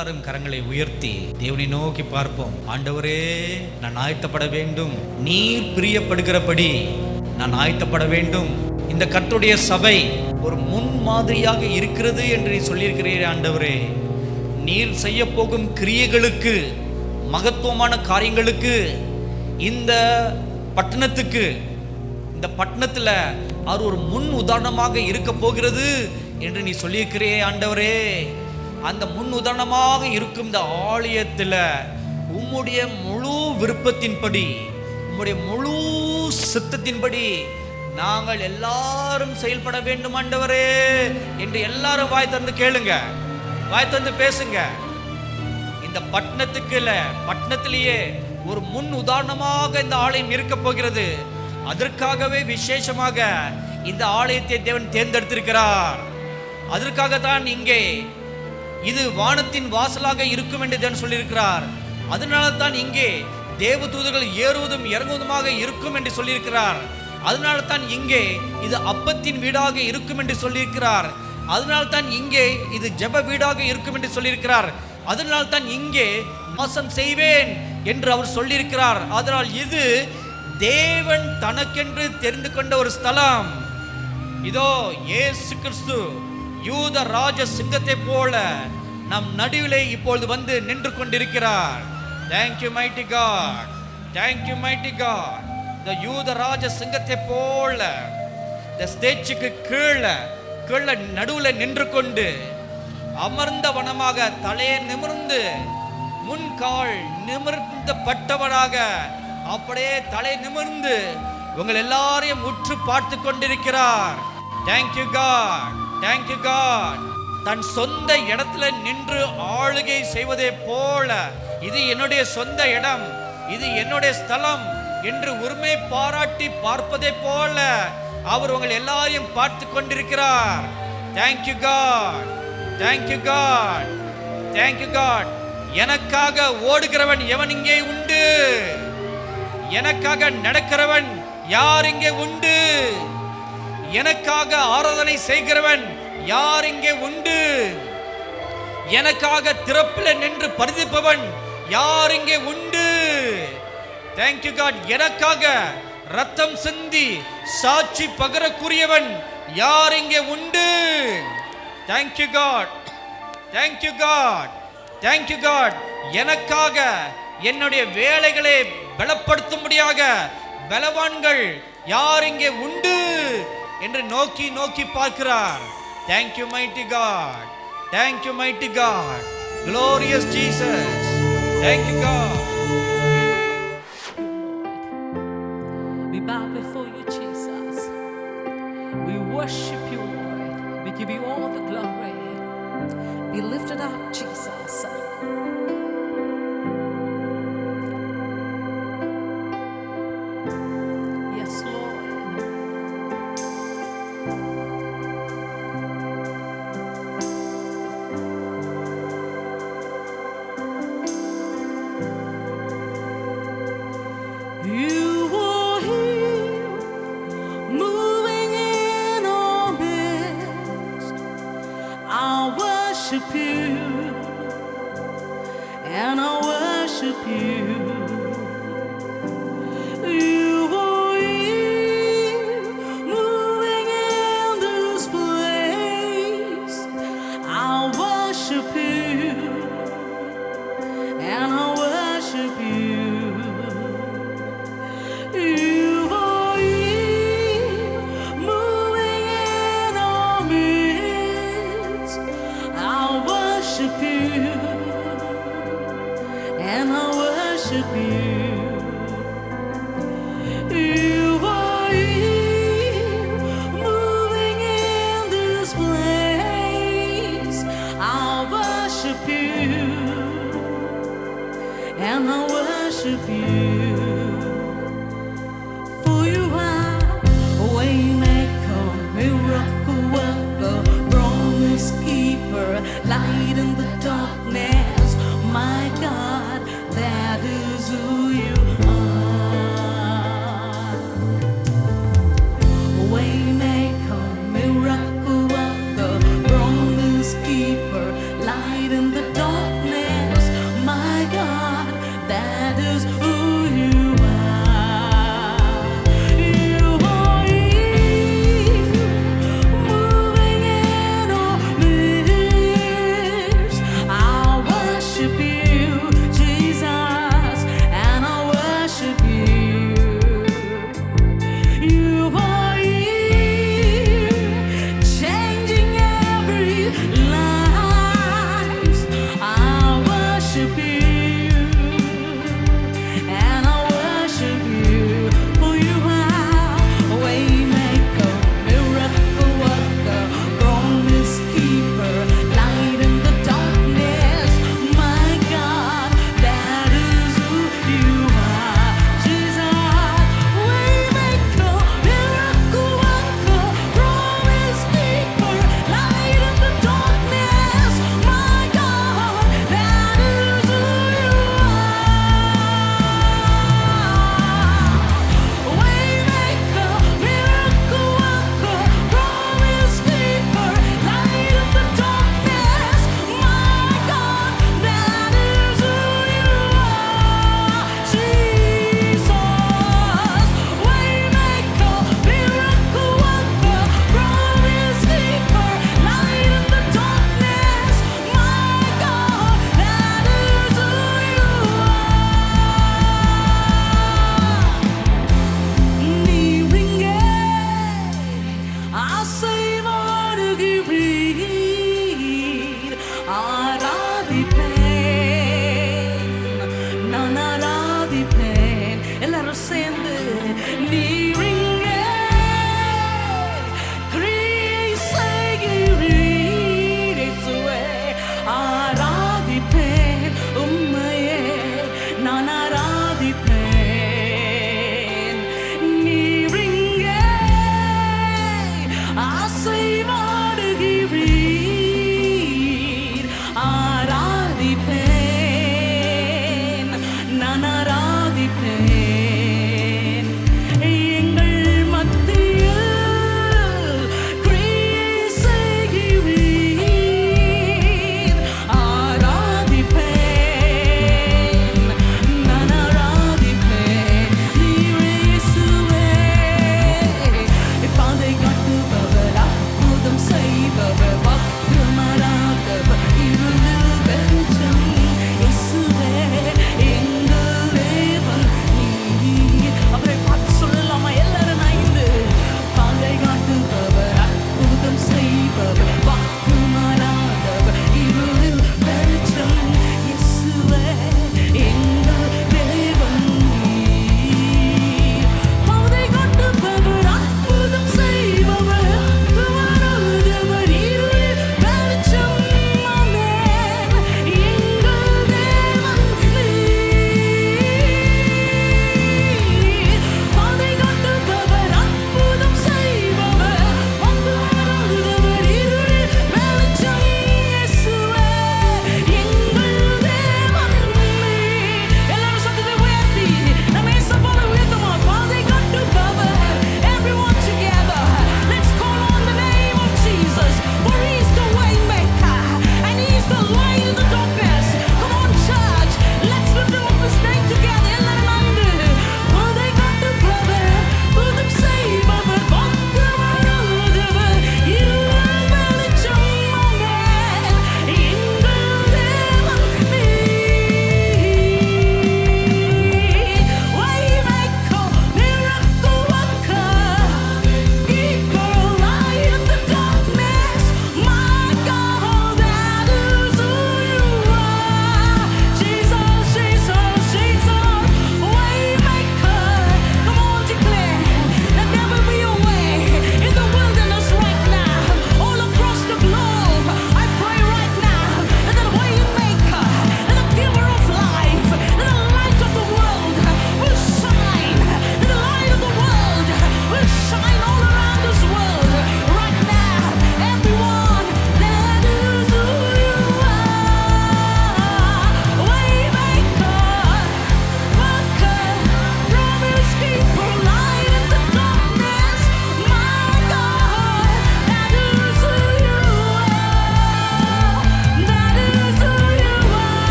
எல்லாரும் கரங்களை உயர்த்தி தேவனை நோக்கி பார்ப்போம். ஆண்டவரே, நான் ஆயத்தப்பட வேண்டும். நீர் பிரியப்படுகிறபடி நான் ஆயத்தப்பட வேண்டும். இந்த கர்த்தருடைய சபை ஒரு முன் மாதிரியாக இருக்கிறது என்று நீ சொல்லியிருக்கிறீரே ஆண்டவரே. நீர் செய்ய போகும் கிரியைகளுக்கு, மகத்துவமான காரியங்களுக்கு, இந்த பட்டணத்துக்கு, இந்த பட்டணத்தில் அவர் ஒரு முன் உதாரணமாக இருக்க போகிறது என்று நீ சொல்லியிருக்கிறே ஆண்டவரே. அந்த முன் உதாரணமாக இருக்கும் இந்த ஆலயத்தில் உம்முடைய முழு விருப்பத்தின்படி, உம்முடைய முழு சித்தத்தின்படி நாங்கள் எல்லாரும் செயல்பட வேண்டும் ஆண்டவரே என்று எல்லாரும் வாய் தந்து கேளுங்க, வாய் தந்து பேசுங்க. இந்த பட்டணத்துக்கு இல்ல, பட்டணத்திலேயே ஒரு முன் உதாரணமாக இந்த ஆலயம் இருக்க போகிறது. அதற்காகவே விசேஷமாக இந்த ஆலயத்தை தேவன் தேர்ந்தெடுத்திருக்கிறார். அதற்காகத்தான் இங்கே இது வானத்தின் வாசலாக இருக்கும் என்று தேவன் சொல்லியிருக்கிறார். அதனால தான் இங்கே தேவதூதர்கள் ஏறுவதும் இறங்குவதுமாக இருக்கும் என்று சொல்லியிருக்கிறார். அதனால தான் இங்கே இது அப்பத்தின் வீடாக இருக்கும் என்று சொல்லியிருக்கிறார். அதனால தான் இங்கே இது ஜெப வீடாக இருக்கும் என்று சொல்லியிருக்கிறார். அதனால தான் இங்கே வாசம் செய்வேன் என்று அவர் சொல்லியிருக்கிறார். அதனால் இது தேவன் தனக்கென்று தெரிந்து கொண்ட ஒரு ஸ்தலம். இதோ இயேசு கிறிஸ்து யூத ராஜ சிங்கத்தை போல நம் நடுவிலே இப்பொழுது வந்து நின்று கொண்டிருக்கிறார். Thank you mighty God, thank you mighty God. இந்த யூத ராஜ சிங்கத்தை போல இந்த ஸ்டேஜுக்கு கீழே நடுவில் நின்று கொண்டு அமர்ந்த வனமாக தலையை நிமிர்ந்து முன்கால் நிமிர்ந்த பட்டவனாக அப்படியே தலை நிமிர்ந்து உங்கள் எல்லாரையும் உற்று பார்த்து கொண்டிருக்கிறார். Thank you God, thank you God. தன் சொந்த இடத்துல நின்று ஆளுகை செய்வதை போல, இது என்னுடைய சொந்த இடம், இது என்னுடைய ஸ்தலம் என்று உரிமை பாராட்டி பார்ப்பதை போல அவர் உங்கள் எல்லாரையும் பார்த்து கொண்டிருக்கிறார். Thank you God, thank you God, thank you God. எனக்காக ஓடுகிறவன் எவன் இங்கே உண்டு? எனக்காக நடக்கிறவன் யார் இங்கே உண்டு? எனக்காக ஆராதனை செய்கிறவன் யார் இங்கே உண்டு? எனக்காக திறப்பில் நின்று பரிதிப்பவன் யார் இங்கே உண்டு? Thank you God. எனக்காக ரத்தம் சிந்தி சாட்சி பகரக்கூடியவன் யார் இங்கே உண்டு? Thank you God, thank you God, thank you God. எனக்காக என்னுடைய வேலைகளை பலப்படுத்தும்படியாக பலவான்கள் யார் இங்கே உண்டு என்று நோக்கி நோக்கி பார்க்கிறார். Thank you mighty God, thank you mighty God, glorious Jesus. Thank you God. We bow before you, Jesus. We worship you, Lord. We give you all the glory. Be lifted up, Jesus. Yes, Lord.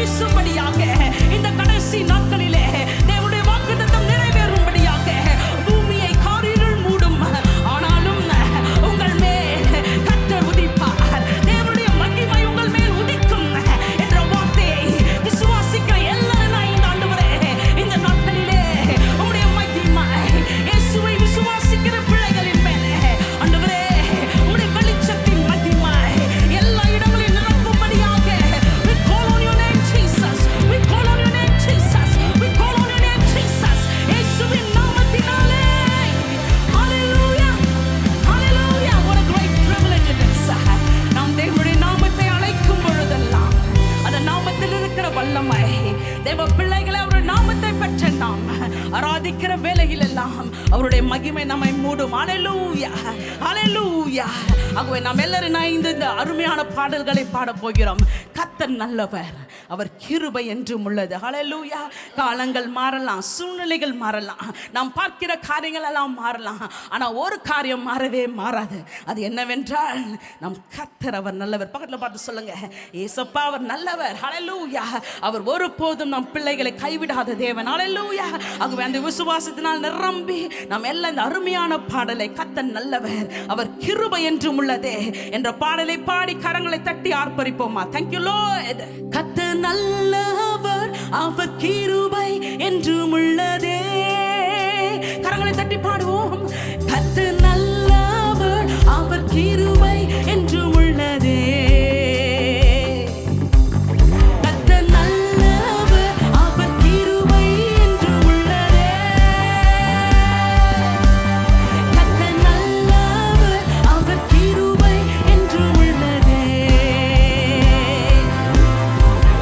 வீசும்படியாக இந்த கடைசி நாட்களிலே தேவனுடைய வாக்குத்தத்தம் நிறைவேறும்படியாக பூமியை காரிருள் மூடும், ஆனாலும் உங்கள் மேல் கர்த்தர் உதிப்பார், தேவனுடைய மகிமை உங்கள் மேல் உதிக்கும் என்ற வார்த்தையை விசுவாசிக்கிற எல்லாரும் இந்த ஆண்டவரே இந்த நாட்களிலே உம்முடைய மகிமை இயேசுவை விசுவாசிக்கிற பிள்ளைகளின் மேலே ஆண்டவரே உம்முடைய வெளிச்சத்தின் மகிமை எல்லா இடங்களிலும் நிரப்பும்படியாக we call on your name Jesus, we call on your name Jesus, we call on your name Jesus. இயேசுவின் நாமத்தினாலே hallelujah hallelujah. What a great privilege it is. நாம் தேவனுடைய நாமத்தை அழைக்கும் பொழுதெல்லாம் அந்த நாமத்தில் இருக்கிற வல்லமை தேவ பிள்ளைகளை அவருடைய நாமத்தை பெற்ற நாம் ஆராதிக்கிற வேளையில் எல்லாம் அவருடைய மகிமை நம்மை மூடும். ஹalleluya hallelujah. ஆகவே நாம் எல்லாரும் இணைந்து இந்த அருமையான பாடல்களை பாட போகிறோம். கர்த்தர் நல்லவர், அவர் கிருபை என்றும் உள்ளது. ஹalleluya. காலங்கள் மாறலாம், சூழ்நிலைகள் மாறலாம், நாம் பார்க்கிற காரியங்கள் எல்லாம் மாறலாம், ஆனா ஒரு காரியம் மாறவே மாறாது. அது என்னவென்றால் நம் கர்த்தர் அவர் நல்லவர். பக்கத்துல பார்த்து சொல்லுங்க, ஏசப்பா அவர் நல்லவர். ஹalleluya. அவர் ஒருபோதும் நம் பிள்ளைகளை கைவிடாத தேவன். ஹalleluya. ஆகவே அந்த விசுவாசத்தினால் நிரம்பி நாம் எல்லாம் இந்த அருமையான பாடலை கர்த்தர் நல்லவர், அவர் கிருபை என்றும் உள்ளதே என்ற பாடலை பாடி கரங்களை தட்டி ஆர்ப்பரிப்போமா. Thank you Lord. கர்த்தர் நல்லவர், அவர் கிருபை என்றும் உள்ளதே. கரங்களை தட்டி பாடுவோம். கர்த்தர் நல்லவர், அவர் கிருபை என்றும் உள்ளதே. கர்த்தர் நல்லவர், அவர் கிருபை என்றும் உள்ளதே. கர்த்தர் நல்லவர், அவர் கிருபை என்றும் உள்ளதே.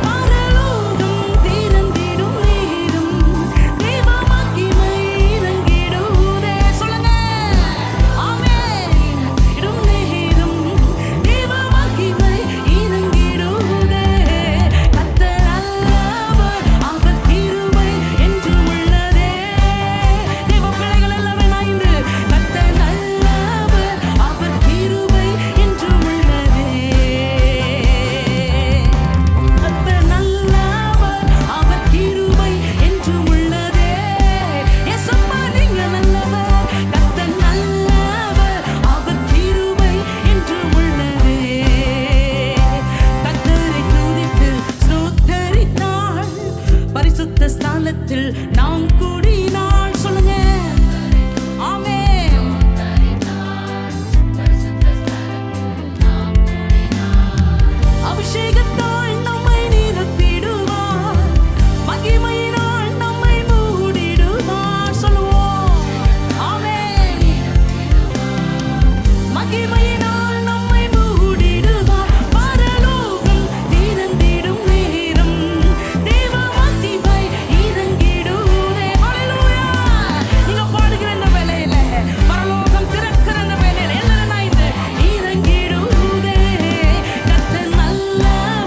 பரலோகம் திறந்திடும் நேரம் தேவ மகிமை இறங்கிடுதே. சொல்லுங்க ஆமென். இடும் நேரம் தேவ மகிமை இறங்கிடுதே. கர்த்தர் நல்லவர், அவர் கிருபை என்றும் உள்ளதே. தேவ பிள்ளைகள் எல்லாம் இணைந்து கர்த்தர் நல்லவர், அவர் கிருபை என்றும் உள்ளதே. கர்த்தர் நல்லவர், அவர் கிருபை என்றும் உள்ளதே. இயேசப்பா நீங்க நல்லவர், கர்த்தர் நல்லவர், அவர் கிருபை என்றும் உள்ளதே. கர்த்தரை துதித்து ஸ்தோத்தரித்தால் பரிசுத்த ஸ்தானத்தில் நாம் கூடினாள். சொல்லுங்க ஆமென். அபிஷேகத்தால் நம்மை நிரப்பிடுவார், மகிமையினால் நம்மை மூடிடுவார். சொல்லுவோம் ஆமென். மகிமையினால் நம்மை மூடிடுவார். பரலோகம் திறந்திடும் நேரம் தேவ மகிமை இறங்கிடுதே. ஹalleluya. நீங்க பாடுகிற இந்த வேளையில பரலோகம் திறக்கிற இந்த வேளையில எல்லாரும் இணைந்து இறங்கிடுதே. கர்த்தர் நல்லவர்,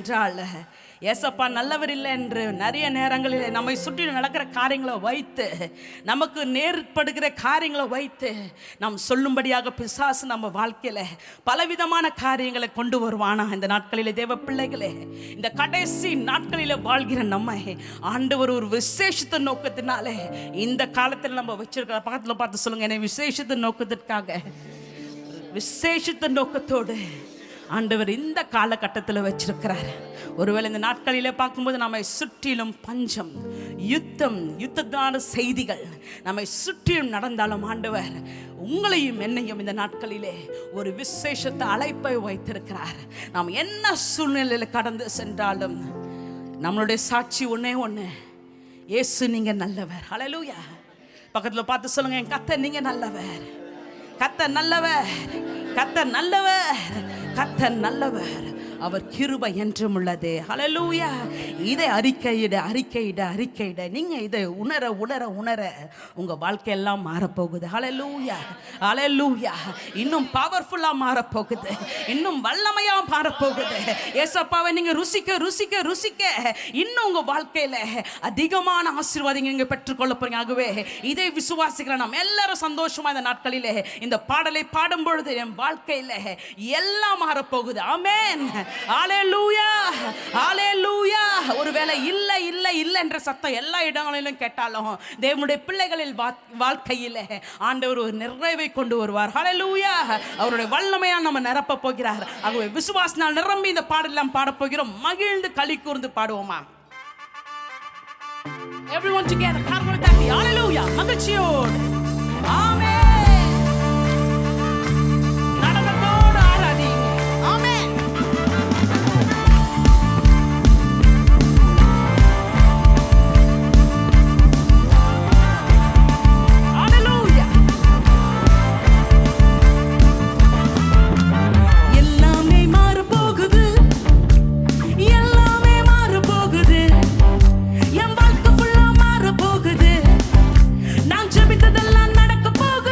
என்றால் ஏசப்பா நல்லவர் இல்லை என்று நிறைய நேரங்களில் நம்மை சுற்றி நடக்கிற காரியங்களை வைத்து, நமக்கு நேர்படுகிற காரியங்களை வைத்து நாம் சொல்லும்படியாக பிசாசு நம்ம வாழ்க்கையில் பலவிதமான காரியங்களை கொண்டு வருவானா. இந்த நாட்களிலே தேவ பிள்ளைகளே, இந்த கடைசி நாட்களில் வாழ்கிற நம்ம ஆண்டவர் ஒரு விசேஷத்த நோக்கத்தினாலே இந்த காலத்தில் நம்ம வச்சிருக்கிற, பக்கத்தில் பார்த்து சொல்லுங்க, என்னை விசேஷத்த நோக்கத்திற்காக, விசேஷத்த நோக்கத்தோடு ஆண்டவர் இந்த காலகட்டத்தில் வச்சிருக்கிறார். ஒருவேளை இந்த நாட்களிலே பார்க்கும்போது நம்மை சுற்றிலும் பஞ்சம், யுத்தத்தான செய்திகள் நம்மை சுற்றிலும் நடந்தாலும் ஆண்டவர் உங்களையும் என்னையும் இந்த நாட்களிலே ஒரு விசேஷத்தை அழைப்பை வைத்திருக்கிறார். நாம் என்ன சூழ்நிலையில் கடந்து சென்றாலும் நம்மளுடைய சாட்சி ஒண்ணே ஒன்று, இயேசு நீங்க நல்லவர். ஹல்லேலூயா. பக்கத்தில் பார்த்து சொல்லுங்க, என் கர்த்தர் நீங்க நல்லவர், கர்த்தர் நல்லவர், கர்த்தர் நல்லவர், கர்த்தர் நல்லவர், அவர் கிருபை என்றும் உள்ளது. ஹல்லேலூயா. இதை அறிக்கையிட நீங்க இதை உணர உங்க வாழ்க்கை எல்லாம் மாறப்போகுது. ஹல்லேலூயா, ஹல்லேலூயா. இன்னும் பவர்ஃபுல்லா மாறப்போகுது, இன்னும் வல்லமையா மாறப்போகுது. ஏசப்பாவை நீங்க ருசிக்க இன்னும் உங்க வாழ்க்கையில அதிகமான ஆசீர்வாதங்கள் நீங்க பெற்றுக்கொள்ள போறீங்க. ஆகவே இதை விசுவாசிக்கிற நாம் எல்லாரும் சந்தோஷமா இந்த நாட்களிலே இந்த பாடலை பாடும் பொழுது என் வாழ்க்கையில எல்லாம் மாறப்போகுது. ஆமென். ஹல்லேலூயா, ஹல்லேலூயா. ஒருவேளை இல்லை என்ற சத்தம் எல்லா இடங்களிலும் கேட்டாலும் தேவனுடைய பிள்ளைகளில் வாழ்க்கையில் ஆண்டவர் ஒரு நிறைவை கொண்டு வருவார். ஹல்லேலூயா. அவருடைய வல்லமையால் நம்ம நிரப்ப போகிறார். ஆகவே விசுவாசனால் நிரம்பி இந்த பாடலாம் பாட போகிறோம். மகிழ்ந்து களி கூர்ந்து பாடுவோமா? Everyone together. கரங்களை தட்டி ஹல்லேலூயா மகிழ்ச்சியோடு. ஆமென். நான் ஜெபித்ததெல்லாம் நடக்க போகுது.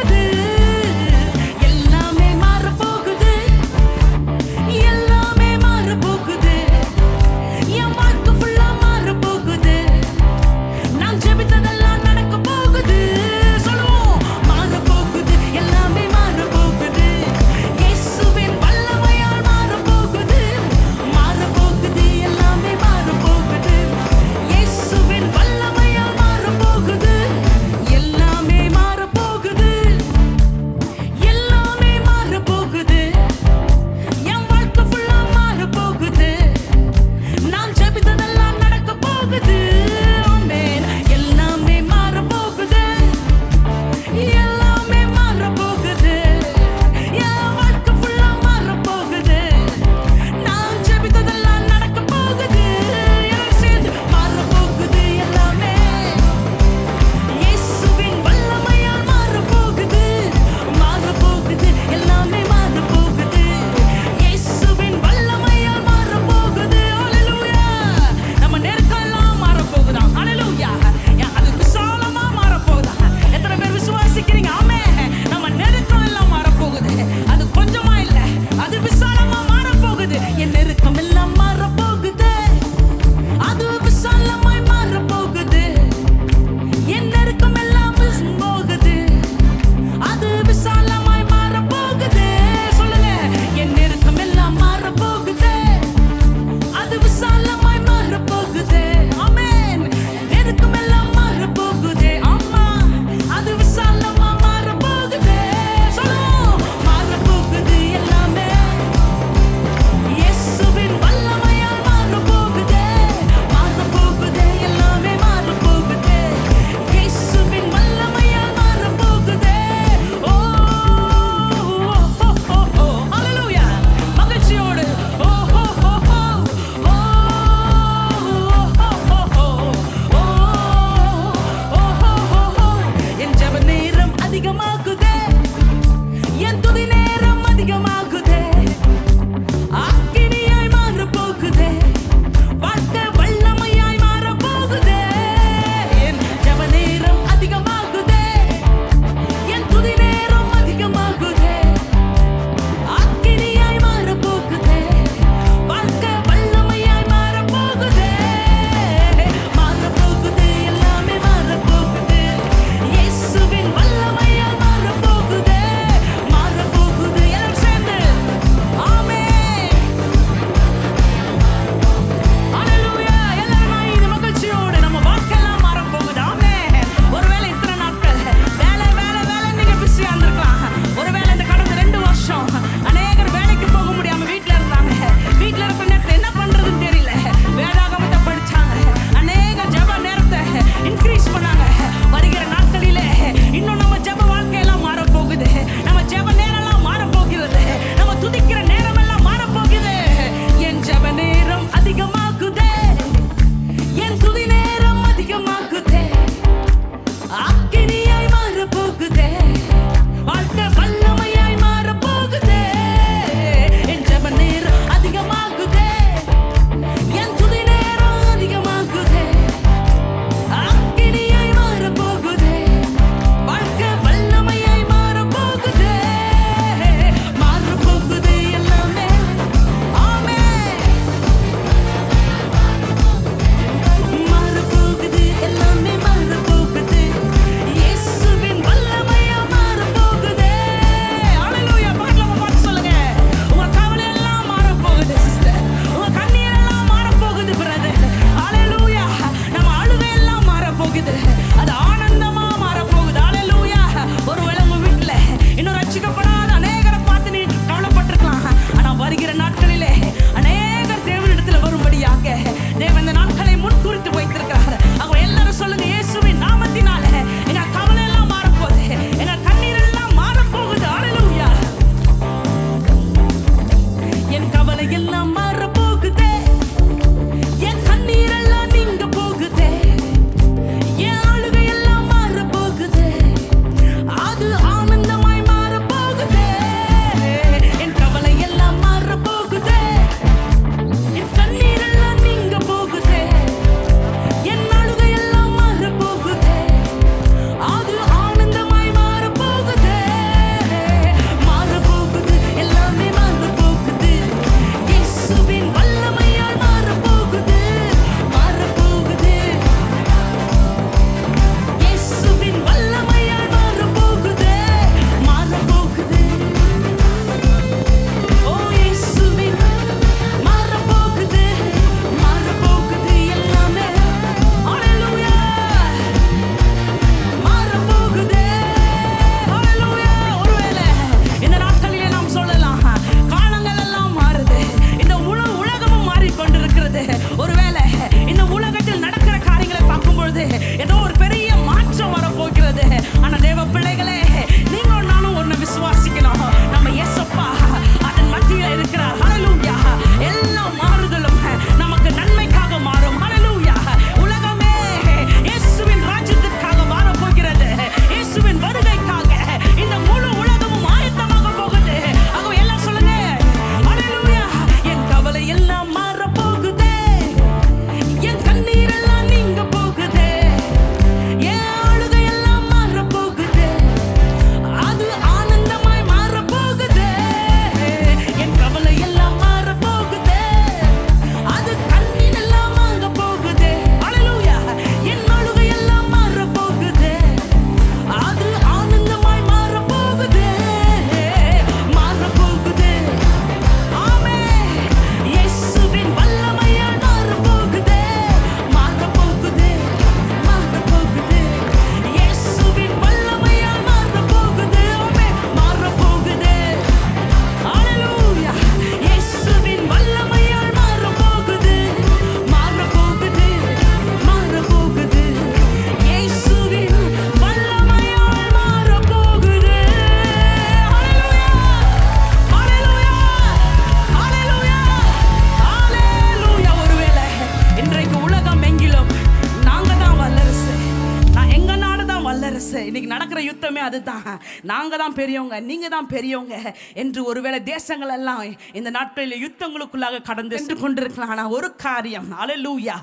யுத்தமே அதுதான். நாங்க தான் பெரியவங்க, நீங்க தான் பெரியவங்க என்று ஒருவேளை தேசங்கள் எல்லாம் இந்த நாட்களில் யுத்தங்களுக்குள்ளாக கடந்து சென்று கொண்டிருக்கலாம். ஆனால் ஒரு காரியம், அல்லேலூயா,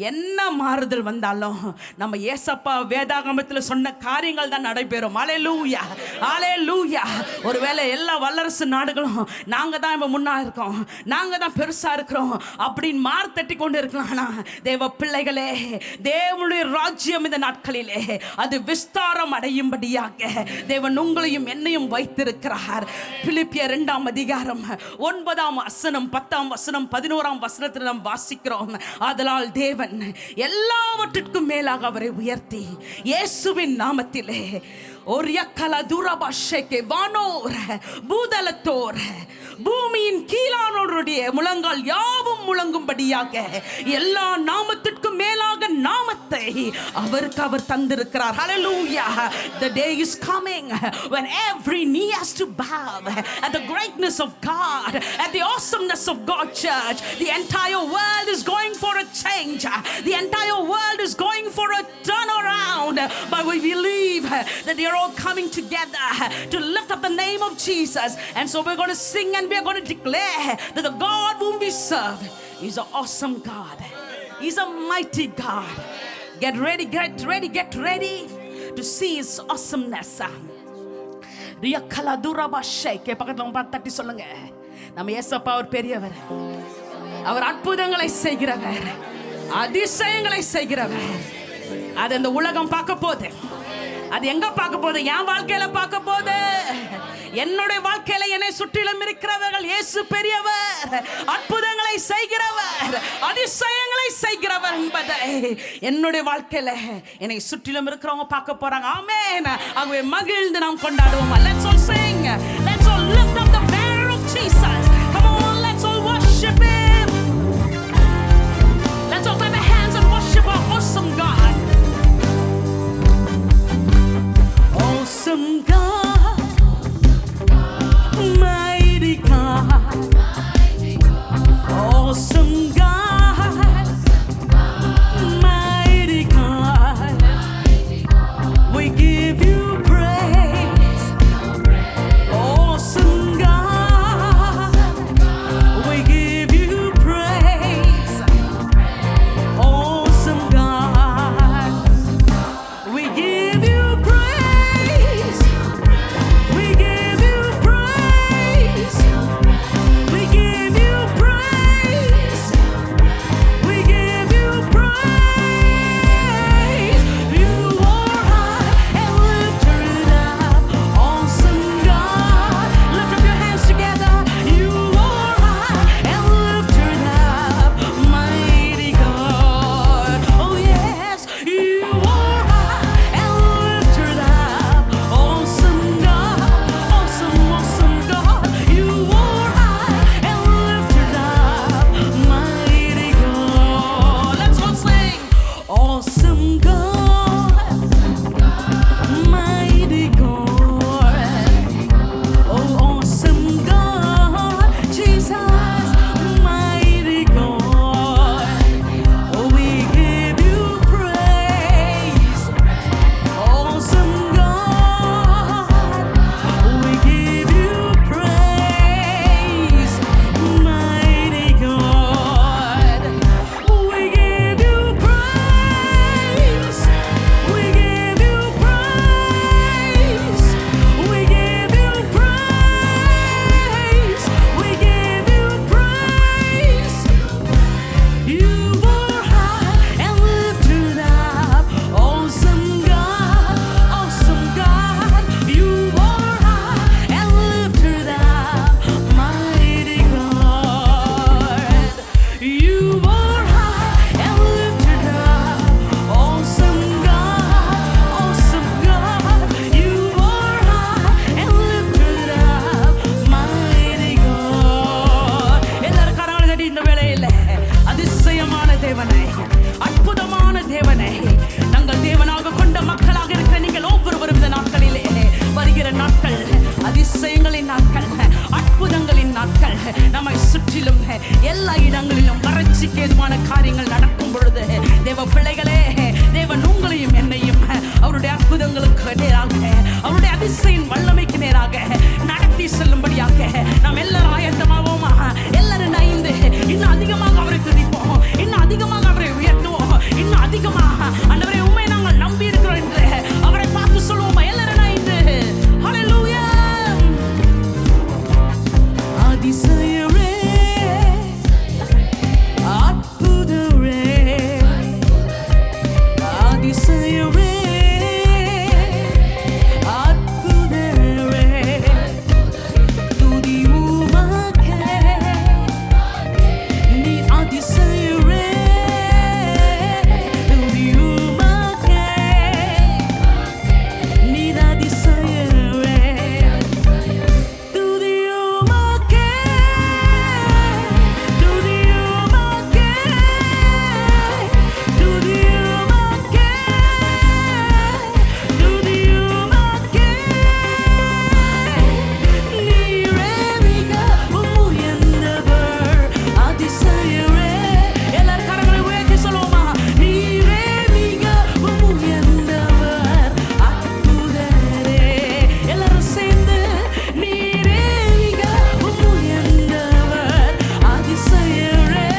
என்ன மாறுதல் வந்தாலும் நம்ம ஏசப்பா வேதாகமத்தில் சொன்ன காரியங்கள் தான் நடைபெறும். அல்லேலூயா, அல்லேலூயா. ஒருவேளை எல்லா வல்லரசு நாடுகளும் நாங்க தான் இப்ப முன்னா இருக்கோம், நாங்க தான் பெருசா இருக்கிறோம் அப்படின்னு மார்த்தட்டி கொண்டு இருக்கலாம். ஆனா தேவ பிள்ளைகளே, தேவனுடைய ராஜ்யம் இந்த நாட்களிலே அது விஸ்தாரம் அடையும்படியாக தேவன் உங்களையும் என்னையும் வைத்திருக்கிறார். பிலிப்பியர் 2ஆம் அதிகாரம் 9ஆம் வசனம், 10ஆம் வசனம், 11ஆம் வசனத்தில் நாம் வாசிக்கிறோம். அதனால் தேவன் எல்லாவற்றிற்கும் மேலாக அவரை உயர்த்தி இயேசுவின் நாமத்திலே வானோர் பூதலத்தோர் பூமியின் கீழானோருடைய முழங்கால் யாவும் முழங்கும்படியாக எல்லா நாமத்திற்கும் மேலாக நாமத்தை அவருக்கு அவர் தந்திருக்கிறார். Hallelujah. The day is coming when every knee has to bow at the greatness of God, at the awesomeness of God, church. The entire world is going for a change. The entire world is going for a turnaround. But we believe that they are all coming together to lift up the name of Jesus. And so we're going to sing and we're going to declare that the God whom we serve is an awesome God. He's a mighty God. Get ready, get ready, get ready to see His awesomeness. பக்கத்துல தட்டி சொல்லுங்க, நம்ம ஏசப்பா அவர் பெரியவர், அவர் அற்புதங்களை செய்கிறவர், அதிசயங்களை செய்கிறவர். அது இந்த உலகம் பார்க்க போகுது. அது எங்க பார்க்க போகுது? என் வாழ்க்கையில பார்க்க போகுது. என்னுடைய வாழ்க்கையில என்னை சுற்றிலும் இருக்கிறவர்கள் இயேசு பெரியவர், அற்புதங்களை செய்கிறவர், அதிசயங்களை செய்கிறவர் என்பதை என்னுடைய வாழ்க்கையில என்னை சுற்றிலும் இருக்கிறவங்க பார்க்க போறாங்க. ஆமென். ஆகவே மகிழ்ந்து நாம் கொண்டாடுவோம். Let's all sing. Let's all lift up the banner of Jesus. Come on, let's all worship Him. Let's all clap our hands and worship our awesome God. Awesome God, mighty God, awesome God, mighty God, we give you praise. Awesome God, we give you praise. Awesome God, we give you praise. We give you praise. We give you praise. We give you praise. You are high and lifted up, awesome God. Lift up your hands together. You are high and lifted up, mighty God. Oh yes, you are high and lifted up, awesome God, awesome, awesome God. You are high and lifted up, mighty God. Let's all sing. Awesome God, mighty God. Oh, awesome God, Jesus, mighty God. Oh, we give you praise. Awesome God, we give you praise. Mighty God, we give you praise. We give you praise. We give you praise. We give you praise. You are high and lifted up, awesome God, awesome God. You are high and lifted up, mighty God. You are high and lifted up, awesome God, awesome God. You are high and lifted up, mighty God. எல்லாரும் கரங்களை தட்டி இந்த வேளையில அதிசயமான தேவனை, அற்புதமான தேவனை நாங்கள் தேவனாக கொண்ட மக்களாக இருக்கிற நீங்கள் ஒவ்வொருவரும் இந்த நாட்களிலே வருகிற நாட்கள் அதிசயங்களின் நாட்கள், அற்புதங்களின் நாட்கள். நம்மை சுற்றிலும் எல்லா இடங்களிலும் வறட்சிக்கு ஏதுவான காரியங்கள் நடக்கும் பொழுது தேவ பிள்ளைகளே, தேவன் உங்களையும் என்னையும் அவருடைய அற்புதங்களுக்கு நேராக, அவருடைய அதிசயின் வல்லமைக்கு நேராக நடத்தி செல்லும்படியாக நாம் எல்லாரும் ஆயத்தமாவோமா? எல்லாரும் இணைந்து இன்னும் அதிகமாக அவரை துதிப்போம், இன்னும் அதிகமாக அவரை உயர்த்துவோம், இன்னும் அதிகமாக ஆண்டவரே உம்மை நாங்கள் நம்பி இருக்கிறோம் என்று அவரை பார்த்து சொல்லுவோமா? எல்லாரும் இணைந்து ஹல்லேலூயா. அதிசயரே, அற்புதரே, அதிசயரே, அற்புதரே, துதி உமக்கே. நீ அதிசயரே, துதி உமக்கே. நீர் அதிசயரே, துதி உமக்கே, துதி உமக்கே, துதி உமக்கே, துதி உமக்கே. நீரே மிகவும் உயர்ந்தவர், அதிசயரே. எல்லாரும் கரங்களை உயர்த்தி சொல்லுவோமா? நீரே மிகவும் உயர்ந்தவர், அற்புதரே. எல்லாரும் சேர்ந்து நீரே மிகவும் உயர்ந்தவர், அதிசயரே.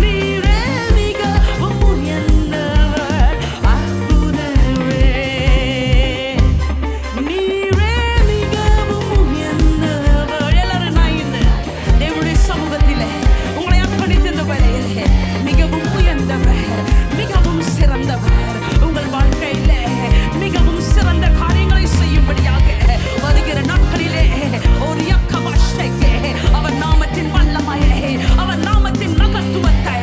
நீரே மிகவும் உயர்ந்தவர், அற்புதரே. நீரே மிகவும் உயர்ந்தவர். எல்லாரும் இணைந்து தேவனுடைய சமூகத்திலே உங்களை அர்ப்பணித்த இந்த வேளையிலே மிகவும் உயர்ந்தவர், மிகவும் சிறந்தவர், உங்கள் வாழ்க்கையிலே மிகவும் சிறந்த காரியங்களை செய்யும்படியாக வருகிற நாட்களிலே ஒரு யக்கவாஷைக்கே அவர் நாமத்தின் வல்லமையை, அவர் நாமத்தின் மகத்துவத்தை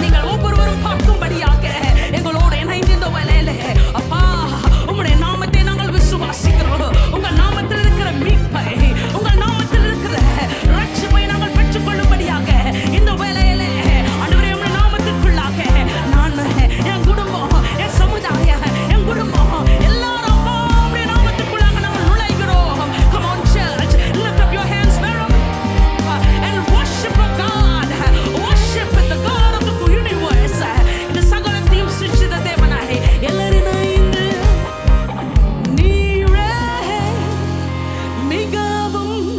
நீங்கள் ஒவ்வொருவரும் பார்க்கும்படியாக எங்களோடு இணைந்து இந்த வேளையிலே அப்பா உம்முடைய நாமத்தை நாங்கள் விசுவாசிக்கிறோம். உங்கள் நாமத்தில் இருக்கிற மீட்பை, உங்கள் நாமத்தில் இருக்கிற ரட்சிப்பை நாங்கள் பெற்றுக்கொள்ளும்படியாக இந்த வேளையிலே ஆண்டவரே உம்முடைய நாமத்திற்குள்ளாக நான், என் குடும்பம், என் சமுதாயம், என் குடும்பம் எல்லாரும் அப்பா உம்முடைய நாமத்திற்குள்ளாக நாங்கள் நுழைகிறோம். Come on church, lift up your hands and worship God. Worship the God of the universe. இந்த சகலத்தையும் சிருஷ்டித்த தேவனாய் எல்லாரும் இணைந்து நீரே மிகவும்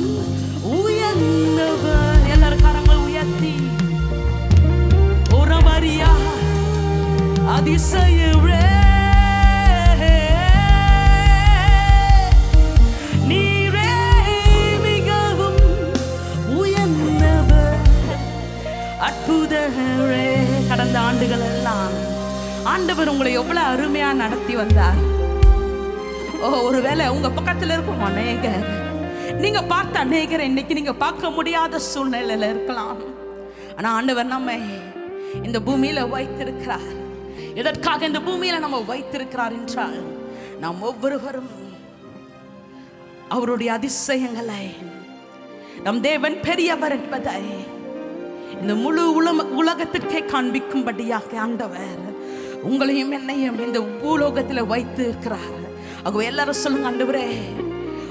உயர்ந்தவர். எல்லாரும் கரங்களை உயர்த்தி ஒரவரியா அதிசயரே, நீரே மிகவும் உயர்ந்தவர், அற்புதரே. கடந்த ஆண்டுகள் எல்லாம் ஆண்டவர் உங்களை எவ்வளவு அருமையா நடத்தி வந்தார். ஒருவேளை உங்க பக்கத்துல இருக்கும் அநேகர், நீங்க பார்த்த அநேகரை இன்னைக்கு நீங்க பார்க்க முடியாத சூழ்நிலையில இருக்கலாம். ஆனா ஆண்டவர் நம்மை இந்த பூமியில வைத்திருக்கிறார். எதற்காக இந்த பூமியில நம்ம வைத்திருக்கிறார் என்றால் நாம் ஒவ்வொருவரும் அவருடைய அதிசயங்களை, நம் தேவன் பெரியவர் என்பதை இந்த முழு உலகத்திற்கே காண்பிக்கும்படியாக ஆண்டவர் உங்களையும் என்னையும் இந்த பூலோகத்தில் வைத்து இருக்கிறார். ஆகவே எல்லாரும் சொல்லுங்க, ஆண்டவரே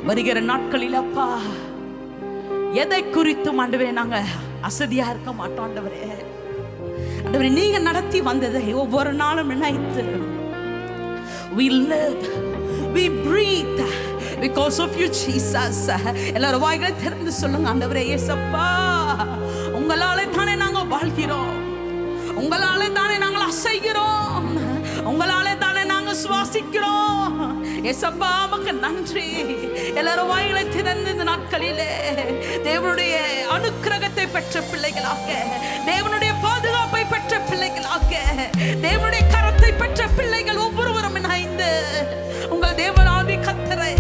வருகிற நாட்களில் அப்பா எதை குறித்தும் ஆண்டவரே நாங்க அசதியா இருக்க மாட்டோம். ஆண்டவரே ஆண்டவரே நீங்க நடத்தி வந்ததை ஒவ்வொரு நாளும் நினைத்து we live, we breathe because of you Jesus. எல்லாரும் வாய்களை திறந்து சொல்லுங்க, ஆண்டவரே இயேசப்பா உங்களாலே தானே நாங்க வாழ்கிறோம், உங்களாலே தானே நாங்கள் அசைகிறோம், உங்களாலே தானே நாங்க சுவாசிக்கிறோம். இயேசப்பா உமக்கு நன்றி. எல்லாரும் வாய்களை திறந்து இந்த நாட்களிலே தேவனுடைய அனுக்கிரகத்தை பெற்ற பிள்ளைகளாக, தேவனுடைய பாதுகாப்பை பெற்ற பிள்ளைகளாக, தேவனுடைய கரத்தை பெற்ற பிள்ளைகள் ஒவ்வொருவரும் இணைந்து உங்கள் தேவனாதி கர்த்தரை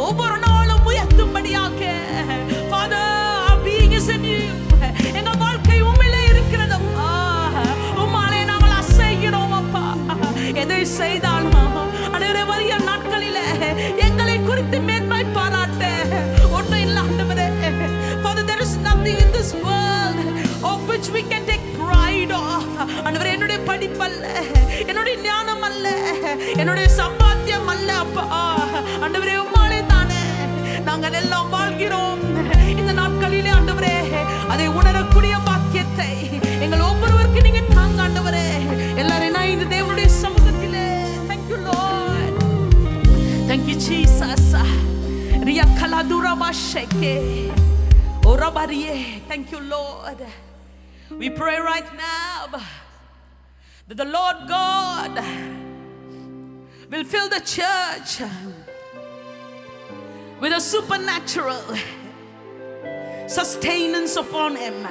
ஒவ்வொரு நாளும் உயர்த்தும்படியாக Father, our being is in you. எங்க வாழ்க்கை உம்மிலே இருக்கிறது அப்பா. உம்மாலே நாங்கள் அசைகிறோம் அப்பா. எதை செய்தாலும் ஆண்டவரே வருகிற நாட்களிலே எங்களை குறித்து மேன்மை பாராட்ட ஒன்றும் இல்லை ஆண்டவரே. Father, there is nothing in this world of which we can take pride of. ஆண்டவரே என்னுடைய படிப்பல்ல, என்னுடைய ஞானம் அல்ல, என்னுடைய சம்பாத்தியம் அல்ல அப்பா. ஆண்டவரே உம்மாலே தானே நாங்கள் எல்லாம் வாழ்கிறோம். இந்த நாட்களிலே ஆண்டவரே அதை உணரக்கூடிய பாக்கியத்தை எங்கள் ஒவ்வொருவருக்கு நீங்க தாங்க ஆண்டவரே. எல்லாரும் நான் இந்த தேவனுடைய சமூகத்திலே Jesus. Ria kaladura basheke. Orabarie. Thank you, Lord. We pray right now that the Lord God will fill the church with a supernatural sustenance upon him.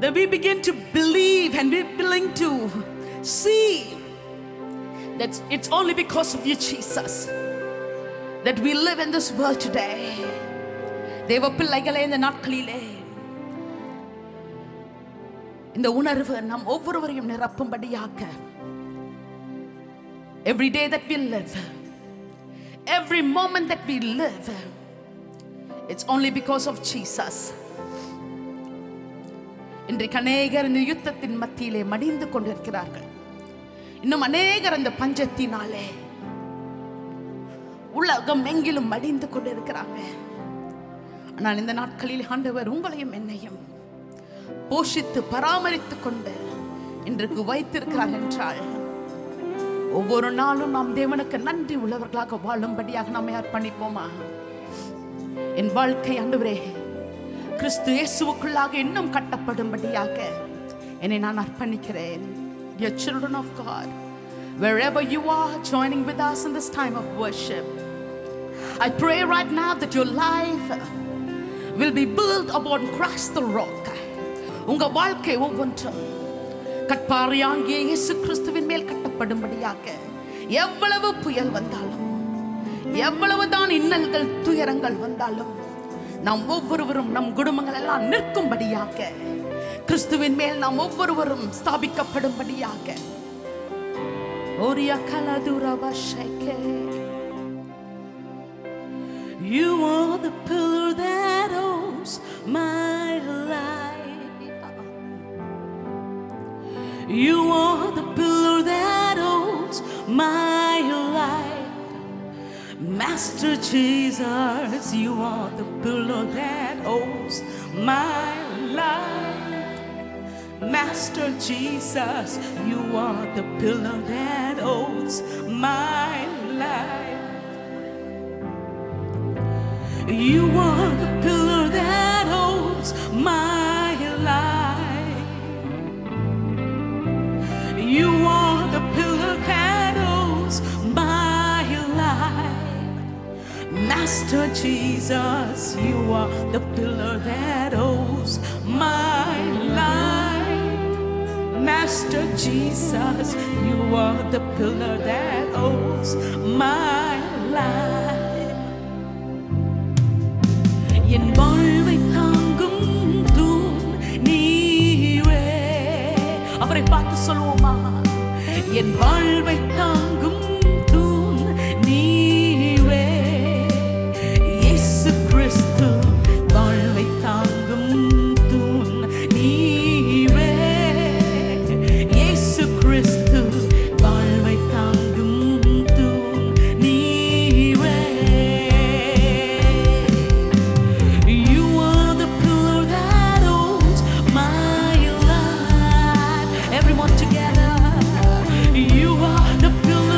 That we begin to believe and we're willing to see that it's only because of you, Jesus, that we live in this world today. தேவ பிள்ளைகளே, இந்த நாட்களிலே இந்த உணர்வு நம் ஒவ்வொருவரையும் நிரப்பும்படியாக every day that we live, every moment that we live, it's only because of Jesus. இன்றைக்கு அநேகர் இந்த யுத்தத்தின் மத்தியிலே மடிந்து கொண்டிருக்கிறார்கள். இன்னும் அநேகர் அந்த பஞ்சத்தினாலே உலகம் எங்கிலும் மடிந்து கொண்டிருக்கிறாங்க. ஆனால் இந்த நாட்களில் ஆண்டவர் உங்களையும் என்னையும் போஷித்து பராமரித்துக் கொண்டு இன்றைக்கு வைத்திருக்கிறார் என்றால், ஒவ்வொரு நாளும் நாம் தேவனுக்கு நன்றி உள்ளவர்களாக வாழும்படியாக நம்மை அர்ப்பணிப்போமா? என் வாழ்க்கை ஆண்டவரே கிறிஸ்து இயேசுவுக்குள்ளாக இன்னும் கட்டப்படும்படியாக என்னை நான் அர்ப்பணிக்கிறேன். Dear children of God, wherever you are joining with us in this time of worship, I pray right now that your life will be built upon Christ the rock. உங்க வாழ்க்கை ஒவ்வொன்றும் கற்பாறையாகிய இயேசு கிறிஸ்துவின் மேல் கட்டப்படும்படியாக, எவ்வளவு புயல் வந்தாலும், எவ்வளவுதான் இன்னல்கள் துயரங்கள் வந்தாலும், நாம் ஒவ்வொருவரும் நம் குடும்பங்கள் எல்லாம் நிற்கும்படியாக, கிறிஸ்துவின் மேல் நாம் ஒவ்வொருவரும் ஸ்தாபிக்கப்படும்படியாக. ஓரியா கலதுரா வஷைகே. You are the pillar that holds my life. You are the pillar that holds my life. Master Jesus, you are the pillar that holds my life. Master Jesus, you are the pillar that holds my life. You are the pillar that holds my life. You are the pillar that holds my life. Master Jesus, you are the pillar that holds my life. Master Jesus, you are the pillar that holds my life. என் வாழ்வை தாங்கும் தூண் நீரே. அவரை பார்த்து சொல்லுவோமா? என் வாழ்வை தாங்கும் தூண் நீரே. இயேசு கிறிஸ்து வாழ்வை தாங்கும் தூண் நீரே. இயேசு கிறிஸ்து வாழ்வை தாங்கும் தூண் நீரே. You are the pillar that holds my life. Everyone together. You are the pillar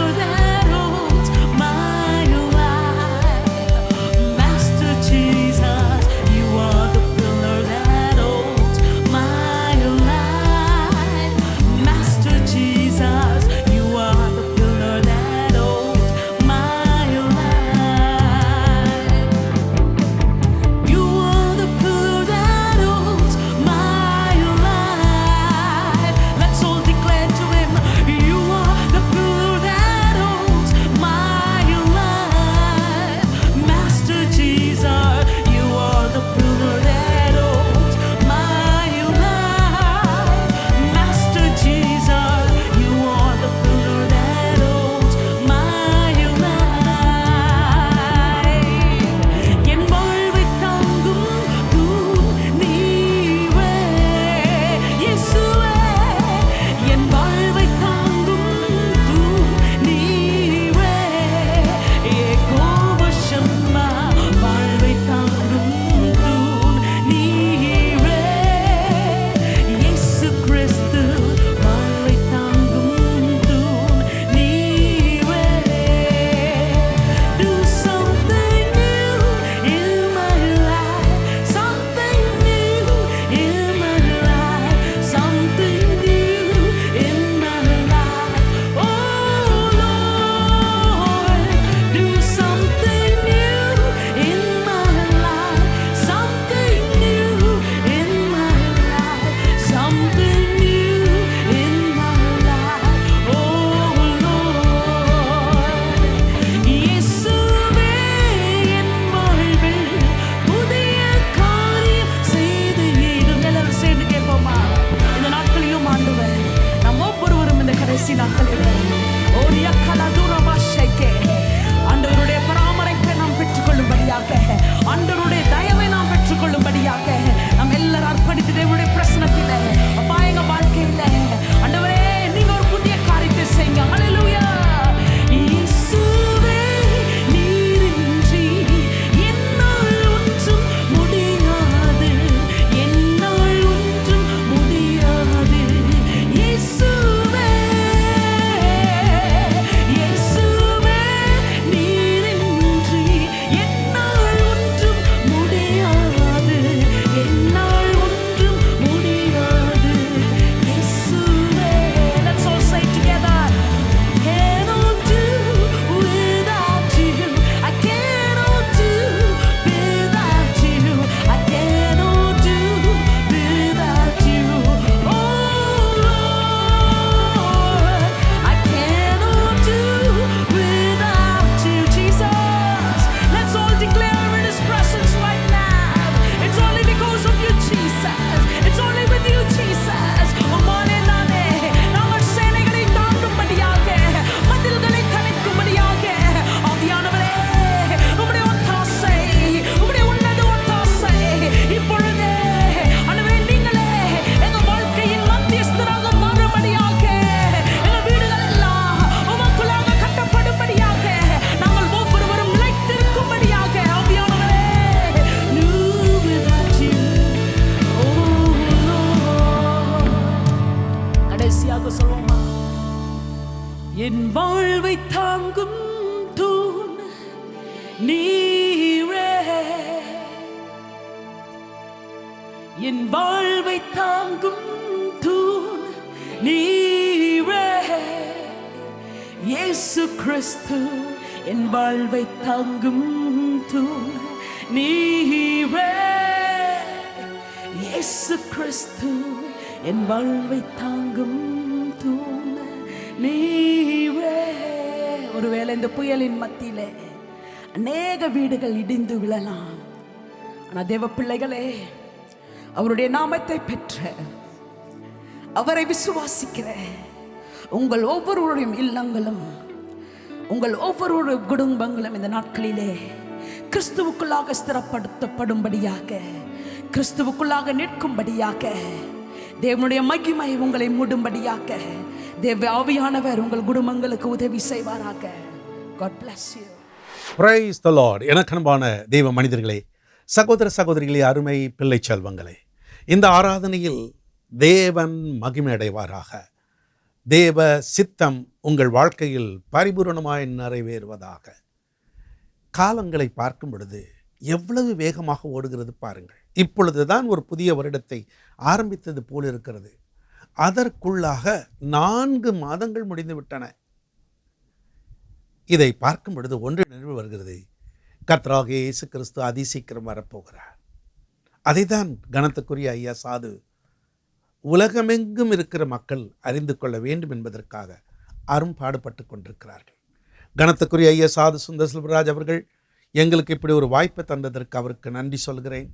என் வாழ்வை தாங்கும் தூண் நீரே, என் வாழ்வை தாங்கும் தூண் நீரே, இயேசு கிறிஸ்து என் வாழ்வை தாங்கும் தூண் நீரே, இயேசு கிறிஸ்து என் வாழ்வை தாங்கும் தூண் நீரே. ஒருவேளை இந்த புயலின் மத்தியிலே அநேக வீடுகள் இடிந்து விழலாம். ஆனால் தேவ பிள்ளைகளே, அவருடைய நாமத்தை பெற்ற, அவரை விசுவாசிக்கிற உங்கள் ஒவ்வொருவருடைய இல்லங்களும், உங்கள் ஒவ்வொரு குடும்பங்களும் இந்த நாட்களிலே கிறிஸ்துவுக்குள்ளாக ஸ்திரப்படுத்தப்படும்படியாக, கிறிஸ்துவுக்குள்ளாக நிற்கும்படியாக, தேவனுடைய மகிமை உங்களை மூடும்படியாக தேவ ஆவியானவர் உங்கள் குடும்பங்களுக்கு உதவி செய்வாராக. God bless you. Praise the Lord. எனக்கன்பான தெய்வ மனிதர்களே, சகோதர சகோதரிகளே, அருமை பிள்ளை செல்வங்களே, இந்த ஆராதனையில் தேவன் மகிமை அடைவாராக. தேவ சித்தம் உங்கள் வாழ்க்கையில் பரிபூரணமாய் நிறைவேறுவதாக. காலங்களை பார்க்கும் பொழுது எவ்வளவு வேகமாக ஓடுகிறது பாருங்கள். இப்பொழுதுதான் ஒரு புதிய வருடத்தை ஆரம்பித்தது போல் இருக்கிறது. அதற்குள்ளாக 4 மாதங்கள் முடிந்து விட்டன. இதை பார்க்கும் பொழுது ஒன்று நினைவு வருகிறது. கர்த்தராகிய இயேசு கிறிஸ்து அதிசீக்கிரம் வரப்போகிறார். அதைதான் கனத்துக்குரிய ஐயா சாது உலகமெங்கும் இருக்கிற மக்கள் அறிந்து கொள்ள வேண்டும் என்பதற்காக அரும்பாடுபட்டு கொண்டிருக்கிறார்கள். கனத்துக்குரிய ஐயா சாது சுந்தர் செல்வராஜ் அவர்கள் எங்களுக்கு இப்படி ஒரு வாய்ப்பை தந்ததற்கு அவருக்கு நன்றி சொல்கிறேன்.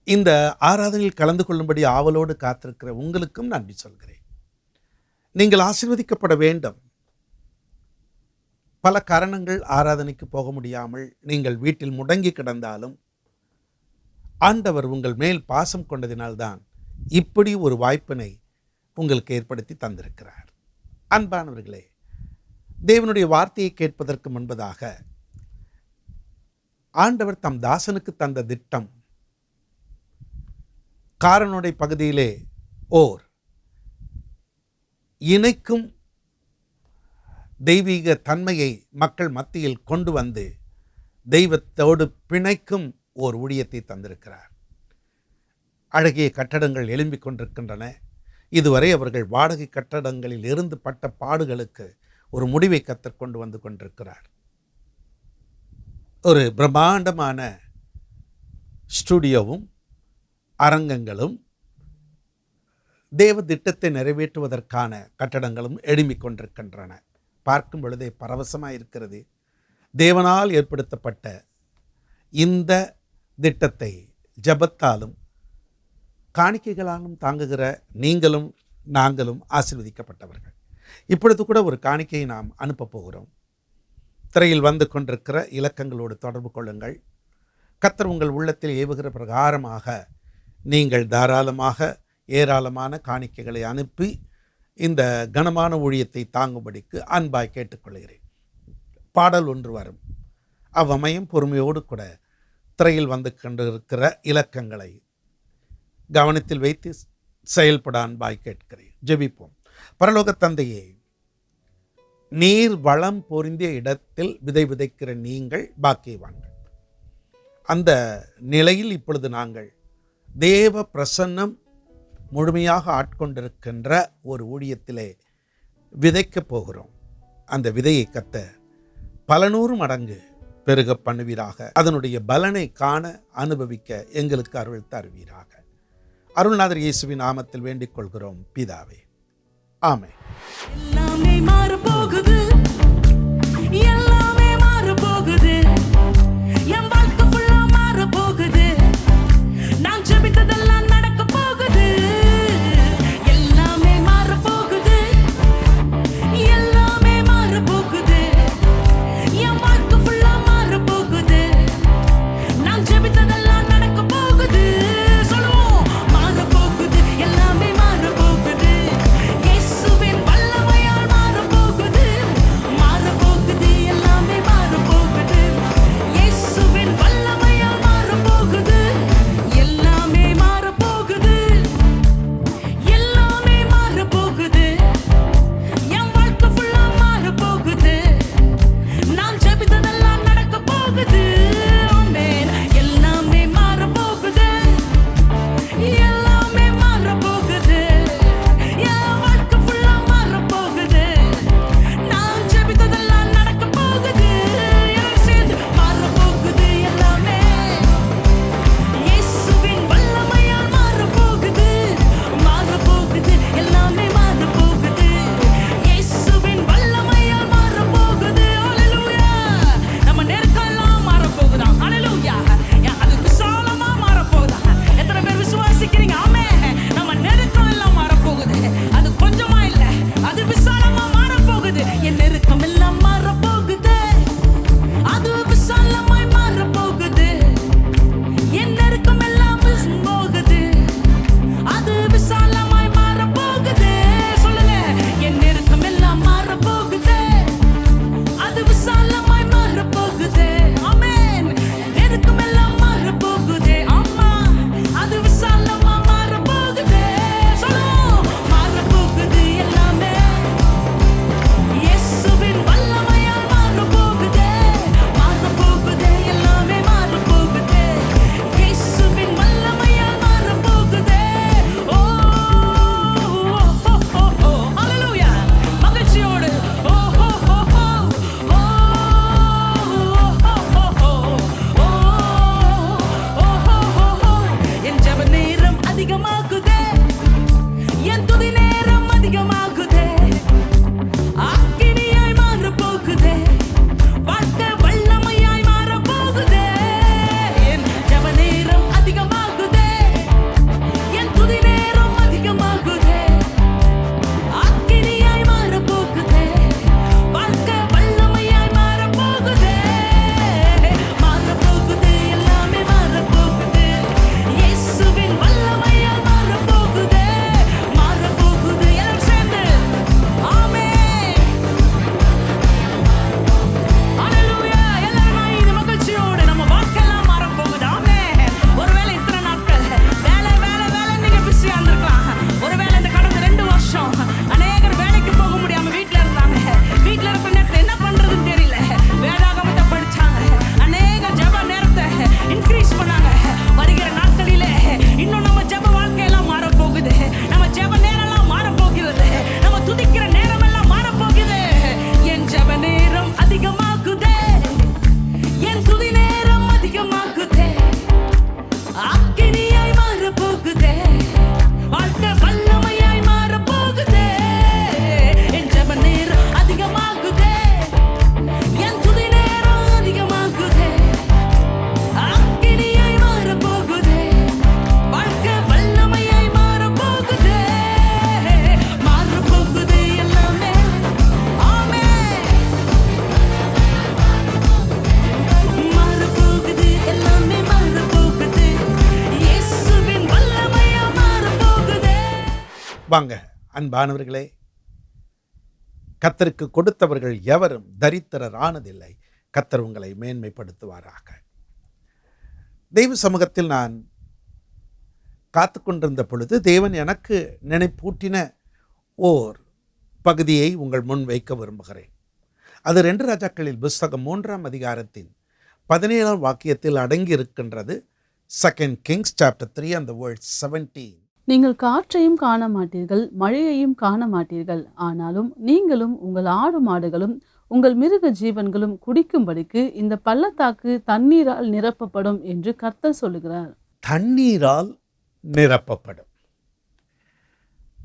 இந்த ஆராதனையில் கலந்து கொள்ளும்படி ஆவலோடு காத்திருக்கிற உங்களுக்கும் நன்றி சொல்கிறேன். நீங்கள் ஆசீர்வதிக்கப்பட வேண்டும். பல காரணங்கள் ஆராதனைக்கு போக முடியாமல் நீங்கள் வீட்டில் முடங்கி கிடந்தாலும் ஆண்டவர் உங்கள் மேல் பாசம் கொண்டதினால்தான் இப்படி ஒரு வாய்ப்பினை உங்களுக்கு ஏற்படுத்தி தந்திருக்கிறார். அன்பானவர்களே, தேவனுடைய வார்த்தையை கேட்பதற்கு முன்பதாக ஆண்டவர் தம் தாசனுக்கு தந்த திட்டம், காரனுடைய பகுதியிலே ஓர் இணைக்கும் தெய்வீக தன்மையை மக்கள் மத்தியில் கொண்டு வந்து தெய்வத்தோடு பிணைக்கும் ஓர் ஊழியத்தை தந்திருக்கிறார். அழகிய கட்டடங்கள் எழும்பிக் கொண்டிருக்கின்றன. இதுவரை அவர்கள் வாடகை கட்டடங்களில் இருந்து பட்ட பாடுகளுக்கு ஒரு முடிவை கற்றுக்கொண்டு வந்து கொண்டிருக்கிறார். ஒரு பிரம்மாண்டமான ஸ்டுடியோவும் அரங்கங்களும் தேவ திட்டத்தை நிறைவேற்றுவதற்கான கட்டடங்களும் எழும்பிக் கொண்டிருக்கின்றன. பார்க்கும் பொழுதே பரவசமாக இருக்கிறது. தேவனால் ஏற்படுத்தப்பட்ட இந்த திட்டத்தை ஜபத்தாலும் காணிக்கைகளாலும் தாங்குகிற நீங்களும் நாங்களும் ஆசீர்வதிக்கப்பட்டவர்கள். இப்பொழுது கூட ஒரு காணிக்கையை நாம் அனுப்ப போகிறோம். திரையில் வந்து கொண்டிருக்கிற இலக்கங்களோடு தொடர்பு கொள்ளுங்கள். கர்த்தர் உங்கள் உள்ளத்தில் ஏவுகிற பிரகாரமாக நீங்கள் தாராளமாக ஏராளமான காணிக்கைகளை அனுப்பி இந்த கனமான ஊழியத்தை தாங்கும்படிக்கு அன்பாய் கேட்டுக்கொள்கிறேன். பாடல் ஒன்று வரும். அவ்வமயம் பொறுமையோடு கூட திரையில் வந்து கொண்டிருக்கிற இலக்கங்களை கவனத்தில் வைத்து செயல்பட அன்பாய் கேட்கிறேன். ஜெபிப்போம். பரலோக தந்தையே, நீர் வளம் பொருந்திய இடத்தில் விதை விதைக்கிற நீங்கள் பாக்கியவான்கள். அந்த நிலையில் இப்பொழுது நாங்கள் தேவ பிரசன்னம் முழுமையாக ஆட்கொண்டிருக்கின்ற ஒரு ஊழியத்திலே விதைக்கப் போகிறோம். அந்த விதையை கத்த பல 100 மடங்கு பெருக பண்ணுவீராக. அதனுடைய பலனை காண அனுபவிக்க எங்களுக்கு அருள் தருவீராக. அருள்நாதர் இயேசுவின் நாமத்தில் வேண்டிக் கொள்கிறோம் பிதாவே, ஆமென். எல்லாமே மாற போகுது, எல்லாமே மாற போகுது, என் வாழ்க்கை ஃபுல்லா மாற போகுது, நான் ஜெபித்ததெல்லாம் நடக்க போகுது. எல்லாமே மாற போகுது, எல்லாமே மாற போகுது, என் வாழ்க்கை ஃபுல்லா மாற போகுது, நான் ஜெபித்ததெல்லாம் நடக்க போகுது. சொல்லுவோம், மாற போகுது, எல்லாமே மாற போகுது, இயேசுவின் வல்லமையால் மாற போகுது, மாற போகுது, எல்லாம் வாங்க அன்பானவர்களே, கர்த்தருக்கு கொடுத்தவர்கள் எவரும் தரித்திரர் ஆனதில்லை. கர்த்தர் உங்களை மேன்மைப்படுத்துவாராக. தெய்வ சமூகத்தில் நான் காத்து கொண்டிருந்த பொழுது தேவன் எனக்கு நினைப்பூட்டின ஓர் பகுதியை உங்கள் முன் வைக்க விரும்புகிறேன். அது 2 ராஜாக்களில் புஸ்தகம் 3ஆம் அதிகாரத்தின் 17ஆம் வாக்கியத்தில் அடங்கி இருக்கின்றது. 2 Kings chapter 3 and the verse 17. நீங்கள் காற்றையும் காண மாட்டீர்கள், மழையையும் காண மாட்டீர்கள். ஆனாலும் நீங்களும் உங்கள் ஆடு மாடுகளும் உங்கள் மிருக ஜீவன்களும் குடிக்கும்படிக்கு இந்த பள்ளத்தாக்கு தண்ணீரால் நிரப்பப்படும் என்று கர்த்தர் சொல்லுகிறார். தண்ணீரால் நிரப்பப்படும்.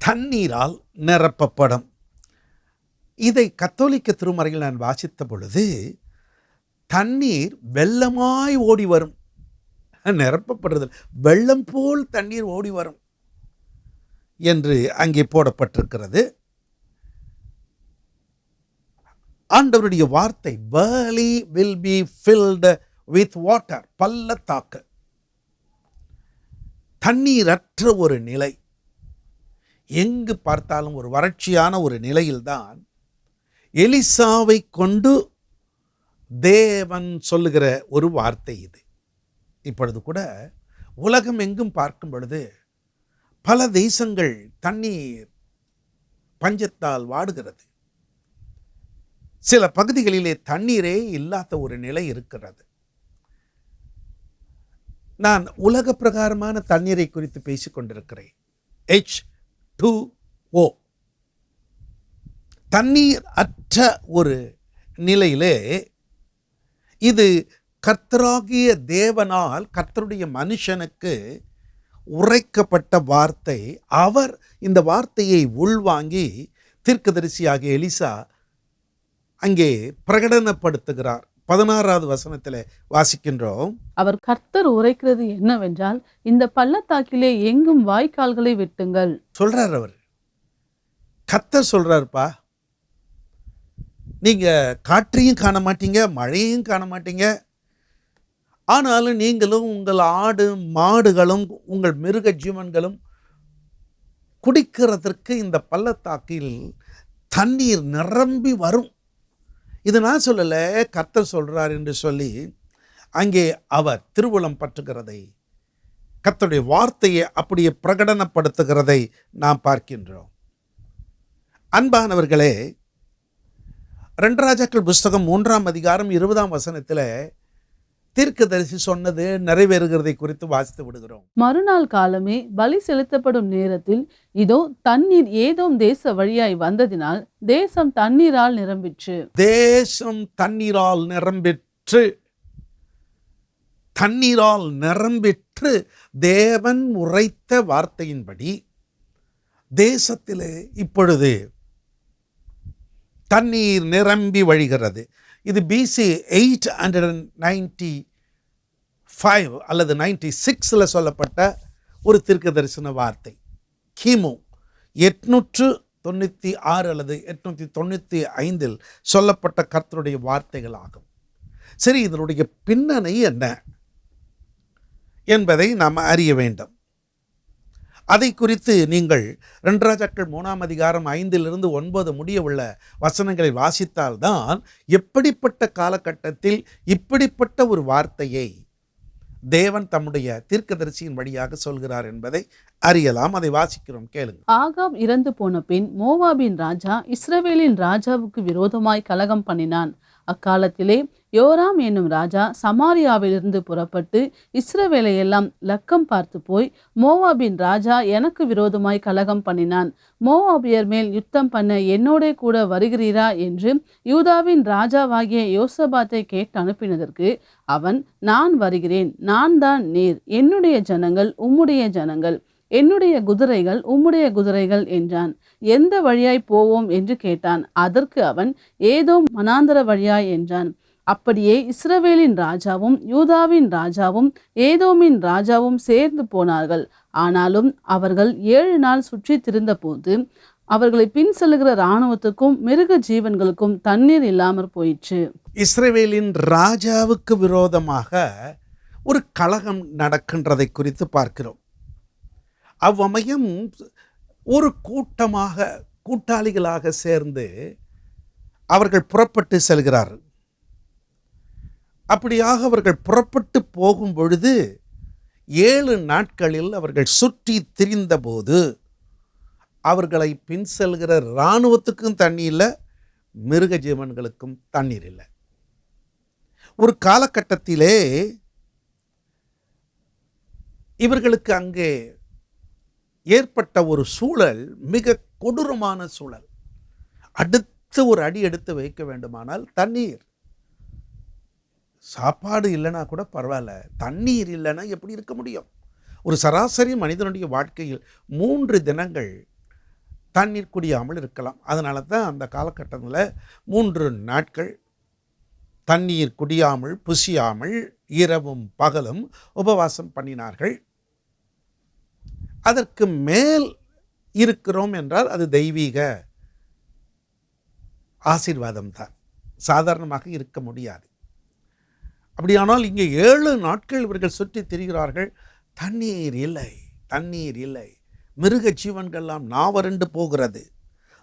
தண்ணீரால் நிரப்பப்படும். இதை கத்தோலிக்க திருமறையில் நான் வாசித்த பொழுது தண்ணீர் வெள்ளமாய் ஓடி வரும். நிரப்பப்படுறது வெள்ளம் போல் தண்ணீர் ஓடி வரும் என்று அங்கே போடப்பட்டிருக்கிறது. ஆண்டவருடைய வார்த்தை valley will be filled with water. பள்ளத்தாக்கு தண்ணீரற்ற ஒரு நிலை, எங்கு பார்த்தாலும் ஒரு வறட்சியான ஒரு நிலையில்தான் எலிசாவை கொண்டு தேவன் சொல்லுகிற ஒரு வார்த்தை இது. இப்பொழுது கூட உலகம் எங்கும் பார்க்கும் பொழுது பல தேசங்கள் தண்ணீர் பஞ்சத்தால் வாடுகிறது. சில பகுதிகளிலே தண்ணீரே இல்லாத ஒரு நிலை இருக்கிறது. நான் உலக பிரகாரமான தண்ணீரை குறித்து பேசிக் கொண்டிருக்கிறேன். H2O. தண்ணீர் அற்ற ஒரு நிலையிலே இது கர்த்தராகிய தேவனால் கர்த்தருடைய மனுஷனுக்கு உரைக்கப்பட்ட வார்த்தை. அவர் இந்த வார்த்தையை உள்வாங்கி தீர்க்கதரிசியாகிய எலிசா அங்கே பிரகடனப்படுத்துகிறார். 16வது வசனத்தில் வாசிக்கின்றோம். அவர் கர்த்தர் உரைக்கிறது என்னவென்றால், இந்த பள்ளத்தாக்கிலே எங்கும் வாய்க்கால்களை வெட்டுங்கள் சொல்றார். அவர் கர்த்தர் சொல்றாருப்பா, நீங்க காற்றையும் காண மாட்டீங்க, மழையையும் காண மாட்டீங்க. ஆனாலும் நீங்களும் உங்கள் ஆடு மாடுகளும் உங்கள் மிருக ஜீவன்களும் குடிக்கிறதற்கு இந்த பள்ளத்தாக்கில் தண்ணீர் நிரம்பி வரும். இது நான் சொல்லலை, கர்த்தர் சொல்றார் என்று சொல்லி அங்கே அவர் திருவுளம் பற்றுகிறதை, கர்த்தருடைய வார்த்தையை அப்படியே பிரகடனப்படுத்துகிறதை நாம் பார்க்கின்றோம். அன்பானவர்களே, 2 ராஜாக்கள் புஸ்தகம் 3ஆம் அதிகாரம் 20ஆம் வசனத்தில் தீர்க்கதரிசி சொன்னது நிறைவேறுகிறதை குறித்து வாசித்து விடுகிறோம். மறுநாள் காலமே பலி செலுத்தப்படும் நேரத்தில் இதோ தண்ணீர் ஏதோம் தேச வழியாய் வந்ததினால் தேசம் தண்ணீரால் நிரம்பிற்று. தேசம் தண்ணீரால் நிரம்பிற்று. தண்ணீரால் நிரம்பிற்று. தேவன் உரைத்த வார்த்தையின்படி தேசத்திலே இப்பொழுது தண்ணீர் நிரம்பி வழிகிறது. இது BC 895 அல்லது 96 சொல்லப்பட்ட ஒரு தீர்க்க தரிசன வார்த்தை. கிமு 896 அல்லது 895 சொல்லப்பட்ட கர்த்தருடைய வார்த்தைகள் ஆகும். சரி, இதனுடைய பின்னணி என்ன என்பதை நாம் அறிய வேண்டும். அதை குறித்து நீங்கள் 2 ராஜாக்கள் 3ஆம் அதிகாரம் 5லிருந்து 9 முடிய உள்ள வசனங்களை வாசித்தால்தான் எப்படிப்பட்ட காலகட்டத்தில் இப்படிப்பட்ட ஒரு வார்த்தையை தேவன் தம்முடைய தீர்க்கதரிசியின் வழியாக சொல்கிறார் என்பதை அறியலாம். அதை வாசிக்கிறோம், கேளுங்க. ஆகாப் இறந்து போன பின் மோவாபின் ராஜா இஸ்ரவேலின் ராஜாவுக்கு விரோதமாய் கலகம் பண்ணினான். அக்காலத்திலே யோராம் என்னும் ராஜா சமாரியாவிலிருந்து புறப்பட்டு இஸ்ரவேலை எல்லாம் லக்கம் பார்த்து போய், மோவாபின் ராஜா எனக்கு விரோதமாய் கலகம் பண்ணினான், மோவாபியர் மேல் யுத்தம் பண்ண என்னோட கூட வருகிறீரா என்று யூதாவின் ராஜாவாகிய யோசபாத்தை கேட்டு அனுப்பினதற்கு அவன், நான் வருகிறேன், நான் தான் நீர், என்னுடைய ஜனங்கள் உம்முடைய ஜனங்கள், என்னுடைய குதிரைகள் உம்முடைய குதிரைகள் என்றான். எந்த வழியாய் போவோம் என்று கேட்டான். அதற்கு அவன், ஏதோ மனாந்தர வழியாய் என்றான். அப்படியே இஸ்ரவேலின் ராஜாவும் யூதாவின் ராஜாவும் ஏதோமின் ராஜாவும் சேர்ந்து போனார்கள். ஆனாலும் அவர்கள் 7 நாள் சுற்றி திரிந்த போது அவர்களை பின் செல்லுகிற இராணுவத்துக்கும் மிருக ஜீவன்களுக்கும் தண்ணீர் இல்லாமற் போயிற்று. இஸ்ரவேலின் ராஜாவுக்கு விரோதமாக ஒரு கலகம் நடக்கின்றதை குறித்து பார்க்கிறோம். அவ்வமயம் ஒரு கூட்டாளிகளாக சேர்ந்து அவர்கள் புறப்பட்டு செல்கிறார்கள். அப்படியாக அவர்கள் புறப்பட்டு போகும் பொழுது 7 நாட்களில் அவர்கள் சுற்றி திரிந்தபோது அவர்களை பின் செல்கிற இராணுவத்துக்கும் தண்ணி இல்லை, மிருக ஜீவன்களுக்கும் தண்ணீர் இல்லை. ஒரு காலகட்டத்திலே இவர்களுக்கு அங்கே ஏற்பட்ட ஒரு சூழல் மிக கொடூரமான சூழல். அடுத்து ஒரு அடி எடுத்து வைக்க வேண்டுமானால் தண்ணீர், சாப்பாடு இல்லைன்னா கூட பரவாயில்ல, தண்ணீர் இல்லைன்னா எப்படி இருக்க முடியும்? ஒரு சராசரி மனிதனுடைய வாழ்க்கையில் 3 தினங்கள் தண்ணீர் குடியாமல் இருக்கலாம். அதனால தான் அந்த காலகட்டத்தில் 3 நாட்கள் தண்ணீர் குடியாமல் புசியாமல் இரவும் பகலும் உபவாசம் பண்ணினார்கள். அதற்கு மேல் இருக்கிறோம் என்றால் அது தெய்வீக ஆசீர்வாதம் தான், சாதாரணமாக இருக்க முடியாது. அப்படியானால் இங்கே 7 நாட்கள் இவர்கள் சுற்றி திரிகிறார்கள். தண்ணீர் இல்லை, தண்ணீர் இல்லை. மிருக ஜீவன்கள்லாம் நாவறண்டு போகிறது.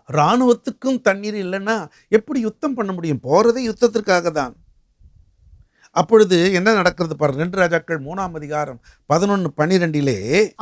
இராணுவத்துக்கும் தண்ணீர் இல்லைன்னா எப்படி யுத்தம் பண்ண முடியும்? போகிறதே யுத்தத்திற்காக தான். அப்பொழுது என்ன நடக்கிறது பாரு, 2 ராஜாக்கள் 3ஆம் அதிகாரம் 11-12.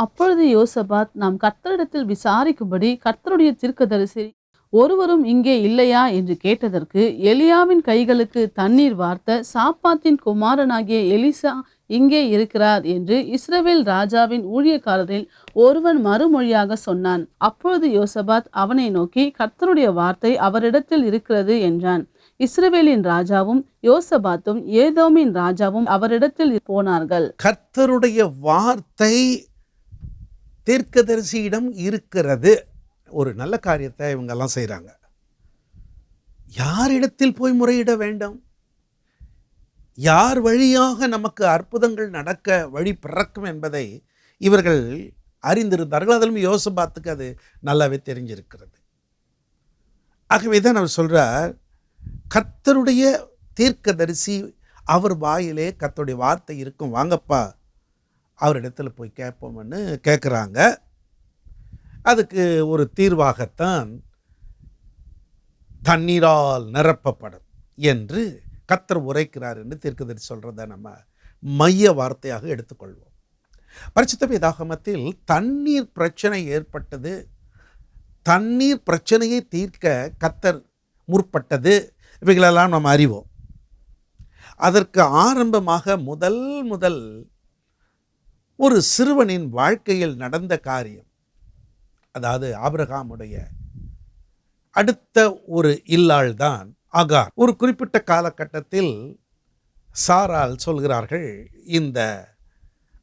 அப்பொழுது யோசபாத், நாம் கர்த்தரிடத்தில் விசாரிக்கும்படி கர்த்தருடைய தீர்க்கதரிசி ஒருவரும் இங்கே இல்லையா என்று கேட்டதற்கு, எலியாவின் கைகளுக்கு தண்ணீர் வார்த்த சாப்பாத்தின் குமாரனாகிய எலிசா இங்கே இருக்கிறார் என்று இஸ்ரவேல் ராஜாவின் ஊழியக்காரரில் ஒருவன் மறுமொழியாக சொன்னான். அப்பொழுது யோசபாத் அவனை நோக்கி, கர்த்தருடைய வார்த்தை அவரிடத்தில் இருக்கிறது என்றான். இஸ்ரவேலின் ராஜாவும் யோசபாத்தும் ஏதோமின் ராஜாவும் அவரிடத்தில் போனார்கள். கர்த்தருடைய வார்த்தை தீர்க்கதரிசியிடம் இருக்கிறது. ஒரு நல்ல காரியத்தை இவங்கெல்லாம் செய்கிறாங்க. யாரிடத்தில் போய் முறையிட வேண்டும்? யார் வழியாக நமக்கு அற்புதங்கள் நடக்க வழி பிறக்கும் என்பதை இவர்கள் அறிந்திருந்தார்கள். அதிலும் யோசபாத்துக்கு அது நல்லாவே தெரிஞ்சிருக்கிறது. ஆகவே தான் அவர் சொல்கிறார், கர்த்தருடைய தீர்க்கதரிசி அவர் வாயிலே கர்த்தருடைய வார்த்தை இருக்கும், வாங்கப்பா அவரிடத்துல போய் கேட்போம்னு கேட்குறாங்க. அதுக்கு ஒரு தீர்வாகத்தான் தண்ணீரால் நிரப்பப்படும் என்று கர்த்தர் உரைக்கிறார் என்று தீர்க்கதரிசி சொல்கிறத நம்ம மைய வார்த்தையாக எடுத்துக்கொள்வோம். பரிசுத்த வேதாகமத்தில் தண்ணீர் பிரச்சனை ஏற்பட்டது, தண்ணீர் பிரச்சனையை தீர்க்க கர்த்தர் முற்பட்டது, இவைகளெல்லாம் நாம் அறிவோம். அதற்கு ஆரம்பமாக முதல் ஒரு சிறுவனின் வாழ்க்கையில் நடந்த காரியம், அதாவது ஆபிரகாமுடைய அடுத்த ஒரு இல்லாள் தான் ஆகார். ஒரு குறிப்பிட்ட காலகட்டத்தில் சாரால் சொல்கிறார்கள், இந்த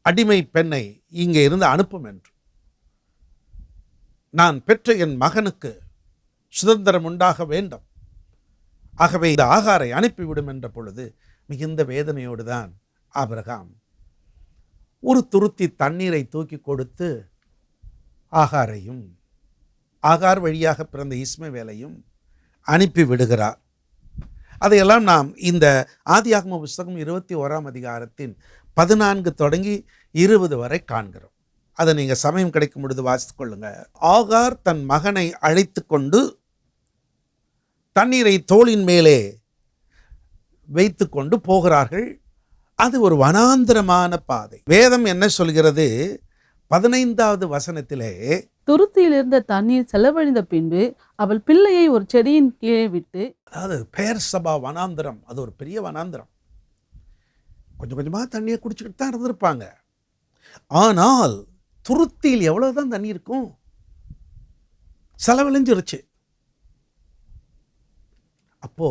அடிமை பெண்ணை இங்கே இருந்து அனுப்பும் என்று. நான் பெற்ற என் மகனுக்கு சுதந்திரம் உண்டாக வேண்டும், ஆகவே இந்த ஆகாரை அனுப்பிவிடும் என்ற பொழுது மிகுந்த வேதனையோடு தான் ஆபிரகாம் ஒரு துருத்தி தண்ணீரை தூக்கி கொடுத்து ஆகாரையும் ஆகார் வழியாக பிறந்த இஸ்மவேலையும் அனுப்பி விடுகிறார். அதையெல்லாம் நாம் இந்த ஆதியாகம புஸ்தகம் 21ஆம் அதிகாரத்தின் 14 தொடங்கி 20 வரை காண்கிறோம். அதை நீங்கள் சமயம் கிடைக்கும் பொழுது வாசித்து கொள்ளுங்க. ஆகார் தன் மகனை அழைத்து கொண்டு தண்ணீரை தோளின் மேலே வைத்து கொண்டு போகிறார்கள். அது ஒரு வனாந்திரமான பாதை. வேதம் என்ன சொல்கிறது? 15வது வசனத்திலே, துருத்தியில் இருந்த தண்ணீர் செலவழிந்த பின்பு அவள் பிள்ளையை ஒரு செடியின் கீழே விட்டு, அதாவது பெயர் சபா வனாந்திரம், அது ஒரு பெரிய வனாந்திரம். கொஞ்சம் கொஞ்சமாக தண்ணியை குடிச்சுக்கிட்டு தான் இருந்திருப்பாங்க. ஆனால் துருத்தியில் எவ்வளவுதான் தண்ணி இருக்கும்? செலவழிஞ்சிருச்சு. அப்போ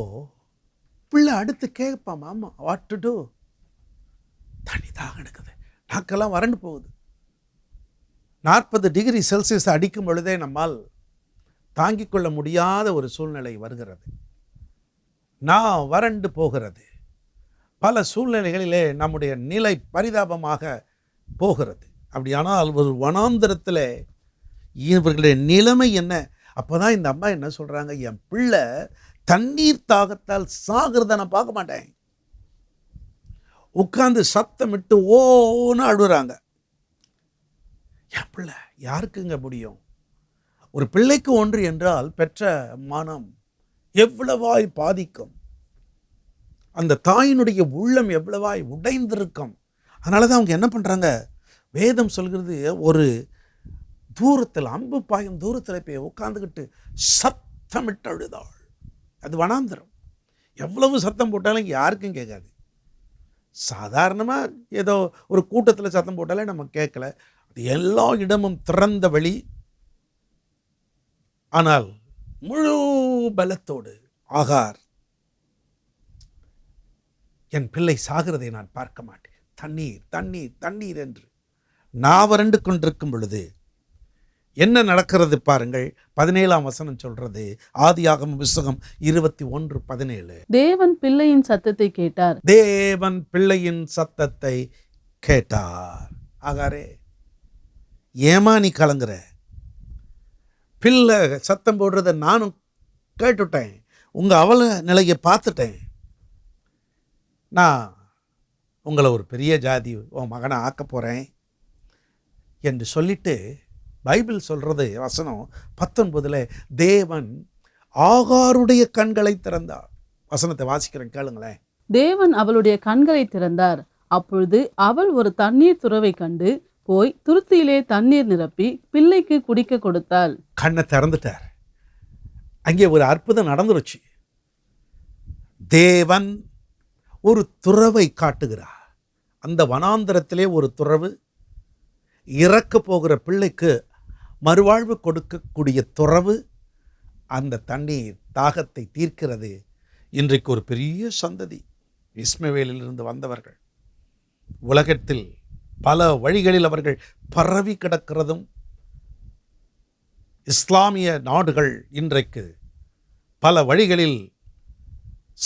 பிள்ளை அடுத்து கேட்பான், மாமா வாட் டு டூ? தண்ணி தாக எடுக்குது, நாக்கெல்லாம் வறண்டு போகுது. 40 டிகிரி செல்சியஸ் அடிக்கும் பொழுதே நம்மால் தாங்கிக் கொள்ள முடியாத ஒரு சூழ்நிலை வருகிறது. நான் வறண்டு போகிறது. பல சூழ்நிலைகளிலே நம்முடைய நிலை பரிதாபமாக போகிறது. அப்படியானால் ஒரு வனாந்திரத்தில் இவர்களுடைய நிலைமை என்ன? அப்போ தான் இந்த அம்மா என்ன சொல்கிறாங்க, என் பிள்ளை தண்ணீர் தாகத்தால் சாகிறத நான் பார்க்க மாட்டேன். உட்கார்ந்து சத்தமிட்டு ஓன்னு அழுகுறாங்க. என் பிள்ளை யாருக்குங்க முடியும்? ஒரு பிள்ளைக்கு ஒன்று என்றால் பெற்ற மனம் எவ்வளவாய் பாதிக்கும், அந்த தாயினுடைய உள்ளம் எவ்வளவாய் உடைந்திருக்கும். அதனால தான் அவங்க என்ன பண்ணுறாங்க, வேதம் சொல்கிறது, ஒரு தூரத்தில் அம்பு பாயும் தூரத்தில் போய் உட்காந்துக்கிட்டு சத்தமிட்டு அழுதாள். அது வனாந்தரம், எவ்வளவு சத்தம் போட்டாலும் யாருக்கும் கேட்காது. சாதாரணமாக ஏதோ ஒரு கூட்டத்தில் சத்தம் போட்டாலே நம்ம கேட்கல, அது எல்லா இடமும் திறந்த வெளி. ஆனால் முழு பலத்தோடு ஆகார், என் பிள்ளை சாகிறதை நான் பார்க்க மாட்டேன், தண்ணீர் தண்ணீர் தண்ணீர் என்று நாவறண்டு கொண்டிருக்கும் பொழுது என்ன நடக்கிறது பாருங்கள். 17ஆம் வசனம் சொல்றது, ஆதியாகமம் புத்தகம் 21:17. தேவன் பிள்ளையின் சத்தத்தை கேட்டார். தேவன் பிள்ளையின் சத்தத்தை கேட்டார். ஆகாரே, ஏமா நீ கலங்குற? பிள்ளை சத்தம் போடுறத நானும் கேட்டுட்டேன், உங்க அவல நிலையை பார்த்துட்டேன். நான் உங்களை ஒரு பெரிய ஜாதி உன் மகனை ஆக்க போறேன் என்று சொல்லிட்டு பைபிள் சொல்றது வசனம் 19 தேவன் ஆகாருடைய கண்களை திறந்தார். வசனத்தை வாசிக்கிறேன், கேளுங்களேன். தேவன் அவளுடைய கண்களை திறந்தார். அப்பொழுது அவள் ஒரு தண்ணீர் துறவை கண்டு போய் துருத்தியிலே தண்ணீர் நிரப்பி பிள்ளைக்கு குடிக்க கொடுத்தாள். கண்ணை திறந்துட்டார். அங்கே ஒரு அற்புதம் நடந்துருச்சு. தேவன் ஒரு துறவை காட்டுகிறார். அந்த வனாந்தரத்திலே ஒரு துறவு, இறக்க போகிற பிள்ளைக்கு மறுவாழ்வு கொடுக்கக்கூடிய துறவு. அந்த தண்ணீர் தாகத்தை தீர்க்கிறது. இன்றைக்கு ஒரு பெரிய சந்ததி இஸ்மவேலிலிருந்து வந்தவர்கள் உலகத்தில் பல வழிகளில் அவர்கள் பரவி கிடக்கிறதும், இஸ்லாமிய நாடுகள் இன்றைக்கு பல வழிகளில்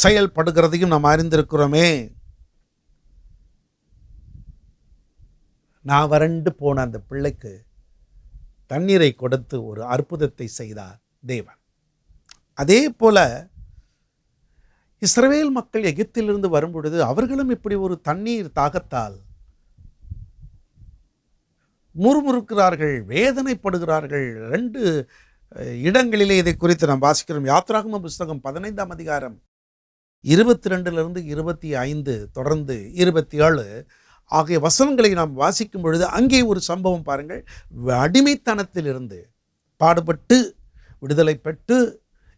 செயல்படுகிறதையும் நாம் அறிந்திருக்கிறோமே. நான் வறண்டு போன அந்த பிள்ளைக்கு தண்ணீரை கொடுத்து ஒரு அற்புதத்தை செய்தார் தேவன். அதே போல இஸ்ரவேல் மக்கள் எகிப்திலிருந்து வரும்பொழுது அவர்களும் இப்படி ஒரு தண்ணீர் தாகத்தால் முறுமுறுக்கிறார்கள், வேதனைப்படுகிறார்கள். 2 இடங்களிலே இதை குறித்து நாம் வாசிக்கிறோம். யாத்ராகம புத்தகம் 15ஆம் அதிகாரம் 22 25 தொடர்ந்து 27 ஆகிய வசனங்களை நாம் வாசிக்கும் பொழுது அங்கே ஒரு சம்பவம் பாருங்கள். அடிமைத்தனத்திலிருந்து பாடுபட்டு விடுதலை பெற்று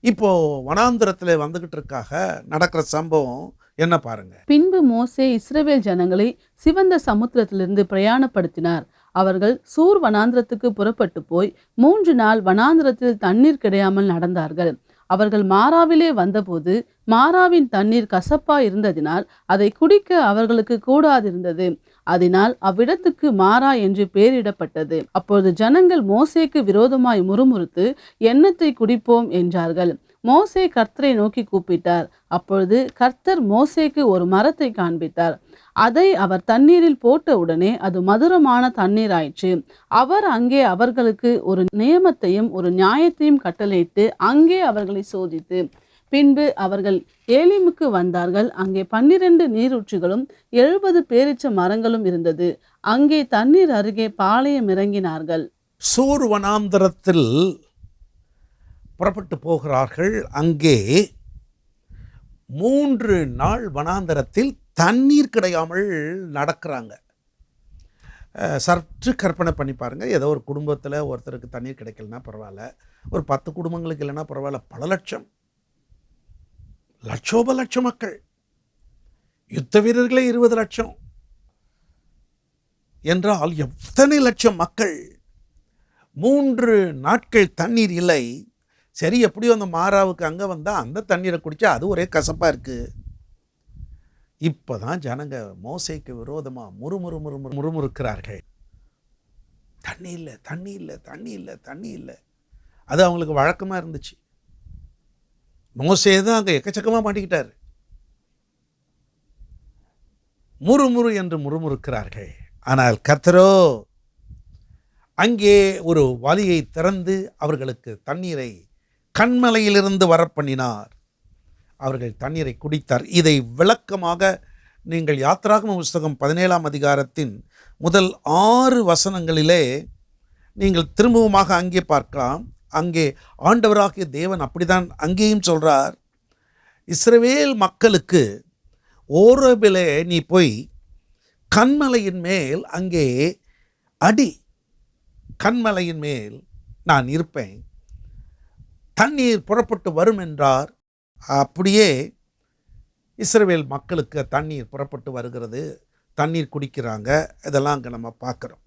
இப்போ வனாந்திரத்தில் வந்துகிட்டு இருக்காக நடக்கிற சம்பவம் என்ன பாருங்க. பின்பு மோசே இஸ்ரவேல் ஜனங்களை சிவந்த சமுத்திரத்திலிருந்து பிரயாணப்படுத்தினார். அவர்கள் சூர் வனாந்திரத்துக்கு புறப்பட்டு போய் 3 நாள் வனாந்திரத்தில் தண்ணீர் கிடையாமல் நடந்தார்கள். அவர்கள் மாராவிலே வந்தபோது மாராவின் தண்ணீர் கசப்பா இருந்ததினால் அதை குடிக்க அவர்களுக்கு கூடாதிருந்தது. அதனால் அவ்விடத்துக்கு மாரா என்று பெயரிடப்பட்டது. அப்பொழுது ஜனங்கள் மோசேக்கு விரோதமாய் முறுமுறுத்து எண்ணத்தை குடிப்போம் என்றார்கள். மோசே கர்த்தரை நோக்கி கூப்பிட்டார். அப்பொழுது கர்த்தர் மோசேக்கு ஒரு மரத்தை காண்பித்தார். அதை அவர் தண்ணீரில் போட்ட உடனே அது மதுரமான தண்ணீர் ஆயிற்று. அவர் அங்கே அவர்களுக்கு ஒரு நியமத்தையும் ஒரு நியாயத்தையும் கட்டளையிட்டு அங்கே அவர்களை சோதித்து பின்பு அவர்கள் ஏலிமுக்கு வந்தார்கள். அங்கே 12 நீரூற்றுகளும் 70 பேரீச்ச மரங்களும் இருந்தது. அங்கே தண்ணீர் அருகே பாளையம் இறங்கினார்கள். சூர் வனாந்தரத்தில் புறப்பட்டு போகிறார்கள். அங்கே 3 நாள் வனாந்தரத்தில் தண்ணீர் கிடையாமல் நடக்கிறாங்க. சற்று கற்பனை பண்ணி பாருங்கள். ஏதோ ஒரு குடும்பத்தில் ஒருத்தருக்கு தண்ணீர் கிடைக்கலன்னா பரவாயில்ல, ஒரு 10 குடும்பங்களுக்கு இல்லைன்னா பரவாயில்ல, பல லட்சம் லட்சோப லட்சம் மக்கள், யுத்த வீரர்களே 20 லட்சம் என்றால் எத்தனை லட்சம் மக்கள். 3 நாட்கள் தண்ணீர் இல்லை. சரி, எப்படியோ அந்த மாராவுக்கு அங்கே வந்தால் அந்த தண்ணீரை குடித்தா அது ஒரே கசப்பாக இருக்குது. இப்போ தான் ஜனங்க மோசேக்கு விரோதமாக முறுமுறுக்கிறார்கள். தண்ணி இல்லை, தண்ணி இல்லை, தண்ணி இல்லை, தண்ணி இல்லை. அது அவங்களுக்கு வழக்கமாக இருந்துச்சு. மோசே தான் அங்கே எக்கச்சக்கமாக மாட்டிக்கிட்டார். முறுமுறு என்று முறுமுறுக்கிறார்கள். ஆனால் கர்த்தரோ அங்கே ஒரு வழியை திறந்து அவர்களுக்கு தண்ணீரை கண்மலையிலிருந்து வரப்பண்ணினார். அவர்கள் தண்ணீரை குடித்தார். இதை விளக்கமாக நீங்கள் யாத்ராகம புத்தகம் 17ஆம் அதிகாரத்தின் முதல் 6 வசனங்களிலே நீங்கள் திரும்பவுமாக அங்கே பார்க்கலாம். அங்கே ஆண்டவராகிய தேவன் அப்படிதான் அங்கேயும் சொல்கிறார், இஸ்ரவேல் மக்களுக்கு ஓரபிலே நீ போய் கன்மலையின் மேல் அங்கே அடி, கன்மலையின் மேல் நான் இருப்பேன், தண்ணீர் புறப்பட்டு வரும் என்றார். அப்படியே இஸ்ரவேல் மக்களுக்கு தண்ணீர் புறப்பட்டு வருகிறது, தண்ணீர் குடிக்கிறாங்க. இதெல்லாம் அங்கே நம்ம பார்க்குறோம்.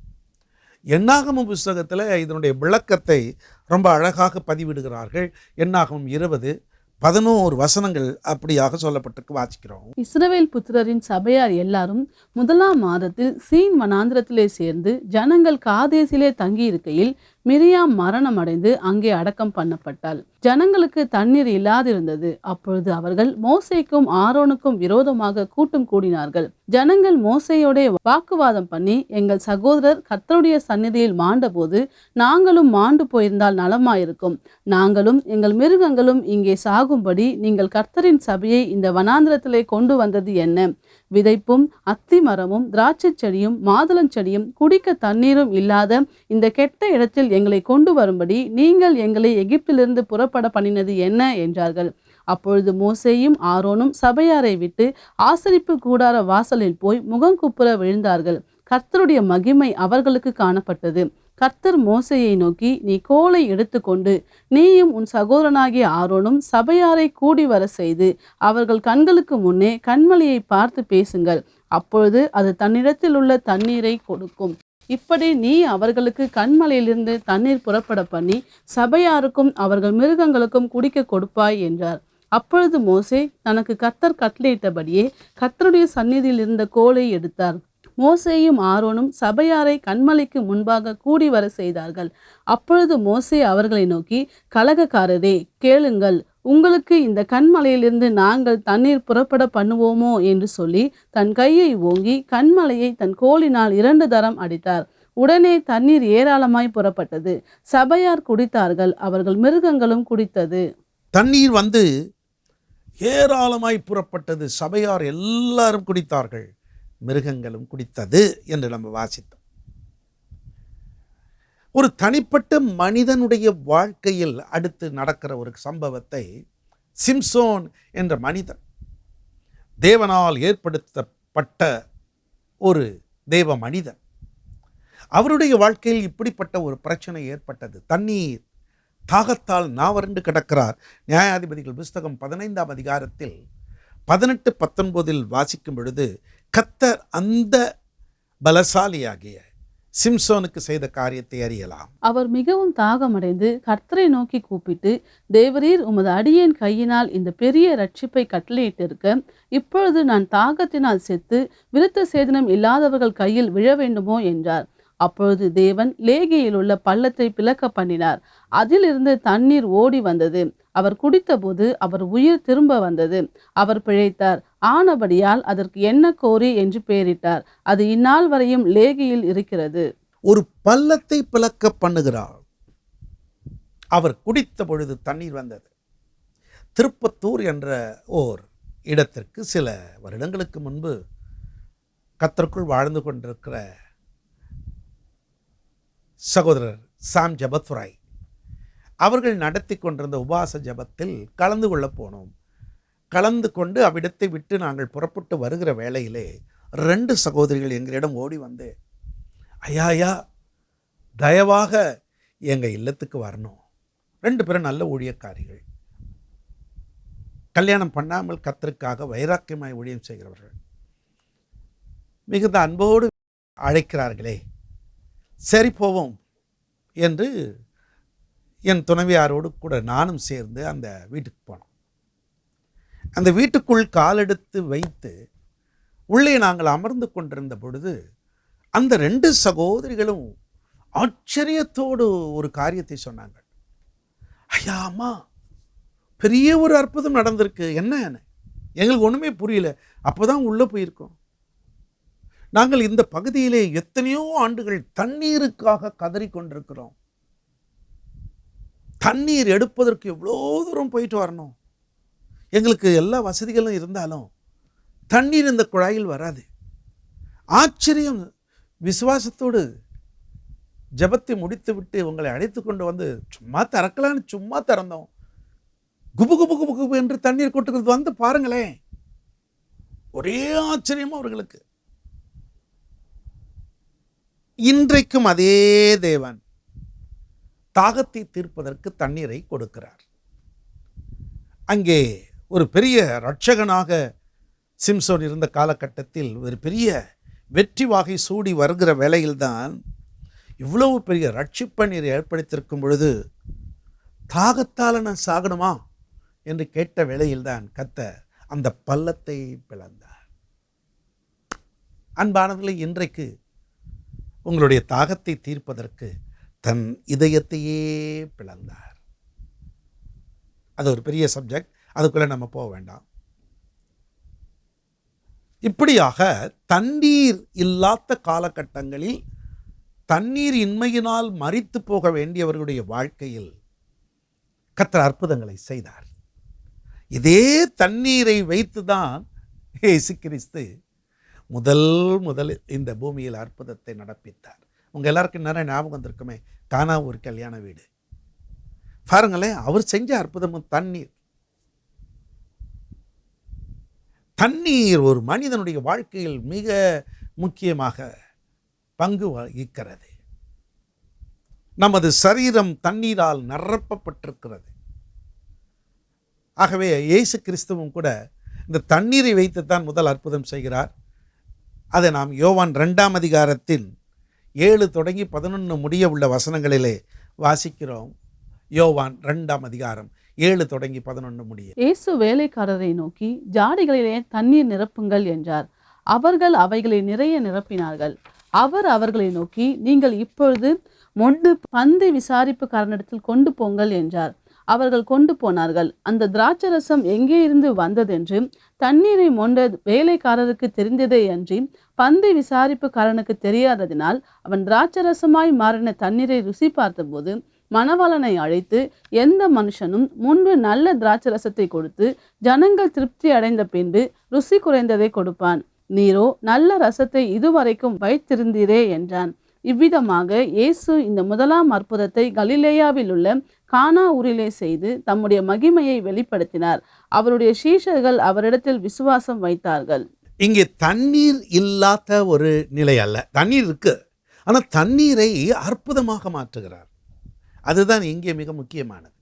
என்னாகமம் புஸ்தகத்தில் இதனுடைய விளக்கத்தை ரொம்ப அழகாக பதிவிடுகிறார்கள். என்னாகமம் 20:11 வசனங்கள் அப்படியாக சொல்லப்பட்டிருக்கு, வாசிக்கிறோம். இஸ்ரவேல் புத்திரரின் சபையார் எல்லாரும் 1ஆம் மாதத்தில் சீன் வனாந்திரத்திலே சேர்ந்து ஜனங்கள் காதேசிலே தங்கி இருக்கையில் மிரியாம் மரணம் அடைந்து அங்கே அடக்கம் பண்ணப்பட்டாள். ஜனங்களுக்கு தண்ணீர் இல்லாதிருந்தது. அப்பொழுது அவர்கள் மோசேக்கும் ஆரோனுக்கும் விரோதமாக கூட்டம் கூடினார்கள். ஜனங்கள் மோசேயோட வாக்குவாதம் பண்ணி, எங்கள் சகோதரர் கர்த்தருடைய சந்நிதியில் மாண்டபோது நாங்களும் மாண்டு போயிருந்தால் நலமாயிருக்கும், நாங்களும் எங்கள் மிருகங்களும் இங்கே சாகும்படி நீங்கள் கர்த்தரின் சபையை இந்த வனாந்திரத்திலே கொண்டு வந்தது என்ன? விதைப்பும் அத்தி மரமும் திராட்சை செடியும் மாதுளஞ்செடியும் குடிக்க தண்ணீரும் இல்லாத இந்த கெட்ட இடத்தில் எங்களை கொண்டு வரும்படி நீங்கள் எங்களை எகிப்திலிருந்து புறப்பட பண்ணினது என்ன என்றார்கள். அப்பொழுது மோசேயும் ஆரோனும் சபையாரை விட்டு ஆசரிப்பு கூடார வாசலில் போய் முகங்குப்புற விழுந்தார்கள். கர்த்தருடைய மகிமை அவர்களுக்கு காணப்பட்டது. கர்த்தர் மோசேயை நோக்கி, நீ கோலை எடுத்துக்கொண்டு நீயும் உன் சகோதரனாகிய ஆரோனும் சபையாரை கூடி வர செய்து அவர்கள் கண்களுக்கு முன்னே கன்மலையை பார்த்து பேசுங்கள், அப்பொழுது அது தன்னிடத்தில் உள்ள தண்ணீரை கொடுக்கும். இப்படி நீ அவர்களுக்கு கன்மலையிலிருந்து தண்ணீர் புறப்பட பண்ணி சபையாருக்கும் அவர்கள் மிருகங்களுக்கும் குடிக்க கொடுப்பாய் என்றார். அப்பொழுது மோசே தனக்கு கர்த்தர் கட்டளையிட்டபடியே கர்த்தருடைய சந்நிதியில் இருந்த கோலை எடுத்தார். மோசேயும் ஆரோனும் சபையாரை கன்மலைக்கு முன்பாக கூடி வர செய்தார்கள். அப்பொழுது மோசே அவர்களை நோக்கி, கலகக்காரரே கேளுங்கள், உங்களுக்கு இந்த கன்மலையிலிருந்து நாங்கள் தண்ணீர் புறப்பட பண்ணுவோமோ என்று சொல்லி தன் கையை ஓங்கி கன்மலையை தன் கோலினால் 2 தரம் அடித்தார். உடனே தண்ணீர் ஏராளமாய் புறப்பட்டது. சபையார் குடித்தார்கள், அவர்கள் மிருகங்களும் குடித்தது. தண்ணீர் வந்து ஏராளமாய் புறப்பட்டது, சபையார் எல்லாரும் குடித்தார்கள், மிருகங்களும் குடித்தது என்று நம்ம வாசித்தோம். ஒரு தனிப்பட்ட மனிதனுடைய வாழ்க்கையில் அடுத்து நடக்கிற ஒரு சம்பவத்தை சிம்சோன் என்ற மனிதன், தேவனால் ஏற்படுத்தப்பட்ட ஒரு தேவ மனிதன், அவருடைய வாழ்க்கையில் இப்படிப்பட்ட ஒரு பிரச்சனை ஏற்பட்டது. தண்ணீர் தாகத்தால் நாவறண்டு கிடக்கிறார். நியாயாதிபதிகள் புஸ்தகம் 15ஆம் அதிகாரத்தில் 18-19 வாசிக்கும் பொழுது கர்த்தர் அந்த பலசாலியாகிய சிம்சோனுக்கு செய்த காரியத்தை அறியலாம். அவர் மிகவும் தாகமடைந்து கர்த்தரை நோக்கி கூப்பிட்டு, தேவரீர் உமது அடியேன் கையினால் இந்த பெரிய ரட்சிப்பை கட்டளையிட்டிருக்க, இப்பொழுது நான் தாகத்தினால் செத்து விருத்த சேதனம் இல்லாதவர்கள் கையில் விழ வேண்டுமோ என்றார். அப்பொழுது தேவன் லேகியில் உள்ள பள்ளத்தை பிளக்க பண்ணினார். அதிலிருந்து தண்ணீர் ஓடி வந்தது. அவர் குடித்தபோது அவர் உயிர் திரும்ப வந்தது. அவர் பிழைத்தார். ஆனபடியால் அதற்கு என்ன கோரி என்று பெயரிட்டார். அது இந்நாள் வரையும் லேகியில் இருக்கிறது. ஒரு பள்ளத்தை பிளக்க பண்ணுகிறார். அவர் குடித்த பொழுது தண்ணீர் வந்தது. திருப்பத்தூர் என்ற ஓர் இடத்திற்கு சில வருடங்களுக்கு முன்பு கர்த்தருக்குள் வாழ்ந்து கொண்டிருக்கிற சகோதரர் சாம் ஜபத்ராய் அவர்கள் நடத்தி கொண்டிருந்த உபாச ஜபத்தில் கலந்து கொள்ள போனோம். கலந்து கொண்டு அவ்விடத்தை விட்டு நாங்கள் புறப்பட்டு வருகிற வேளையிலே 2 சகோதரிகள் எங்களிடம் ஓடி வந்து, ஐயா தயவாக எங்கள் இல்லத்துக்கு வரணும். 2 பேரும் நல்ல ஊழியக்காரிகள், கல்யாணம் பண்ணாமல் கர்த்தருக்காக வைராக்கியமாய் ஊழியம் செய்கிறவர்கள், மிகுந்த அன்போடு அழைக்கிறார்களே, சரி போவோம் என்று என் துணைவியாரோடு கூட நானும் சேர்ந்து அந்த வீட்டுக்கு போனோம். அந்த வீட்டுக்குள் காலெடுத்து வைத்து உள்ளே நாங்கள் அமர்ந்து கொண்டிருந்த பொழுது அந்த 2 சகோதரிகளும் ஆச்சரியத்தோடு ஒரு காரியத்தை சொன்னாங்க. ஐயா அம்மா, பெரிய ஒரு அற்புதம் நடந்திருக்கு, என்ன எங்களுக்கு ஒன்றுமே புரியல. அப்போ தான் உள்ளே போயிருக்கோம். நாங்கள் இந்த பகுதியிலே எத்தனையோ ஆண்டுகள் தண்ணீருக்காக கதறி கொண்டிருக்கிறோம். தண்ணீர் எடுப்பதற்கு எவ்வளோ தூரம் போயிட்டு வரணும். எங்களுக்கு எல்லா வசதிகளும் இருந்தாலும் தண்ணீர் இந்த குழாயில் வராது. ஆச்சரியம், விசுவாசத்தோடு ஜெபத்தை முடித்து விட்டு உங்களை அழைத்து கொண்டு வந்து சும்மா திறக்கலான்னு சும்மா திறந்தோம். குபு குபு குபு குபு என்று தண்ணீர் கொட்டுக்கிறது. வந்து பாருங்களேன், ஒரே ஆச்சரியமா அவர்களுக்கு. இன்றைக்கும் அதே தேவன் தாகத்தை தீர்ப்பதற்கு தண்ணீரை கொடுக்கிறார். அங்கே ஒரு பெரிய இரட்சகனாக சிம்சோன் இருந்த காலகட்டத்தில் ஒரு பெரிய வெற்றி வாகை சூடி வருகிற வேளையில்தான் இவ்வளவு பெரிய ரட்சிப்பை நீர் ஏற்படுத்தியிருக்கும் பொழுது தாகத்தால் நான் சாகணுமா என்று கேட்ட வேளையில்தான் கர்த்தர் அந்த பள்ளத்தை பிளந்தார். அன்பானவர்களே, இன்றைக்கு உங்களுடைய தாகத்தை தீர்ப்பதற்கு தன் இதயத்தையே பிளந்தார். அது ஒரு பெரிய சப்ஜெக்ட், அதுக்குள்ளே நம்ம போக வேண்டாம். இப்படியாக தண்ணீர் இல்லாத காலகட்டங்களில் தண்ணீர் இன்மையினால் மரித்து போக வேண்டியவர்களுடைய வாழ்க்கையில் கர்த்தர் அற்புதங்களை செய்தார். இதே தண்ணீரை வைத்துதான் இயேசு கிறிஸ்து முதல் இந்த பூமியில் அற்புதத்தை நடப்பித்தார். உங்கள் எல்லாருக்கும் நிறைய ஞாபகம் வந்திருக்குமே, கானா ஒரு கல்யாண வீடு. பாருங்களேன், அவர் செஞ்ச அற்புதமும் தண்ணீர் ஒரு மனிதனுடைய வாழ்க்கையில் மிக முக்கியமாக பங்கு வகிக்கிறது. நமது சரீரம் தண்ணீரால் நிரப்பப்பட்டிருக்கிறது. ஆகவே இயேசு கிறிஸ்துவும் கூட இந்த தண்ணீரை வைத்துத்தான் முதல் அற்புதம் செய்கிறார். அதை நாம் யோவான் 2ஆம் அதிகாரத்தின் 7 தொடங்கி 11 முடிய உள்ள வசனங்களிலே வாசிக்கிறோம். யோவான் 2ஆம் அதிகாரம் 7 தொடங்கி 11 முடிய. இயேசு வேலைக்காரரை நோக்கி, ஜாடிகளிலே தண்ணீர் நிரப்புங்கள் என்றார். அவர்கள் அவைகளை நிறைய நிரப்பினார்கள். அவர் அவர்களை நோக்கி, நீங்கள் இப்பொழுது மொண்டு பந்தை விசாரிப்புக்காரனிடத்தில் கொண்டு போங்கள் என்றார். அவர்கள் கொண்டு போனார்கள். அந்த திராட்சரசம் எங்கே இருந்து வந்ததென்று தண்ணீரை மொண்ட வேலைக்காரருக்கு தெரிந்ததே அன்றி பந்தை விசாரிப்புக்காரனுக்கு தெரியாததினால் அவன் திராட்சரசமாய் மாறின தண்ணீரை ருசி பார்த்தபோது மணவாளனை அழைத்து, எந்த மனுஷனும் முன்பு நல்ல திராட்சரசத்தை கொடுத்து ஜனங்கள் திருப்தி அடைந்த பின்பு ருசி குறைந்ததை கொடுப்பான். நீரோ நல்ல ரசத்தை இதுவரைக்கும் வைத்திருந்தீரே என்றான். இவ்விதமாக இயேசு இந்த முதலாம் அற்புதத்தை கலிலேயாவில் உள்ள கானா ஊரிலே செய்து தம்முடைய மகிமையை வெளிப்படுத்தினார். அவருடைய சீஷர்கள் அவரிடத்தில் விசுவாசம் வைத்தார்கள். இங்கே தண்ணீர் இல்லாத ஒரு நிலை அல்ல, தண்ணீர் இருக்கு. ஆனால் தண்ணீரை அற்புதமாக மாற்றுகிறார். அதுதான் இங்கே மிக முக்கியமானது.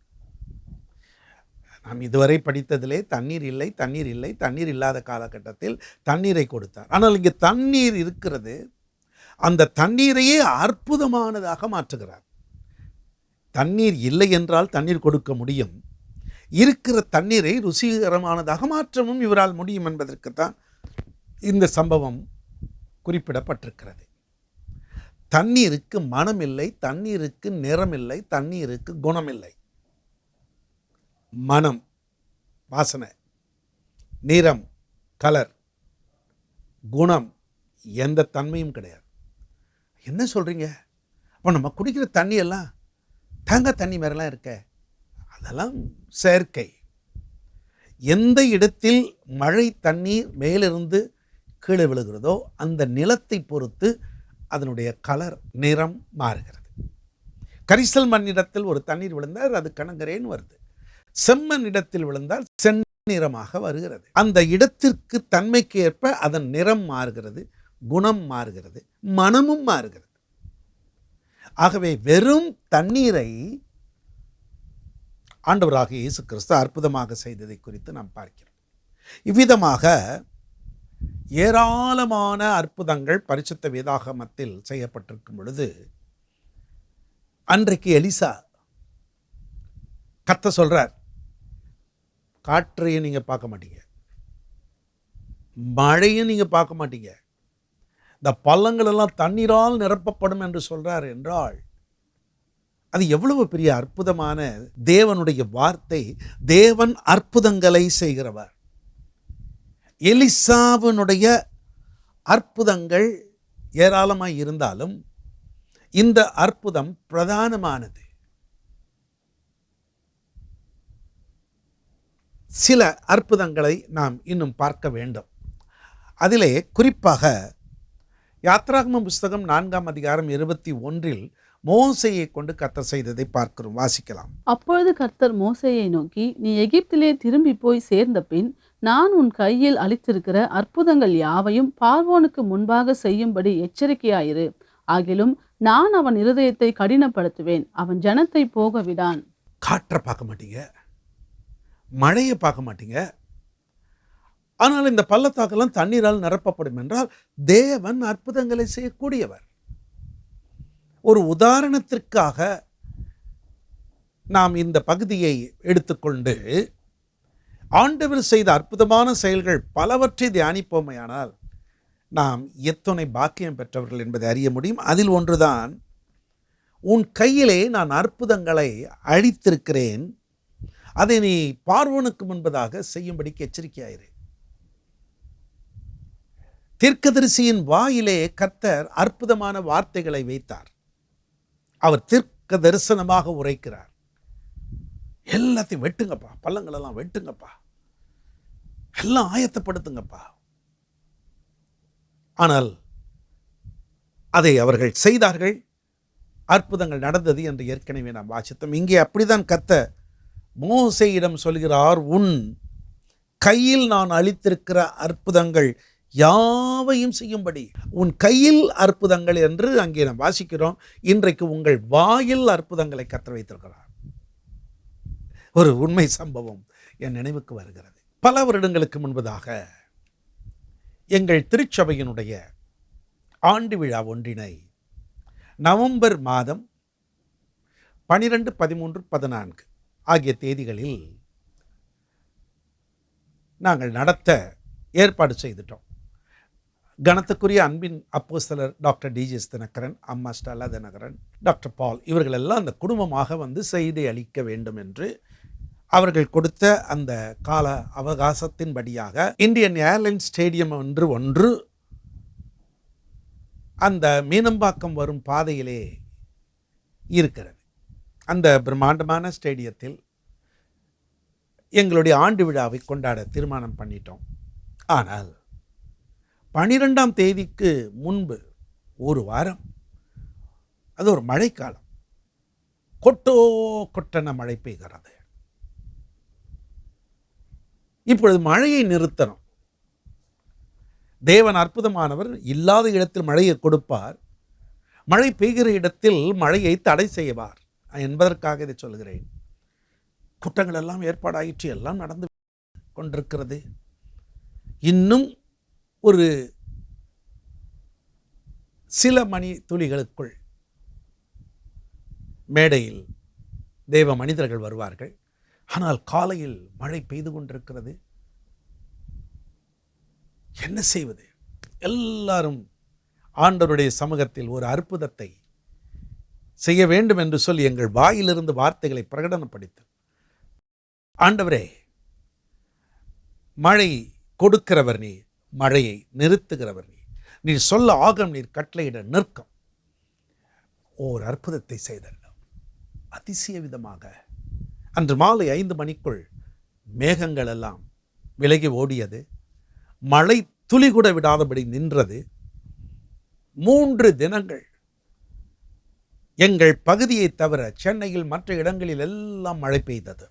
நாம் இதுவரை படித்ததிலே தண்ணீர் இல்லை, தண்ணீர் இல்லை, தண்ணீர் இல்லாத காலகட்டத்தில் தண்ணீரை கொடுத்தார். ஆனால் இங்கே தண்ணீர் இருக்கிறது. அந்த தண்ணீரையே அற்புதமானதாக மாற்றுகிறார். தண்ணீர் இல்லை என்றால் தண்ணீர் கொடுக்க முடியும். இருக்கிற தண்ணீரை ருசிகரமானதாக மாற்றவும் இவரால் முடியும் என்பதற்குத்தான் இந்த சம்பவம் குறிப்பிடப்பட்டிருக்கிறது. தண்ணீருக்கு மனம் இல்லை, தண்ணீருக்கு நிறம் இல்லை, தண்ணீருக்கு குணம் இல்லை. மனம், வாசனை, நிறம், கலர், குணம், எந்த தன்மையும் கிடையாது. என்ன சொல்கிறீங்க? அப்போ நம்ம குடிக்கிற தண்ணியெல்லாம் தேங்காய் தண்ணி மாதிரிலாம் இருக்க, அதெல்லாம் செயற்கை. எந்த இடத்தில் மழை தண்ணீர் மேலிருந்து கீழே விழுகிறதோ அந்த நிலத்தை பொறுத்து அதனுடைய கலர், நிறம் மாறுகிறது. கரிசல் மண்ணிடத்தில் ஒரு தண்ணீர் விழுந்தால் அது கனங்கரேன்னு வருது. செம்மண் இடத்தில் விழுந்தால் செந்நிறமாக வருகிறது. அந்த இடத்திற்கு தன்மைக்கு ஏற்ப அதன் நிறம் மாறுகிறது, குணம் மாறுகிறது, மனமும் மாறுகிறது. ஆகவே வெறும் தண்ணீரை ஆண்டவராக இயேசு கிறிஸ்து அற்புதமாக செய்ததை குறித்து நாம் பார்க்கிறோம். இவ்விதமாக ஏராளமான அற்புதங்கள் பரிசுத்த வேதாகமத்தில் செய்யப்பட்டிருக்கும் பொழுது, அன்றைக்கு எலிசா கர்த்தர் சொல்றார், காற்றையும் நீங்க பார்க்க மாட்டீங்க, மழையும் நீங்க பார்க்க மாட்டீங்க, இந்த பள்ளங்கள் எல்லாம் தண்ணீரால் நிரப்பப்படும் என்று சொல்றார் என்றால் அது எவ்வளவு பெரிய அற்புதமான தேவனுடைய வார்த்தை. தேவன் அற்புதங்களை செய்கிறவர். எலிசாவினுடைய அற்புதங்கள் ஏராளமாய் இருந்தாலும் இந்த அற்புதம் பிரதானமானது. சில அற்புதங்களை நாம் இன்னும் பார்க்க வேண்டும். அதிலே குறிப்பாக யாத்ராகமம் புஸ்தகம் 4ஆம் அதிகாரம் 21 மோசேயை கொண்டு கர்த்தர் செய்ததை பார்க்கிறோம். வாசிக்கலாம். அப்பொழுது கர்த்தர் மோசேயை நோக்கி, நீ எகிப்திலே திரும்பி போய் சேர்ந்த பின் நான் உன் கையில் அளித்திருக்கிற அற்புதங்கள் யாவையும் பார்வோனுக்கு முன்பாக செய்யும்படி எச்சரிக்கையாயிரு. ஆகிலும் நான் அவன் இருதயத்தை கடினப்படுத்துவேன், அவன் ஜனத்தை போக விடான். காற்றை பார்க்க மாட்டீங்க, மழையை பார்க்க மாட்டீங்க, ஆனால் இந்த பள்ளத்தாக்கெல்லாம் தண்ணீரால் நிரப்பப்படும் என்றால் தேவன் அற்புதங்களை செய்யக்கூடியவர். ஒரு உதாரணத்திற்காக நாம் இந்த பகுதியை எடுத்துக்கொண்டு ஆண்டவர் செய்த அற்புதமான செயல்கள் பலவற்றை தியானிப்போமையானால் நாம் எத்தனை பாக்கியம் பெற்றவர்கள் என்பதை அறிய முடியும். அதில் ஒன்றுதான், உன் கையிலே நான் அற்புதங்களை அழித்திருக்கிறேன், அதை நீ பார்வோனுக்கு முன்பதாக செய்யும்படிக்கு எச்சரிக்கையாயிரு. தீர்க்கதரிசியின் வாயிலே கர்த்தர் அற்புதமான வார்த்தைகளை வைத்தார். அவர் தீர்க்க தரிசனமாக உரைக்கிறார். எல்லாத்தையும் வெட்டுங்கப்பா, பள்ளங்களெல்லாம் வெட்டுங்கப்பா, எல்லாம் ஆயத்தப்படுத்துங்கப்பா. ஆனால் அதை அவர்கள் செய்தார்கள், அற்புதங்கள் நடந்தது என்று ஏற்கனவே நாம் வாசித்தோம். இங்கே அப்படிதான் கர்த்தர் மோசேயிடம் சொல்கிறார், உன் கையில் நான் அளித்திருக்கிற அற்புதங்கள் யாவையும் செய்யும்படி. உன் கையில் அற்புதங்கள் என்று அங்கே நாம் வாசிக்கிறோம். இன்றைக்கு உங்கள் வாயில் அற்புதங்களை கர்த்தர் வைத்திருக்கிறார். ஒரு உண்மை சம்பவம் என் நினைவுக்கு வருகிறது. பல வருடங்களுக்கு முன்பதாக எங்கள் திருச்சபையினுடைய ஆண்டு விழா ஒன்றினை நவம்பர் மாதம் 12, 13, 14 ஆகிய தேதிகளில் நாங்கள் நடத்த ஏற்பாடு செய்துட்டோம். கணத்துக்குரிய அன்பின் அப்போஸ்தலர் டாக்டர் டிஜிஎஸ் தினகரன், அம்மா ஸ்டெல்லா தினகரன், டாக்டர் பால் இவர்களெல்லாம் அந்த குடும்பமாக வந்து செய்தி அளிக்க வேண்டும் என்று அவர்கள் கொடுத்த அந்த கால அவகாசத்தின்படியாக இந்தியன் ஏர்லைன்ஸ் ஸ்டேடியம் ஒன்று அந்த மீனம்பாக்கம் வரும் பாதையிலே இருக்கிறது. அந்த பிரம்மாண்டமான ஸ்டேடியத்தில் எங்களுடைய ஆண்டு விழாவை கொண்டாட தீர்மானம் பண்ணிட்டோம். ஆனால் 12ஆம் தேதிக்கு முன்பு ஒரு வாரம், அது ஒரு மழைக்காலம், கொட்டன மழை பெய்கிறது. இப்பொழுது மழையை நிறுத்தணும். தேவன் அற்புதமானவர், இல்லாத இடத்தில் மழையை கொடுப்பார், மழை பெய்கிற இடத்தில் மழையை தடை செய்வார் என்பதற்காக இதை சொல்கிறேன். கூட்டங்கள் எல்லாம் ஏற்பாடாயிற்று, எல்லாம் நடந்து கொண்டிருக்கிறது. இன்னும் ஒரு சில மணி துளிகளுக்குள் மேடையில் தேவ மனிதர்கள் வருவார்கள். ஆனால் காலையில் மழை பெய்து கொண்டிருக்கிறது. என்ன செய்வது? எல்லாரும் ஆண்டவருடைய சமூகத்தில் ஒரு அற்புதத்தை செய்ய வேண்டும் என்று சொல்லி எங்கள் வாயிலிருந்து வார்த்தைகளை பிரகடனப்படுத்தி, ஆண்டவரே, மழை கொடுக்கிறவர் நீ, மழையை நிறுத்துகிறவர் நீ, நீர் சொல்ல ஆகம், நீர் கட்டளையிட நிற்கும். ஓர் அற்புதத்தை செய்தல். அதிசய விதமாக அன்று மாலை 5 மணிக்குள் மேகங்கள் எல்லாம் விலகி ஓடியது. மழை துளி கூட விடாதபடி நின்றது. 3 தினங்கள் எங்கள் பகுதியை தவிர சென்னையில் மற்ற இடங்களில் எல்லாம் மழை பெய்தது.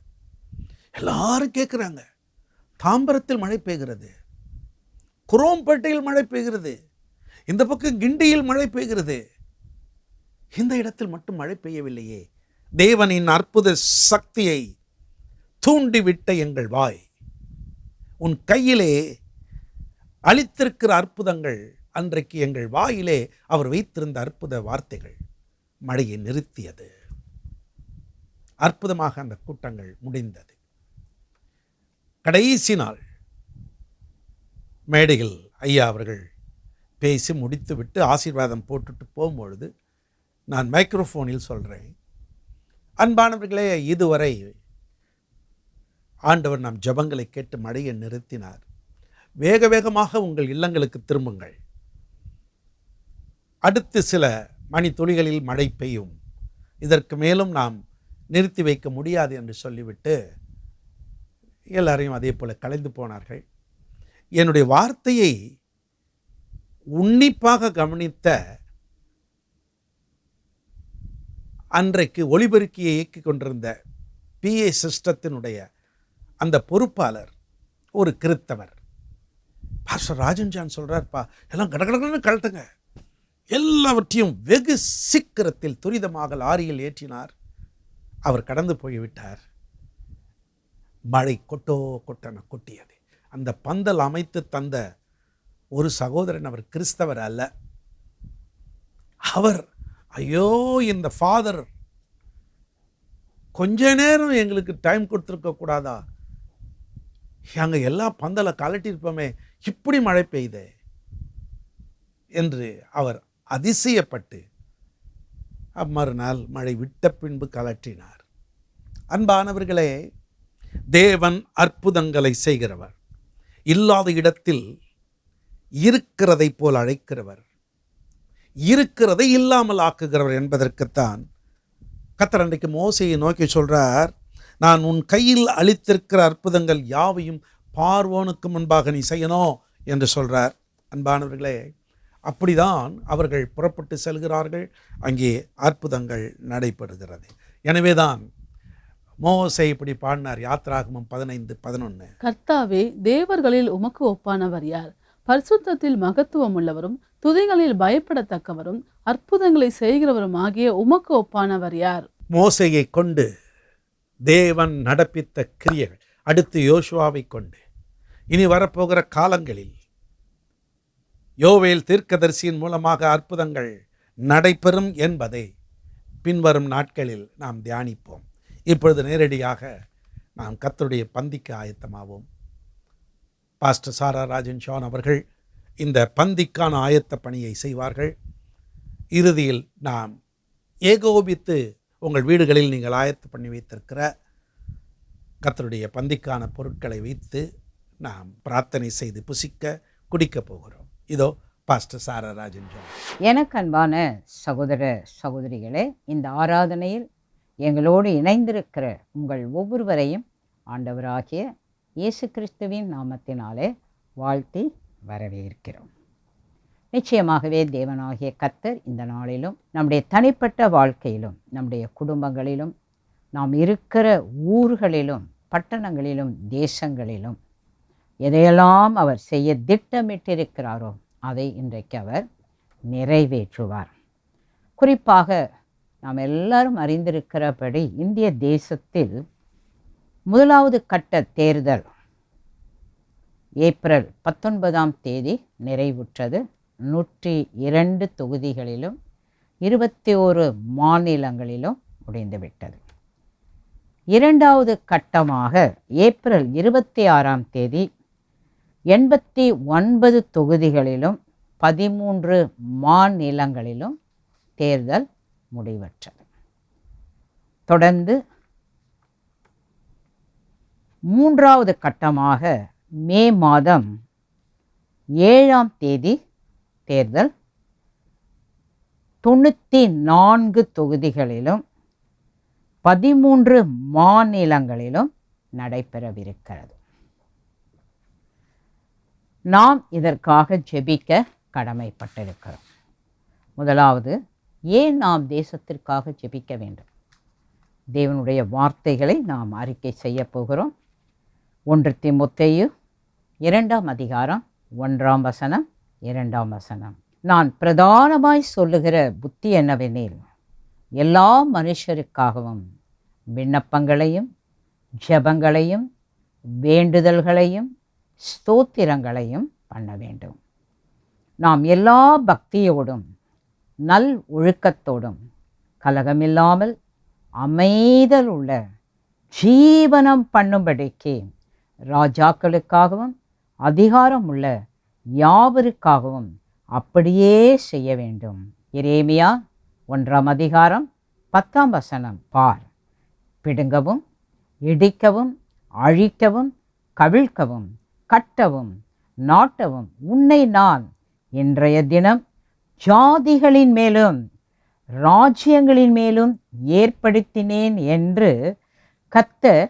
எல்லாரும் கேட்குறாங்க, தாம்பரத்தில் மழை பெய்கிறது, குரோம்பேட்டையில் மழை பெய்கிறது, இந்த பக்கம் கிண்டியில் மழை பெய்கிறது, இந்த இடத்தில் மட்டும் மழை பெய்யவில்லையே. தேவனின் அற்புத சக்தியை தூண்டிவிட்ட எங்கள் வாய், உன் கையிலே அளித்திருக்கிற அற்புதங்கள், அன்றைக்கு எங்கள் வாயிலே அவர் வைத்திருந்த அற்புத வார்த்தைகள் மழையை நிறுத்தியது. அற்புதமாக அந்த கூட்டங்கள் முடிந்தது. கடைசி நாள் மேடையில் ஐயா அவர்கள் பேசி முடித்துவிட்டு ஆசீர்வாதம் போட்டுட்டு போகும்பொழுது நான் மைக்ரோஃபோனில் சொல்கிறேன், அன்பானவர்களே, இதுவரை ஆண்டவர் நம் ஜெபங்களை கேட்டு மழையை நிறுத்தினார். வேக வேகமாக உங்கள் இல்லங்களுக்கு திரும்புங்கள். அடுத்து சில மணி துளிகளில் மழை பெய்யும், இதற்கு மேலும் நாம் நிறுத்தி வைக்க முடியாது என்று சொல்லிவிட்டு எல்லாரையும் அதே போல் கலைந்து போனார்கள். என்னுடைய வார்த்தையை உன்னிப்பாக கவனித்த அன்றைக்கு ஒளிபெருக்கியை இயக்கி கொண்டிருந்த PA சிஸ்டத்தினுடைய அந்த பொறுப்பாளர் ஒரு கிறித்தவர். பாஸ்டர் ராஜன் ஜான் சொல்கிறார்ப்பா, எல்லாம் கடகடன்னு கழட்டுங்க. எல்லாவற்றையும் வெகு சீக்கிரத்தில் துரிதமாக லாரியில் ஏற்றினார். அவர் கடந்து போய்விட்டார். மழை கொட்டென கொட்டியது. அந்த பந்தல் அமைத்து தந்த ஒரு சகோதரன், அவர் கிறிஸ்தவர் அல்ல. அவர், ஐயோ இந்த ஃபாதர் கொஞ்ச நேரம் எங்களுக்கு டைம் கொடுத்துருக்க கூடாதா, அங்கே எல்லா பந்தலை கலட்டியிருப்போமே, இப்படி மழை பெய்யுதே என்று அவர் அதிசயப்பட்டு மறுநாள் மழை விட்ட பின்பு கலற்றினார். அன்பானவர்களே, தேவன் அற்புதங்களை செய்கிறவர். இல்லாத இடத்தில் இருக்கிறதை போல் அழைக்கிறவர், இருக்கிறதை இல்லாமல் ஆக்குகிறவர் என்பதற்குத்தான் கர்த்தர் அன்றைக்கு மோசேயை நோக்கி சொல்றார், நான் உன் கையில் அளித்திருக்கிற அற்புதங்கள் யாவையும் பார்வோனுக்கு முன்பாக நீ செய்யணும் என்று சொல்றார். அன்பானவர்களே, அப்படிதான் அவர்கள் புறப்பட்டு செல்கிறார்கள். அங்கே அற்புதங்கள் நடைபெறுகிறது. எனவேதான் மோசே இப்படி பாடினார், யாத்ராகமம் 15:11, கர்த்தாவே, தேவர்களில் உமக்கு ஒப்பானவர் யார்? பரிசுத்தத்தில் மகத்துவம் உள்ளவரும் துதிகளில் பயப்படத்தக்கவரும் அற்புதங்களை செய்கிறவரும் ஆகிய உமக்கு ஒப்பானவர் யார்? மோசேயை கொண்டு தேவன் நடப்பித்த கிரியைகள், அடுத்து யோசுவாவை கொண்டு இனி வரப்போகிற காலங்களில் யோவேல் தீர்க்கதரிசியின் மூலமாக அற்புதங்கள் நடைபெறும் என்பதை பின்வரும் நாட்களில் நாம் தியானிப்போம். இப்பொழுது நேரடியாக நாம் கர்த்தருடைய பந்திக்கு ஆயத்தமாவோம். பாஸ்டர் சாரா ராஜன் ஷான் அவர்கள் இந்த பந்திக்கான ஆயத்த பணியை செய்வார்கள். இறுதியில் நாம் ஏகோபித்து உங்கள் வீடுகளில் நீங்கள் ஆயத்த பண்ணி வைத்திருக்கிற கர்த்தருடைய பந்திக்கான பொருட்களை வைத்து நாம் பிரார்த்தனை செய்து புசிக்க குடிக்க போகிறோம். இதோ பாஸ்டர் சாரா ராஜன் ஷான். எனக்கு அன்பான சகோதர சகோதரிகளே, இந்த ஆராதனையில் எங்களோடு இணைந்திருக்கிற உங்கள் ஒவ்வொருவரையும் ஆண்டவராகிய இயேசு கிறிஸ்துவின் நாமத்தினாலே வாழ்த்தி வரவேற்கிறோம். நிச்சயமாகவே தேவனாகிய கர்த்தர் இந்த நாளிலும் நம்முடைய தனிப்பட்ட வாழ்க்கையிலும் நம்முடைய குடும்பங்களிலும் நாம் இருக்கிற ஊர்களிலும் பட்டணங்களிலும் தேசங்களிலும் எதையெல்லாம் அவர் செய்ய திட்டமிட்டிருக்கிறாரோ அதை இன்றைக்கு அவர் நிறைவேற்றுவார். குறிப்பாக நாம் எல்லாரும் அறிந்திருக்கிறபடி இந்திய தேசத்தில் முதலாவது கட்ட தேர்தல் ஏப்ரல் 19 நிறைவுற்றது. 102 தொகுதிகளிலும் 21 மாநிலங்களிலும் முடிந்துவிட்டது. இரண்டாவது கட்டமாக ஏப்ரல் 26 89 தொகுதிகளிலும் 13 மாநிலங்களிலும் தேர்தல் முடிவற்றது. தொடர்ந்து மூன்றாவது கட்டமாக மே மாதம் 7 தேர்தல் 94 தொகுதிகளிலும் 13 மாநிலங்களிலும் நடைபெறவிருக்கிறது. நாம் இதற்காக ஜெபிக்க கடமைப்பட்டிருக்கிறோம். முதலாவது, ஏன் நாம் தேசத்திற்காக ஜெபிக்க வேண்டும்? தேவனுடைய வார்த்தைகளை நாம் அறிக்கை செய்ய போகிறோம். 1 தீமோத்தேயு 2 1 2 நான் பிரதானமாய் சொல்லுகிற புத்தி என்னவெனில், எல்லா மனுஷருக்காகவும் விண்ணப்பங்களையும் ஜெபங்களையும் வேண்டுதல்களையும் ஸ்தோத்திரங்களையும் பண்ண வேண்டும். நாம் எல்லா பக்தியோடும் நல் ஒழுக்கத்தோடும் கலகமில்லாமல் அமைதல் உள்ள ஜீவனம் பண்ணும்படிக்கு ராஜாக்களுக்காகவும் அதிகாரம் உள்ள யாவருக்காகவும் அப்படியே செய்ய வேண்டும். எரேமியா 1 10 பார், பிடுங்கவும் இடிக்கவும் அழிக்கவும் கவிழ்க்கவும் கட்டவும் நாட்டவும் உன்னை நான் இன்றைய தினம் ஜாதிகளின் மேலும் ராஜ்யங்களின் மேலும் ஏற்படுத்தினேன் என்று கர்த்தர்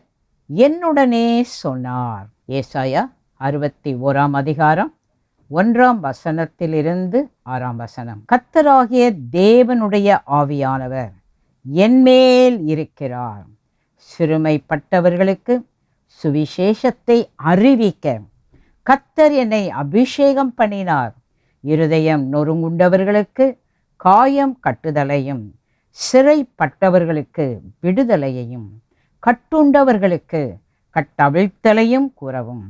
என்னுடனே சொன்னார். ஏசாயா 61 1 6 கர்த்தராகிய தேவனுடைய ஆவியானவர் என்மேல் இருக்கிறார். சிறுமைப்பட்டவர்களுக்கு சுவிசேஷத்தை அறிவிக்க கர்த்தர் என்னை அபிஷேகம் பண்ணினார். இருதயம் நொறுங்குண்டவர்களுக்கு காயம் கட்டுதலையும், சிறைப்பட்டவர்களுக்கு விடுதலையையும், கட்டுண்டவர்களுக்கு கட்டவிழ்த்தலையும் கூறவும்,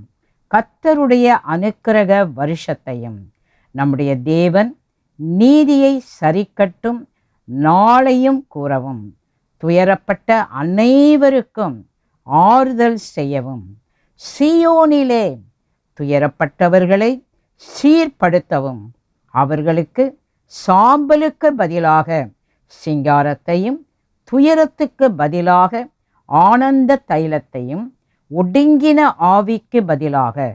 கர்த்தருடைய அனுக்கிரக வருஷத்தையும், நம்முடைய தேவன் நீதியை சரிக்கட்டும் நாளையும் கூறவும், துயரப்பட்ட அனைவருக்கும் ஆறுதல் செய்யவும், சீயோனிலே துயரப்பட்டவர்களை சீர்படுத்தவும், அவர்களுக்கு சாம்பலுக்கு பதிலாக சிங்காரத்தையும், துயரத்துக்கு பதிலாக ஆனந்த தைலத்தையும், ஒடுங்கின ஆவிக்கு பதிலாக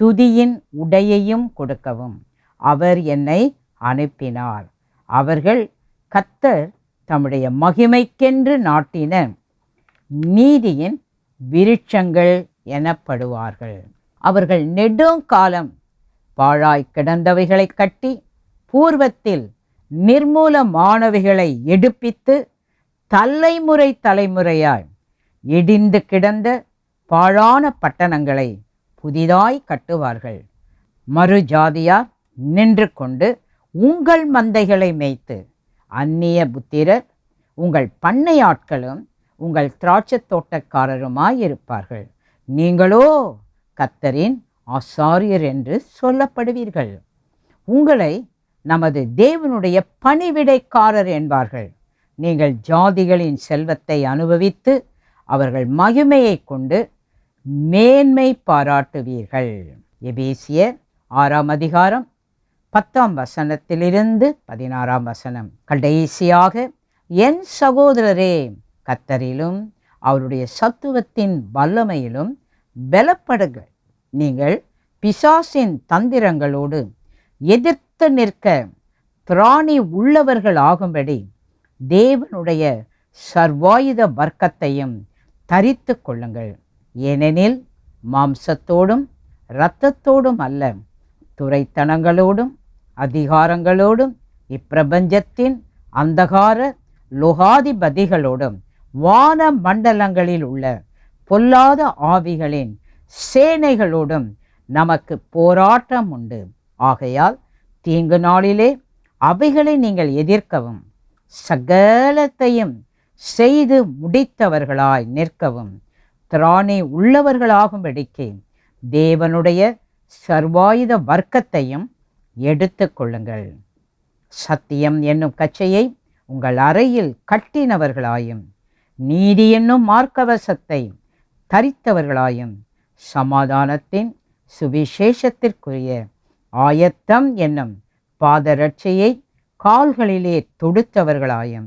துதியின் உடையையும் கொடுக்கவும் அவர் என்னை அனுப்பினார். அவர்கள் கர்த்தர் தம்முடைய மகிமைக்கென்று நாட்டின நீதியின் விருட்சங்கள் எனப்படுவார்கள். அவர்கள் நெடுங்காலம் பாழாய் கிடந்தவைகளை கட்டி, பூர்வத்தில் நிர்மூலமானவைகளை எடுப்பித்து, தலைமுறை தலைமுறையாய் இடிந்து கிடந்த பாழான பட்டணங்களை புதிதாய் கட்டுவார்கள். மறு ஜாதியார் நின்று கொண்டு உங்கள் மந்தைகளை மேய்த்து, அந்நிய புத்திரர் உங்கள் பண்ணையாட்களும் உங்கள் திராட்சத் தோட்டக்காரருமாயிருப்பார்கள். நீங்களோ கர்த்தரின் ஆசாரியர் என்று சொல்லப்படுவீர்கள். உங்களை நமது தேவனுடைய பணிவிடைக்காரர் என்பார்கள். நீங்கள் ஜாதிகளின் செல்வத்தை அனுபவித்து அவர்கள் மகிமையை கொண்டு மேன்மை பாராட்டுவீர்கள். எபேசியர் 6ஆம் அதிகாரம் 10ஆம் வசனத்திலிருந்து 16ஆம் வசனம். கடைசியாக, என் சகோதரரே, கர்த்தரிலும் அவருடைய சத்துவத்தின் வல்லமையிலும் பலப்படுங்கள். நீங்கள் பிசாசின் தந்திரங்களோடு எதிர்த்து நிற்க திராணி உள்ளவர்கள் ஆகும்படி தேவனுடைய சர்வாயுத வர்க்கத்தையும் தரித்து கொள்ளுங்கள். ஏனெனில் மாம்சத்தோடும் இரத்தத்தோடும் அல்ல, துரைத்தனங்களோடும் அதிகாரங்களோடும் இப்பிரபஞ்சத்தின் அந்தகார லோகாதிபதிகளோடும் வான மண்டலங்களில் உள்ள பொல்லாத ஆவிகளின் சேனைகளோடும் நமக்கு போராட்டம் உண்டு. ஆகையால் தீங்கு நாளிலே அவைகளை நீங்கள் எதிர்க்கவும், சகலத்தையும் செய்து முடித்தவர்களாய் நிற்கவும், திராணி உள்ளவர்களாகும்படிக்கு தேவனுடைய சர்வாயுத வர்க்கத்தையும் எடுத்து கொள்ளுங்கள். சத்தியம் என்னும் கச்சையை உங்கள் அறையில் கட்டினவர்களாயும், நீதி என்னும் மார்க்கவசத்தை தரித்தவர்களாயும், சமாதானத்தின் சுவிசேஷத்திற்குரிய ஆயத்தம் என்னும் பாதரட்சையை கால்களிலே தொடுத்தவர்களாயும்,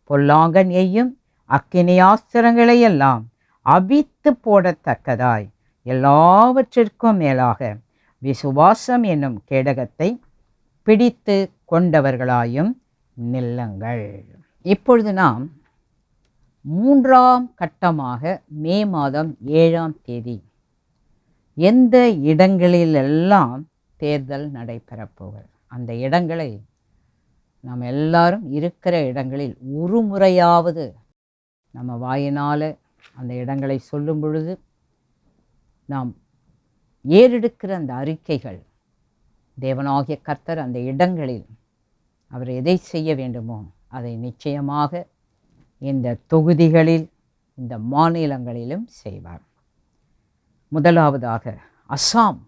பொல்லாங்கன் எய்யும் அக்கினியாஸ்திரங்களையெல்லாம் அவித்து போடத்தக்கதாய் எல்லாவற்றிற்கும் மேலாக விசுவாசம் என்னும் கேடகத்தை பிடித்து கொண்டவர்களாயும் நில்லுங்கள். இப்பொழுது நாம் 3ஆம் கட்டமாக மே மாதம் 7ஆம் தேதி எந்த இடங்களிலெல்லாம் தேர்தல் நடைபெறப்போகிறது, அந்த இடங்களை நாம் எல்லாரும் இருக்கிற இடங்களில் ஒரு முறையாவது நம்ம வாயினால் அந்த இடங்களை சொல்லும் பொழுது நாம் ஏறெடுக்கிற அந்த அறிக்கைகள், தேவனாகிய கர்த்தர் அந்த இடங்களில் அவர் எதை செய்ய வேண்டுமோ அதை நிச்சயமாக இந்த தொகுதிகளில், இந்த மாநிலங்களிலும் செய்வார். முதலாவதாக அசாம்,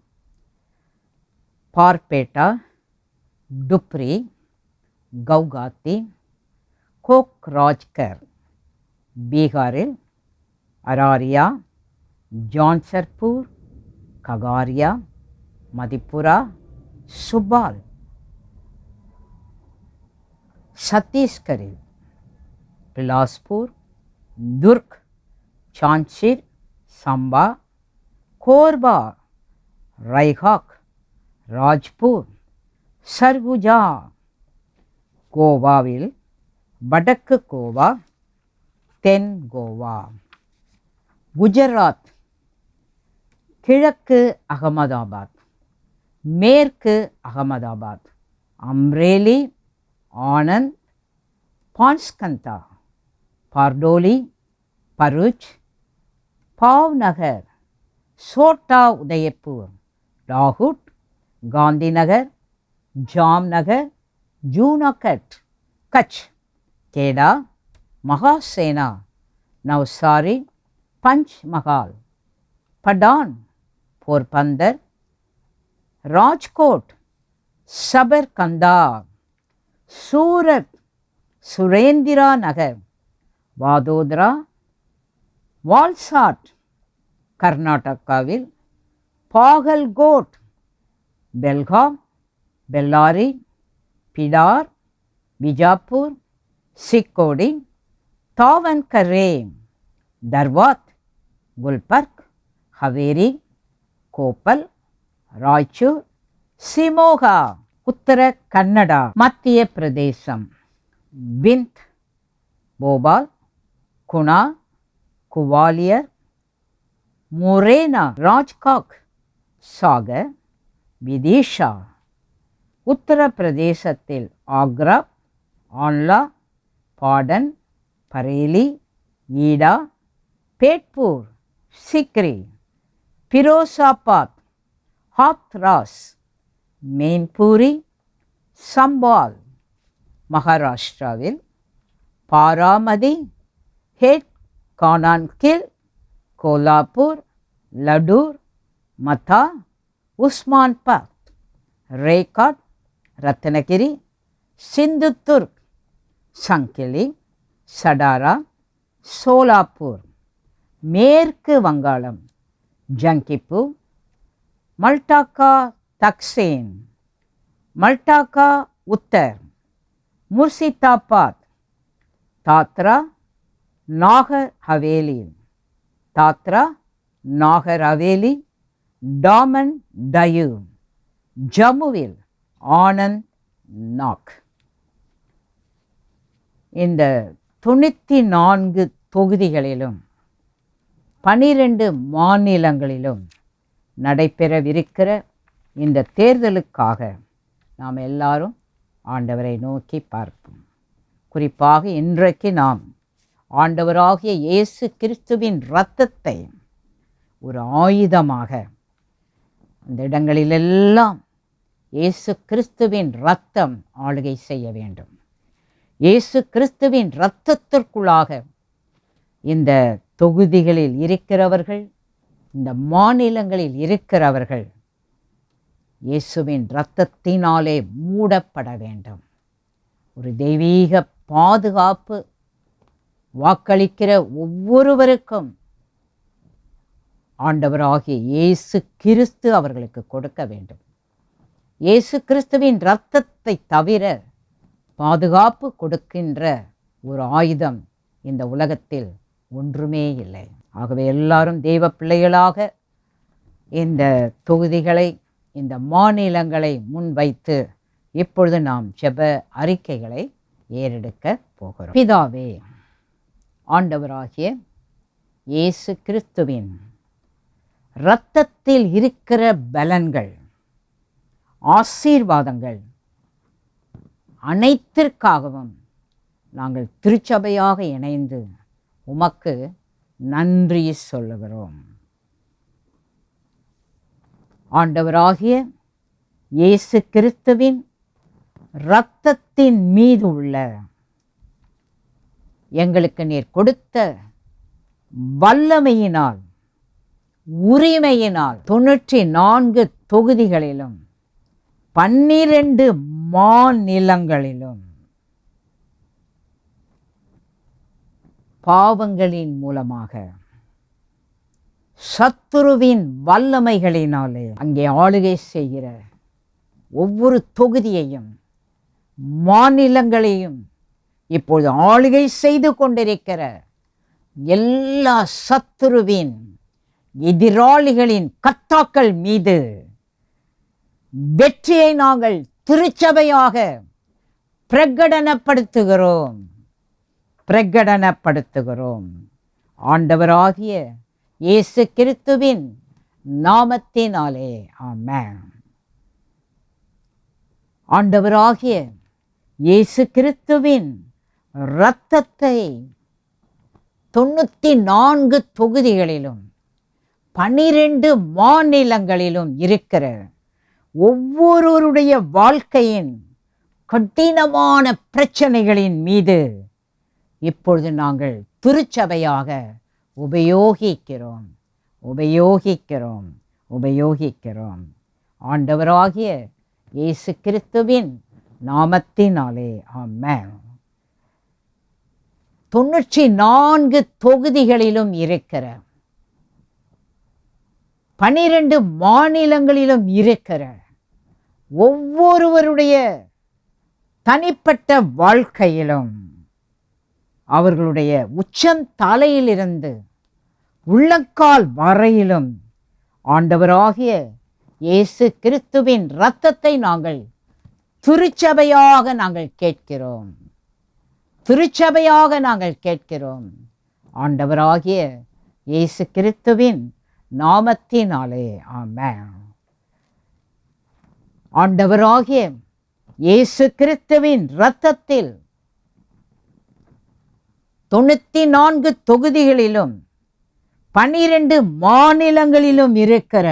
பார்பேட்டா, டுப்ரி, கவுகாத்தி, கோக்ராஜ்கர். பீகாரில் அராரியா, ஜான்சர்பூர், ககாரியா, மதிப்புரா, சுபால். சத்தீஸ்கரில் பிலாஸ்பூர், துர்க், சான்சிர், சம்பா, கோர்பா, ரைகாக், ராஜ்பூர், சர்குஜா. கோவாவில் வடக்கு கோவா, தென் கோவா. குஜராத் கிழக்கு அகமதாபாத், மேற்கு அகமதாபாத், அம்ரேலி, ஆனந்த், பான்ஸ்கந்தா, பார்டோலி, பருச், பாவ்நகர், சோட்டா உதயப்பூர், லாகூட், காந்திநகர், ஜாம்நகர், ஜூனாகட், கட்ச், கேடா, மகாசேனா, நவ்சாரி, பஞ்ச் மகால், படான், போர்பந்தர், ராஜ்கோட், சபர்கந்தா, சூரத், சுரேந்திரா நகர், வாதோதரா, வால்சாட், கர்நாடகாவில், பாகல்கோட், பெல்காம், பெல்லாரி, பிடார், பிஜாப்பூர், சிக்கோடி, தாவன்கரே, தர்வாத், குல்பர்க், ஹவேரி, கோப்பல், ராய்ச்சூர், சிமோகா, உத்தர கன்னடா, மத்திய பிரதேசம், பிந்த், போபால், குணா, குவாலியர், முரேனா, ராஜ்காக், சாகர், விதிஷா. உத்தரப்பிரதேசத்தில் ஆக்ரா, ஆன்லா, பாடன், பரேலி, ஈடா, பேட்பூர், சிக்ரி, பிரோசாபாத், ஹாத்ராஸ், மெயின்பூரி, சம்பால். மகாராஷ்டிராவில் பாராமதி, ஹேட், கானான்கில், கோலாப்பூர், லடூர், மதா, உஸ்மான்பத், ரேகாட், ரத்னகிரி, சிந்துதுர்க், சங்கிலி, சடாரா, சோலாப்பூர். மேற்கு வங்காளம் ஜங்கிப்பூர், மல்டாக்கா, தக்சேன், மல்டாக்கா உத்தர், முர்சிதாபாத், தாத்ரா, நாகர் ஹவேலி, தாத்ரா, நாகர் ஹவேலி, டாமன் டயூ. ஜம்முவில் ஆனந்த் நாக். இந்த 94 தொகுதிகளிலும் 12 மாநிலங்களிலும் நடைபெறவிருக்கிற இந்த தேர்தலுக்காக நாம் எல்லாரும் ஆண்டவரை நோக்கி பார்ப்போம். குறிப்பாக இன்றைக்கு நாம் ஆண்டவராகிய இயேசு கிறிஸ்துவின் இரத்தத்தை ஒரு ஆயுதமாக அந்த இடங்களிலெல்லாம் இயேசு கிறிஸ்துவின் இரத்தம் ஆளுகை செய்ய வேண்டும். இயேசு கிறிஸ்துவின் இரத்தத்திற்குள்ளாக இந்த தொகுதிகளில் இருக்கிறவர்கள், இந்த மாநிலங்களில் இருக்கிறவர்கள் இயேசுவின் இரத்தத்தினாலே மூடப்பட வேண்டும். ஒரு தெய்வீக பாதுகாப்பு வாக்களிக்கிற ஒவ்வொருவருக்கும் ஆண்டவராகிய இயேசு கிறிஸ்து அவர்களுக்கு கொடுக்க வேண்டும். இயேசு கிறிஸ்துவின் இரத்தத்தை தவிர பாதுகாப்பு கொடுக்கின்ற ஒரு ஆயுதம் இந்த உலகத்தில் ஒன்றுமே இல்லை. ஆகவே எல்லாரும் தெய்வ பிள்ளைகளாக இந்த தொகுதிகளை, இந்த மாநிலங்களை முன்வைத்து இப்பொழுது நாம் ஜெப அறிக்கைகளை ஏறெடுக்க போகிறோம். பிதாவே, ஆண்டவராகிய இயேசு கிறிஸ்துவின் இரத்தத்தில் இருக்கிற பலன்கள், ஆசீர்வாதங்கள் அனைத்திற்காகவும் நாங்கள் திருச்சபையாக இணைந்து உமக்கு நன்றி சொல்லுகிறோம். ஆண்டவராகிய இயேசு கிறிஸ்துவின் இரத்தத்தின் மீது உள்ள எங்களுக்கு நீர் கொடுத்த வல்லமையினால், உரிமையினால் 94 தொகுதிகளிலும் 12 மாநிலங்களிலும் பாவங்களின் மூலமாக சத்துருவின் வல்லமைகளினாலே அங்கே ஆளுகை செய்கிற ஒவ்வொரு தொகுதியையும் மாநிலங்களையும் இப்பொழுது ஆளுகை செய்து கொண்டிருக்கிற எல்லா சத்துருவின் எதிராளிகளின் கர்த்தாக்கள் மீது வெற்றியை நாங்கள் திருச்சபையாக பிரகடனப்படுத்துகிறோம். ஆண்டவராகிய இயேசு கிறிஸ்துவின் நாமத்தினாலே ஆமென். ஆண்டவராகிய இயேசு கிறிஸ்துவின் இரத்தத்தை 94 தொகுதிகளிலும் 12 மாநிலங்களிலும் இருக்கிற ஒவ்வொருவருடைய வாழ்க்கையின் கடினமான பிரச்சனைகளின் மீது இப்பொழுது நாங்கள் திருச்சபையாக உபயோகிக்கிறோம். ஆண்டவராகிய இயேசு கிறிஸ்துவின் நாமத்தினாலே ஆமென். 94 தொகுதிகளிலும் இருக்கிற 12 மாநிலங்களிலும் இருக்கிற ஒவ்வொருவருடைய தனிப்பட்ட வாழ்க்கையிலும் அவர்களுடைய உச்சம் தலையிலிருந்து உள்ளங்கால் வரையிலும் ஆண்டவராகிய இயேசு கிறிஸ்துவின் இரத்தத்தை நாங்கள் திருச்சபையாக கேட்கிறோம். ஆண்டவராகிய இயேசு கிறிஸ்துவின் நாமத்தினாலே ஆமென். ஆண்டவராகிய இயேசு கிறிஸ்துவின் இரத்தத்தில் 94 தொகுதிகளிலும் 12 மாநிலங்களிலும் இருக்கிற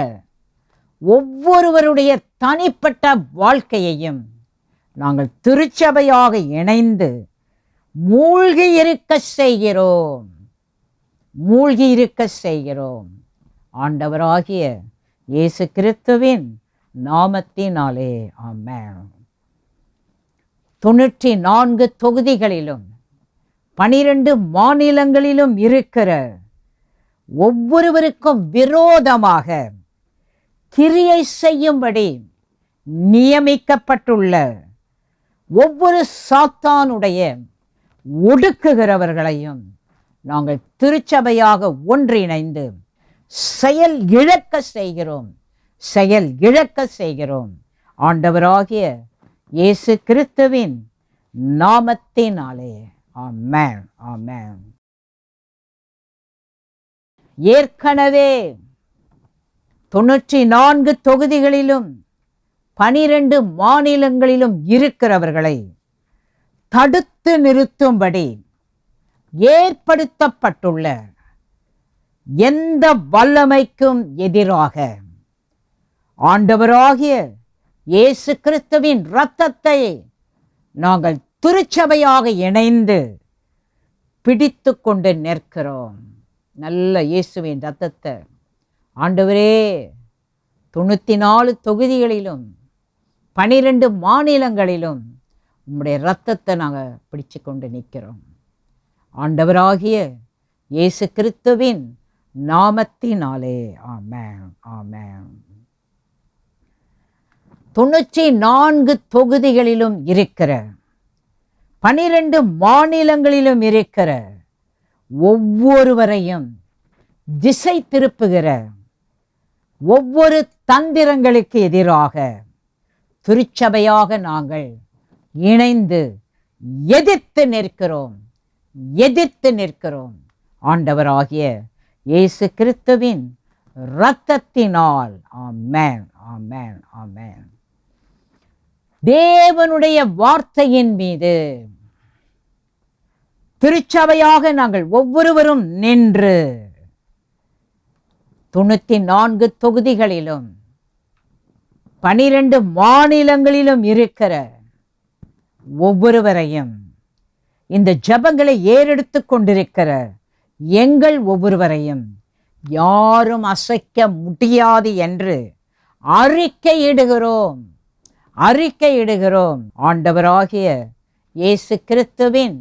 ஒவ்வொருவருடைய தனிப்பட்ட வாழ்க்கையையும் நாங்கள் திருச்சபையாக இணைந்து மூழ்கி இருக்க செய்கிறோம். ஆண்டவராகிய இயேசு கிறிஸ்துவின் நாமத்தினாலே ஆமென். 94 தொகுதிகளிலும் 12 மாநிலங்களிலும் இருக்கிற ஒவ்வொருவருக்கும் விரோதமாக கிரியை செய்யும்படி நியமிக்கப்பட்டுள்ள ஒவ்வொரு சாத்தானுடைய ஒடுக்குகிறவர்களையும் நாங்கள் திருச்சபையாக ஒன்றிணைந்து செயல் இழக்க செய்கிறோம். ஆண்டவராகிய இயேசு கிறிஸ்துவின் நாமத்தினாலே ஆமென். ஏற்கனவே 94 தொகுதிகளிலும் 12 மாநிலங்களிலும் இருக்கிறவர்களை தடுத்து நிறுத்தும்படி ஏற்படுத்தப்பட்டுள்ள எந்த வல்லமைக்கும் எதிராக ஆண்டவராகிய இயேசு கிறிஸ்துவின் இரத்தத்தை நாங்கள் திருச்சபையாக இணைந்து பிடித்து கொண்டு நிற்கிறோம். நல்ல இயேசுவின் இரத்தத்தை ஆண்டவரே 94 தொகுதிகளிலும் 12 மாநிலங்களிலும் உம்முடைய இரத்தத்தை நாங்கள் பிடிச்சு கொண்டு நிற்கிறோம். ஆண்டவராகிய இயேசு கிறிஸ்துவின் நாமத்தினாலே ஆமென். 94 தொகுதிகளிலும் இருக்கிற 12 மாநிலங்களிலும் இருக்கிற ஒவ்வொருவரையும் திசை திருப்புகிற ஒவ்வொரு தந்திரங்களுக்கு எதிராக திருச்சபையாக நாங்கள் இணைந்து எதிர்த்து நிற்கிறோம். ஆண்டவராகிய இயேசு கிறிஸ்துவின் இரத்தத்தினால் ஆமென். தேவனுடைய வார்த்தையின் மீது திருச்சபையாக நாங்கள் ஒவ்வொருவரும் நின்று 94 தொகுதிகளிலும் 12 மாநிலங்களிலும் இருக்கிற ஒவ்வொருவரையும் இந்த ஜெபங்களை ஏறெடுத்து கொண்டிருக்கிற எங்கள் ஒவ்வொருவரையும் யாரும் அசைக்க முடியாது என்று அறிக்கையிடுகிறோம். ஆண்டவராகிய இயேசு கிறிஸ்துவின்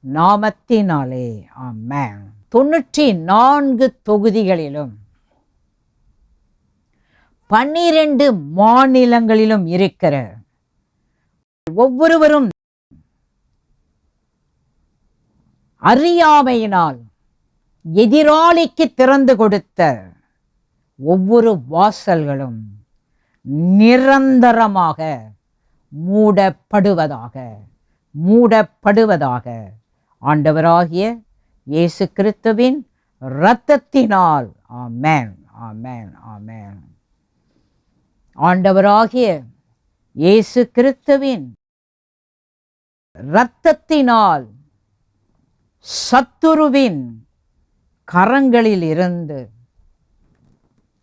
நாமத்தினாலே ஆமென். 94 தொகுதிகளிலும் 12 மாநிலங்களிலும் இருக்கிற ஒவ்வொருவரும் அறியாமையினால் எதிராளிக்கு திறந்து கொடுத்த ஒவ்வொரு வாசல்களும் நிரந்தரமாக மூடப்படுவதாக ஆண்டவராகிய இயேசு கிறிஸ்துவின் இரத்தத்தினால் ஆமென். ஆண்டவராகிய இயேசு கிறிஸ்துவின் இரத்தத்தினால் சத்துருவின் கரங்களில் இருந்து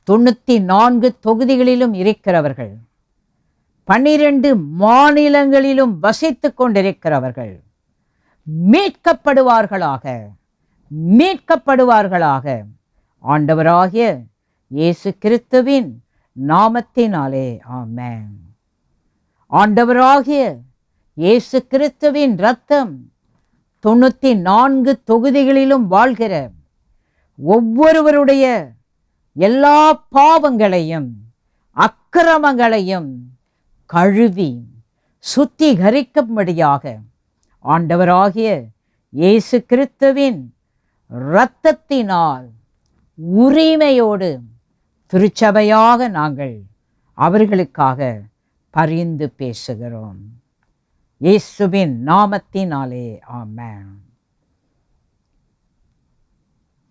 94 தொகுதிகளிலும் இருக்கிறவர்கள், 12 மாநிலங்களிலும் வசித்துக் கொண்டிருக்கிறவர்கள் மீட்கப்படுவார்களாக, மீட்கப்படுவார்களாக. ஆண்டவராகிய இயேசு கிறிஸ்துவின் நாமத்தினாலே ஆமென். ஆண்டவராகிய இயேசு கிறிஸ்துவின் இரத்தம் 94 தொகுதிகளிலும் வாழ்கிற ஒவ்வொருவருடைய எல்லா பாவங்களையும் அக்கிரமங்களையும் கழுவி சுத்திகரிக்கும்படியாக ஆண்டவராகிய இயேசு கிறிஸ்துவின் இரத்தத்தினால் உரிமையோடு திருச்சபையாக நாங்கள் அவர்களுக்காக பரிந்து பேசுகிறோம். இயேசுவின் நாமத்தினாலே ஆமென்.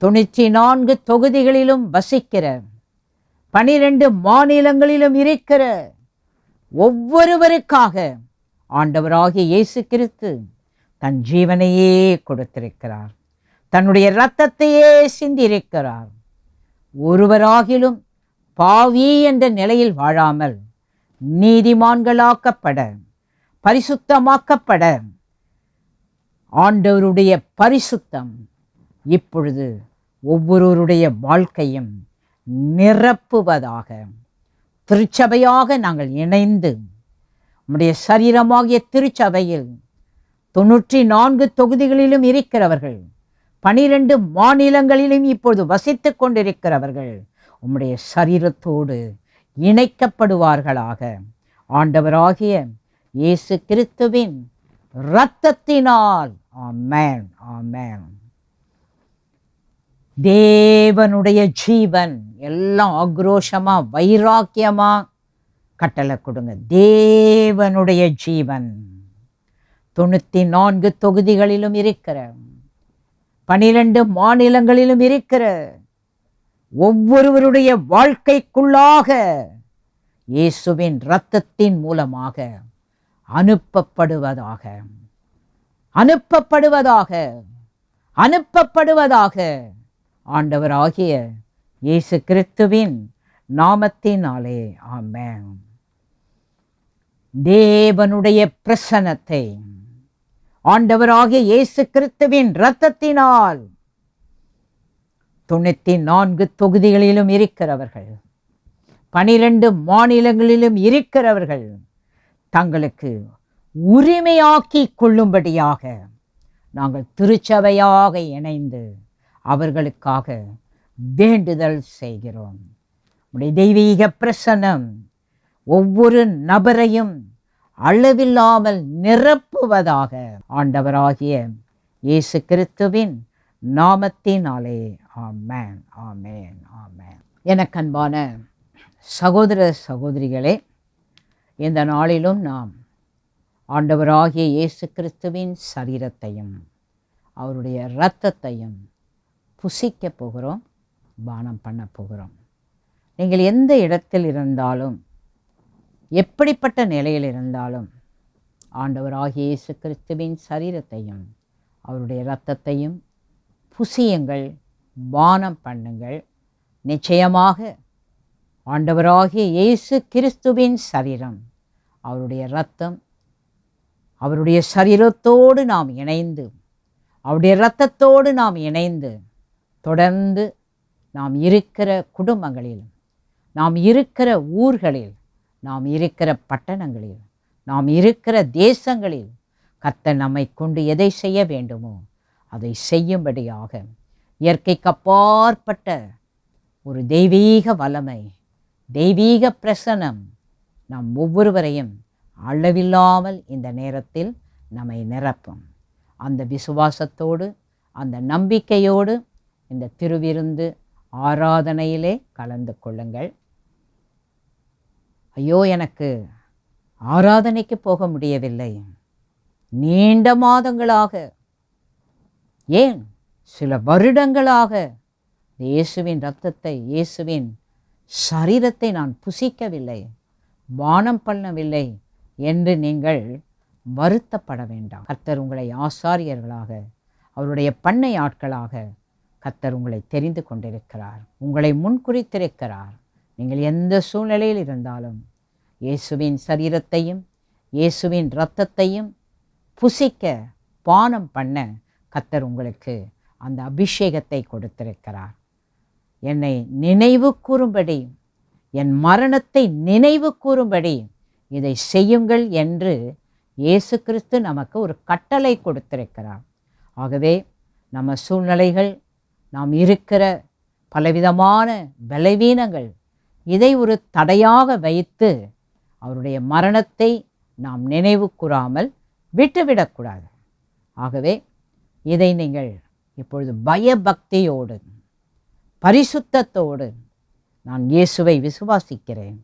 94 தொகுதிகளிலும் வசிக்கிற 12 மாநிலங்களிலும் இருக்கிற ஒவ்வொருவருக்காக ஆண்டவராகிய இயேசு கிறிஸ்து தன் ஜீவனையே கொடுத்திருக்கிறார், தன்னுடைய இரத்தத்தையே சிந்தியிருக்கிறார். ஒருவராகிலும் பாவி என்ற நிலையில் வாழாமல் நீதிமான்களாக்கப்பட, பரிசுத்தமாக்கப்பட ஆண்டவருடைய பரிசுத்தம் இப்பொழுது ஒவ்வொருவருடைய வாழ்க்கையும் நிரப்புவதாக. திருச்சபையாக நாங்கள் இணைந்து நம்முடைய சரீரமாகிய திருச்சபையில் 94 தொகுதிகளிலும் இருக்கிறவர்கள், 12 மாநிலங்களிலும் இப்பொழுது வசித்துக் கொண்டிருக்கிறவர்கள் உம்முடைய சரீரத்தோடு இணைக்கப்படுவார்களாக. ஆண்டவராகிய இயேசு கிறிஸ்துவின் இரத்தத்தினால் ஆமென், ஆமென். தேவனுடைய ஜீவன் எல்லாம் ஆக்ரோஷமா வைராக்கியமா கட்டளை கொடுங்க. தேவனுடைய ஜீவன் 94 தொகுதிகளிலும் இருக்கிற, 12 மாநிலங்களிலும் இருக்கிற ஒவ்வொருவருடைய வாழ்க்கைக்குள்ளாக இயேசுவின் இரத்தத்தின் மூலமாக அனுப்பப்படுவதாக, அனுப்பப்படுவதாக, அனுப்பப்படுவதாக. ஆண்டவராகிய இயேசு கிறிஸ்துவின் நாமத்தினாலே ஆமென். தேவனுடைய பிரசன்னத்தை ஆண்டவராகிய இயேசு கிறிஸ்துவின் இரத்தத்தினால் 94 தொகுதிகளிலும் இருக்கிறவர்கள், 12 மாநிலங்களிலும் இருக்கிறவர்கள் தங்களுக்கு உரிமையாக்கி கொள்ளும்படியாக நாங்கள் திருச்சபையாக இணைந்து அவர்களுக்காக வேண்டுதல் செய்கிறோம். உடைய தெய்வீக பிரசன்னம் ஒவ்வொரு நபரையும் அளவில்லாமல் நிரப்புவதாக. ஆண்டவராகிய இயேசு கிறிஸ்துவின் நாமத்தினாலே ஆமென், ஆமென், ஆமென். எனக்கன்பான சகோதர சகோதரிகளே, இந்த நாளிலும் நாம் ஆண்டவராகிய இயேசு கிறிஸ்துவின் சரீரத்தையும் அவருடைய இரத்தத்தையும் புசிக்க போகிறோம், பானம் பண்ண போகிறோம். நீங்கள் எந்த இடத்தில் இருந்தாலும், எப்படிப்பட்ட நிலையில் இருந்தாலும் ஆண்டவராகிய இயேசு கிறிஸ்துவின் சரீரத்தையும் அவருடைய இரத்தத்தையும் புசியுங்கள், பானம் பண்ணுங்கள். நிச்சயமாக ஆண்டவராகிய இயேசு கிறிஸ்துவின் சரீரம், அவருடைய இரத்தம், அவருடைய சரீரத்தோடு நாம் இணைந்து, அவருடைய இரத்தத்தோடு நாம் இணைந்து தொடர்ந்து நாம் இருக்கிற குடும்பங்களில், நாம் இருக்கிற ஊர்களில், நாம் இருக்கிற பட்டணங்களில், நாம் இருக்கிற தேசங்களில் கர்த்தர் நம்மை கொண்டு எதை செய்ய வேண்டுமோ அதை செய்யும்படியாக இயற்கைக்கு அப்பாற்பட்ட ஒரு தெய்வீக வல்லமை, தெய்வீக பிரசன்னம் நாம் ஒவ்வொருவரையும் அளவில்லாமல் இந்த நேரத்தில் நம்மை நிரப்பும். அந்த விசுவாசத்தோடு, அந்த நம்பிக்கையோடு இந்த திருவிருந்து ஆராதனையிலே கலந்து கொள்ளுங்கள். ஐயோ, எனக்கு ஆராதனைக்கு போக முடியவில்லை, நீண்ட மாதங்களாக, ஏன் சில வருடங்களாக இயேசுவின் இரத்தத்தை, இயேசுவின் சரீரத்தை நான் புசிக்கவில்லை, பானம் பண்ணவில்லை என்று நீங்கள் வருத்தப்பட வேண்டாம். கர்த்தர் உங்களை ஆசாரியர்களாக, அவருடைய பண்ணை ஆட்களாக கர்த்தர் உங்களை தெரிந்து கொண்டிருக்கிறார், உங்களை முன்குறித்திருக்கிறார். நீங்கள் எந்த சூழ்நிலையில் இருந்தாலும் இயேசுவின் சரீரத்தையும் இயேசுவின் இரத்தத்தையும் புசிக்க பானம் பண்ண கர்த்தர் உங்களுக்கு அந்த அபிஷேகத்தை கொடுத்திருக்கிறார். என்னை நினைவு கூறும்படி, என் மரணத்தை நினைவு கூறும்படி இதை செய்யுங்கள் என்று இயேசு கிறிஸ்து நமக்கு ஒரு கட்டளை கொடுத்திருக்கிறார். ஆகவே நம்ம சூழ்நிலைகள், நாம் இருக்கிற பலவிதமான பலவீனங்கள், இதை ஒரு தடையாக வைத்து அவருடைய மரணத்தை நாம் நினைவு கூறாமல் விட்டுவிடக்கூடாது. ஆகவே இதை நீங்கள் இப்பொழுது பயபக்தியோடு பரிசுத்தத்தோடு, நான் இயேசுவை விசுவாசிக்கிறேன்,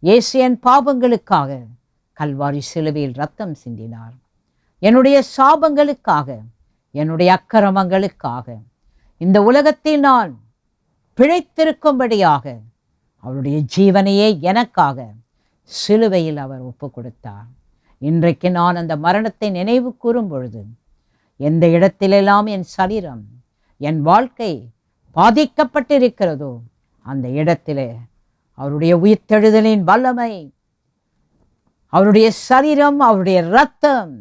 இயேசு என் பாவங்களுக்காக கல்வாரி சிலுவையில் இரத்தம் சிந்தினார், என்னுடைய சாபங்களுக்காக, என்னுடைய அக்கிரமங்களுக்காக, இந்த உலகத்தில் நான் பிழைத்திருக்கும்படியாக அவருடைய ஜீவனையே எனக்காக சிலுவையில் அவர் ஒப்பு கொடுத்தார். இன்றைக்கு நான் அந்த மரணத்தை நினைவு கூறும் பொழுது, எந்த இடத்திலெல்லாம் என் சரீரம், என் வாழ்க்கை பாதிக்கப்பட்டிருக்கிறதோ அந்த இடத்திலே அவருடைய உயிர்த்தெழுதலின் வல்லமை, அவருடைய சரீரம், அவருடைய இரத்தம்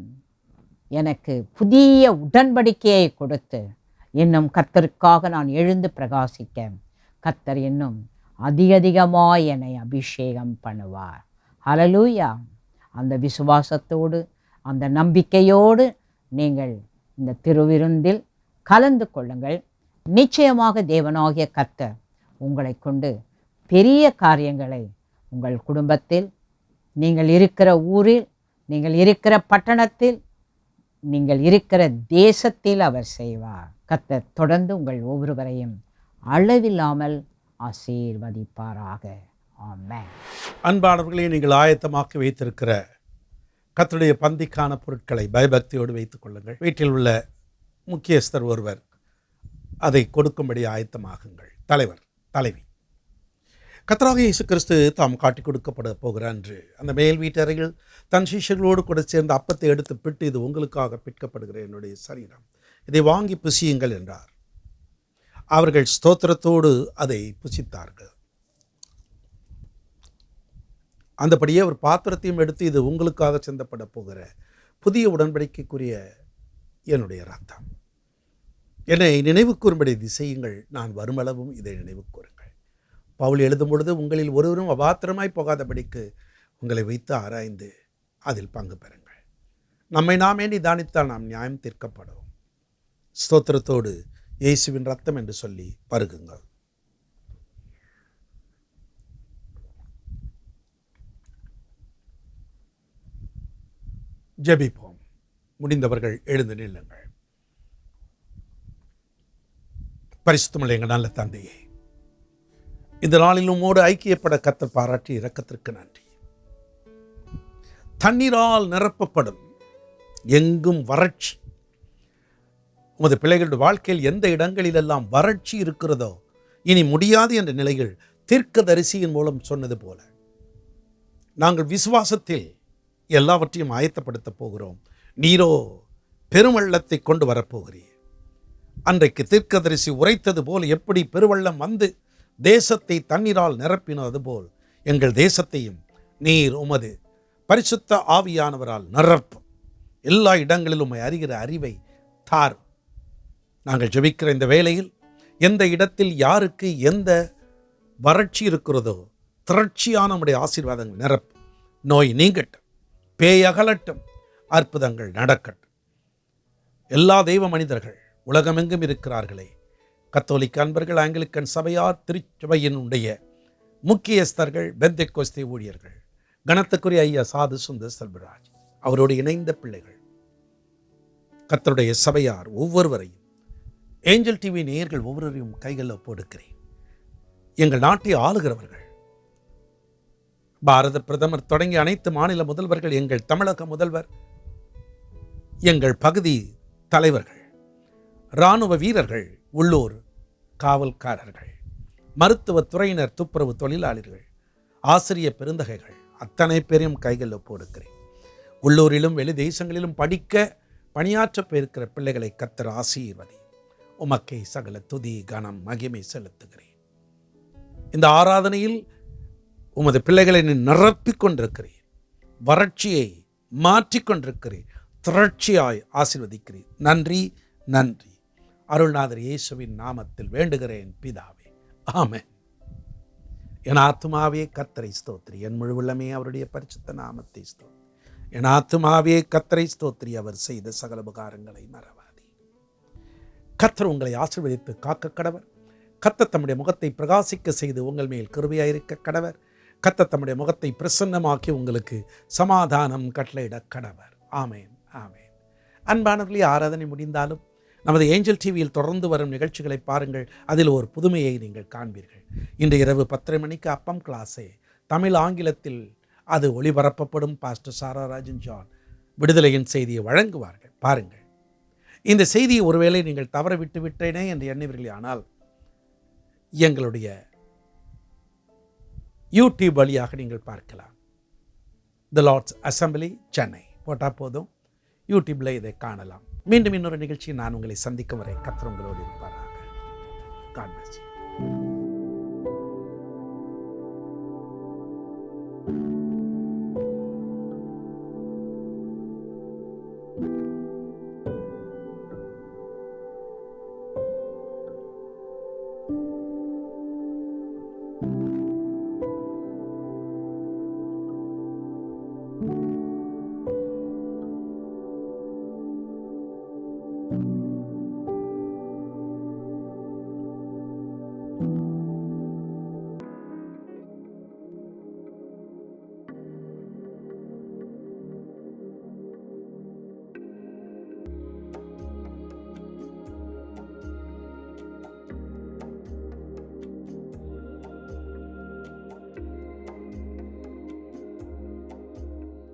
எனக்கு புதிய உடன்படிக்கையை கொடுத்து இன்னும் கர்த்தருக்காக நான் எழுந்து பிரகாசிக்க கர்த்தர் இன்னும் அதிகமாய் என்னை அபிஷேகம் பண்ணுவார். ஹல்லேலூயா. அந்த விசுவாசத்தோடு, அந்த நம்பிக்கையோடு நீங்கள் இந்த திருவிருந்தில் கலந்து கொள்ளுங்கள். நிச்சயமாக தேவனாகிய கர்த்தர் உங்களை கொண்டு பெரிய காரியங்களை உங்கள் குடும்பத்தில், நீங்கள் இருக்கிற ஊரில், நீங்கள் இருக்கிற பட்டணத்தில், நீங்கள் இருக்கிற தேசத்தில் அவர் செய்வார். கர்த்தர் தொடர்ந்து உங்கள் ஒவ்வொருவரையும் அளவில்லாமல் ஆசீர்வதிப்பாராக. ஆமென். அன்பானவர்களே, நீங்கள் ஆயத்தமாக்கி வைத்திருக்கிற கர்த்தருடைய பந்திக்கான பொருட்களை பயபக்தியோடு வைத்துக் கொள்ளுங்கள். வீட்டில் உள்ள முக்கியஸ்தர் ஒருவர் அதை கொடுக்கும்படி ஆயத்தமாகுங்கள். தலைவர், தலைவி, கர்த்தராகிய இயேசு கிறிஸ்து தாம் காட்டிக் கொடுக்கப்பட போகிற அன்று அந்த மேல் வீட்டறையில் தன் சிஷ்யர்களோடு கூட சேர்ந்த அப்பத்தை எடுத்து பிட்டு, இது உங்களுக்காக பிற்கப்படுகிற என்னுடைய சரீரம், இதை வாங்கி புசியுங்கள் என்றார். அவர்கள் ஸ்தோத்திரத்தோடு அதை புசித்தார்கள். அந்தபடியே அவர் பாத்திரத்தையும் எடுத்து, இது உங்களுக்காக சிந்தப்பட போகிற புதிய உடன்படிக்கைக்குரிய என்னுடைய ரத்தம், என்னை நினைவு கூறும்படி இது செய்யுங்கள், நான் வருமளவும் இதை நினைவு கூறுங்கள். பவுல் எழுதும் பொழுது, உங்களில் ஒருவரும் அபாத்திரமாய் போகாதபடிக்கு உங்களை வைத்து ஆராய்ந்து அதில் பங்கு பெறுங்கள். நம்மை நாமே நிதானித்தால் நாம் நியாயம் தீர்க்கப்படும். ஸ்தோத்திரத்தோடு இயேசுவின் ரத்தம் என்று சொல்லி பருகுங்கள். ஜெபிப்போம். முடிந்தவர்கள் எழுந்து நில்லுங்கள். பரிசுத்தமுள்ள எங்கள் நல்ல தந்தையே, இந்த நாளில் உம்மோடு ஐக்கியப்பட கர்த்தர் பாராட்டி இரக்கத்திற்கு நன்றி. தண்ணீரால் நிரப்பப்படும் எங்கும் வறட்சி, உமது பிள்ளைகளுடைய வாழ்க்கையில் எந்த இடங்களிலெல்லாம் வறட்சி இருக்கிறதோ இனி முடியாது என்ற நிலையில் தீர்க்கதரிசியின் மூலம் சொன்னது போல நாங்கள் விசுவாசத்தில் எல்லாவற்றையும் ஆயத்தப்படுத்த போகிறோம். நீரோ பெருவெள்ளத்தை கொண்டு வரப்போகிறீர். அன்றைக்கு தீர்க்கதரிசி உரைத்தது போல் எப்படி பெருவெள்ளம் வந்து தேசத்தை தண்ணீரால் நிரப்பினது போல் எங்கள் தேசத்தையும் நீர் உமது பரிசுத்த ஆவியானவரால் நிரப்பும். எல்லா இடங்களிலும் உம்மை அறிகிற அறிவை தாரும். நாங்கள் ஜெபிக்கிற இந்த வேளையில் எந்த இடத்தில் யாருக்கு எந்த வறட்சி இருக்கிறதோ திரட்சியான நம்முடைய ஆசீர்வாதங்கள் நிரப்பும். நோய் நீங்கட்டும், பேய் அகலட்டும், அற்புதங்கள் நடக்கட்டும். எல்லா தெய்வ மனிதர்கள் உலகமெங்கும் இருக்கிறார்களே, கத்தோலிக்க அன்பர்கள், ஆங்கிலிக்கன் சபையார், திருச்சபையினுடைய முக்கியஸ்தர்கள், பெந்தெக்கோஸ்தே ஊழியர்கள், கனத்துக்குரிய ஐயா சாது சுந்தர் செல்வராஜ், அவரோடு இணைந்த பிள்ளைகள், கர்த்தருடைய சபையார் ஒவ்வொருவரையும், ஏஞ்சல் டிவி நேயர்கள் ஒவ்வொருவரையும் கைகளில் ஒப்பொடுக்கிறேன். எங்கள் நாட்டை ஆளுகிறவர்கள், பாரத பிரதமர் தொடங்கி அனைத்து மாநில முதல்வர்கள், எங்கள் தமிழக முதல்வர், எங்கள் பகுதி தலைவர்கள், இராணுவ வீரர்கள், உள்ளூர் காவல்காரர்கள், மருத்துவத் துறையினர், துப்புரவு தொழிலாளர்கள், ஆசிரிய பெருந்தகைகள், அத்தனை பேரையும் கைகளில் ஒப்பொடுக்கிறேன். உள்ளூரிலும் வெளி தேசங்களிலும் படிக்க பணியாற்ற போயிருக்கிற பிள்ளைகளை கர்த்தர் ஆசீர்வதி. உமக்கே சகல துதி கனம் மகிமை செலுத்துகிறேன். இந்த ஆராதனையில் உமது பிள்ளைகளை நீ நிரப்பிக் கொண்டிருக்கிறேன். வறட்சியை மாற்றிக்கொண்டிருக்கிறேன். திரட்சியாய் ஆசீர்வதிக்கிறேன். நன்றி நன்றி. அருள்நாதர் இயேசுவின் நாமத்தில் வேண்டுகிறேன் பிதாவே, ஆமென். என் ஆத்துமாவே கர்த்தரை ஸ்தோத்திரி, என் முழு உள்ளமே அவருடைய பரிசுத்த நாமத்தை ஸ்தோத்திரி. என் ஆத்துமாவே கர்த்தரை ஸ்தோத்திரி, அவர் செய்த சகல உபகாரங்களை மறவாதே. கர்த்தர் உங்களை ஆசீர்வதித்து காக்க கடவர். கர்த்தர் தம்முடைய முகத்தை பிரகாசிக்க செய்து உங்கள் மேல் கிருபையாயிருக்க கடவர். கர்த்தர் தம்முடைய முகத்தை பிரசன்னமாக்கி உங்களுக்கு சமாதானம் கட்டளையிட கடவர். ஆமேன் ஆமேன். அன்பானவர்களே, ஆராதனை முடிந்தாலும் நமது ஏஞ்சல் டிவியில் தொடர்ந்து வரும் நிகழ்ச்சிகளை பாருங்கள். அதில் ஒரு புதுமையை நீங்கள் காண்பீர்கள். இன்று இரவு 10:30 மணிக்கு அப்பம் கிளாஸே தமிழ் ஆங்கிலத்தில் அது ஒளிபரப்பப்படும். பாஸ்டர் சாரா ராஜன் ஜான் விடுதலையின் செய்தியை வழங்குவார்கள். பாருங்கள். இந்த செய்தியை ஒருவேளை நீங்கள் தவற விட்டு விட்டேனே என்று எண்ணுவீர்களே, ஆனால் எங்களுடைய யூடியூப் வழியாக நீங்கள் பார்க்கலாம். தி லார்ட்ஸ் அசம்பிளி சென்னை போட்டால் போதும், யூடியூப்பில் இதை காணலாம். மீண்டும் இன்னொரு நிகழ்ச்சியை நான் உங்களை சந்திக்கும் வரை கர்த்தர் உங்களோடு இருப்பாராக. God bless you.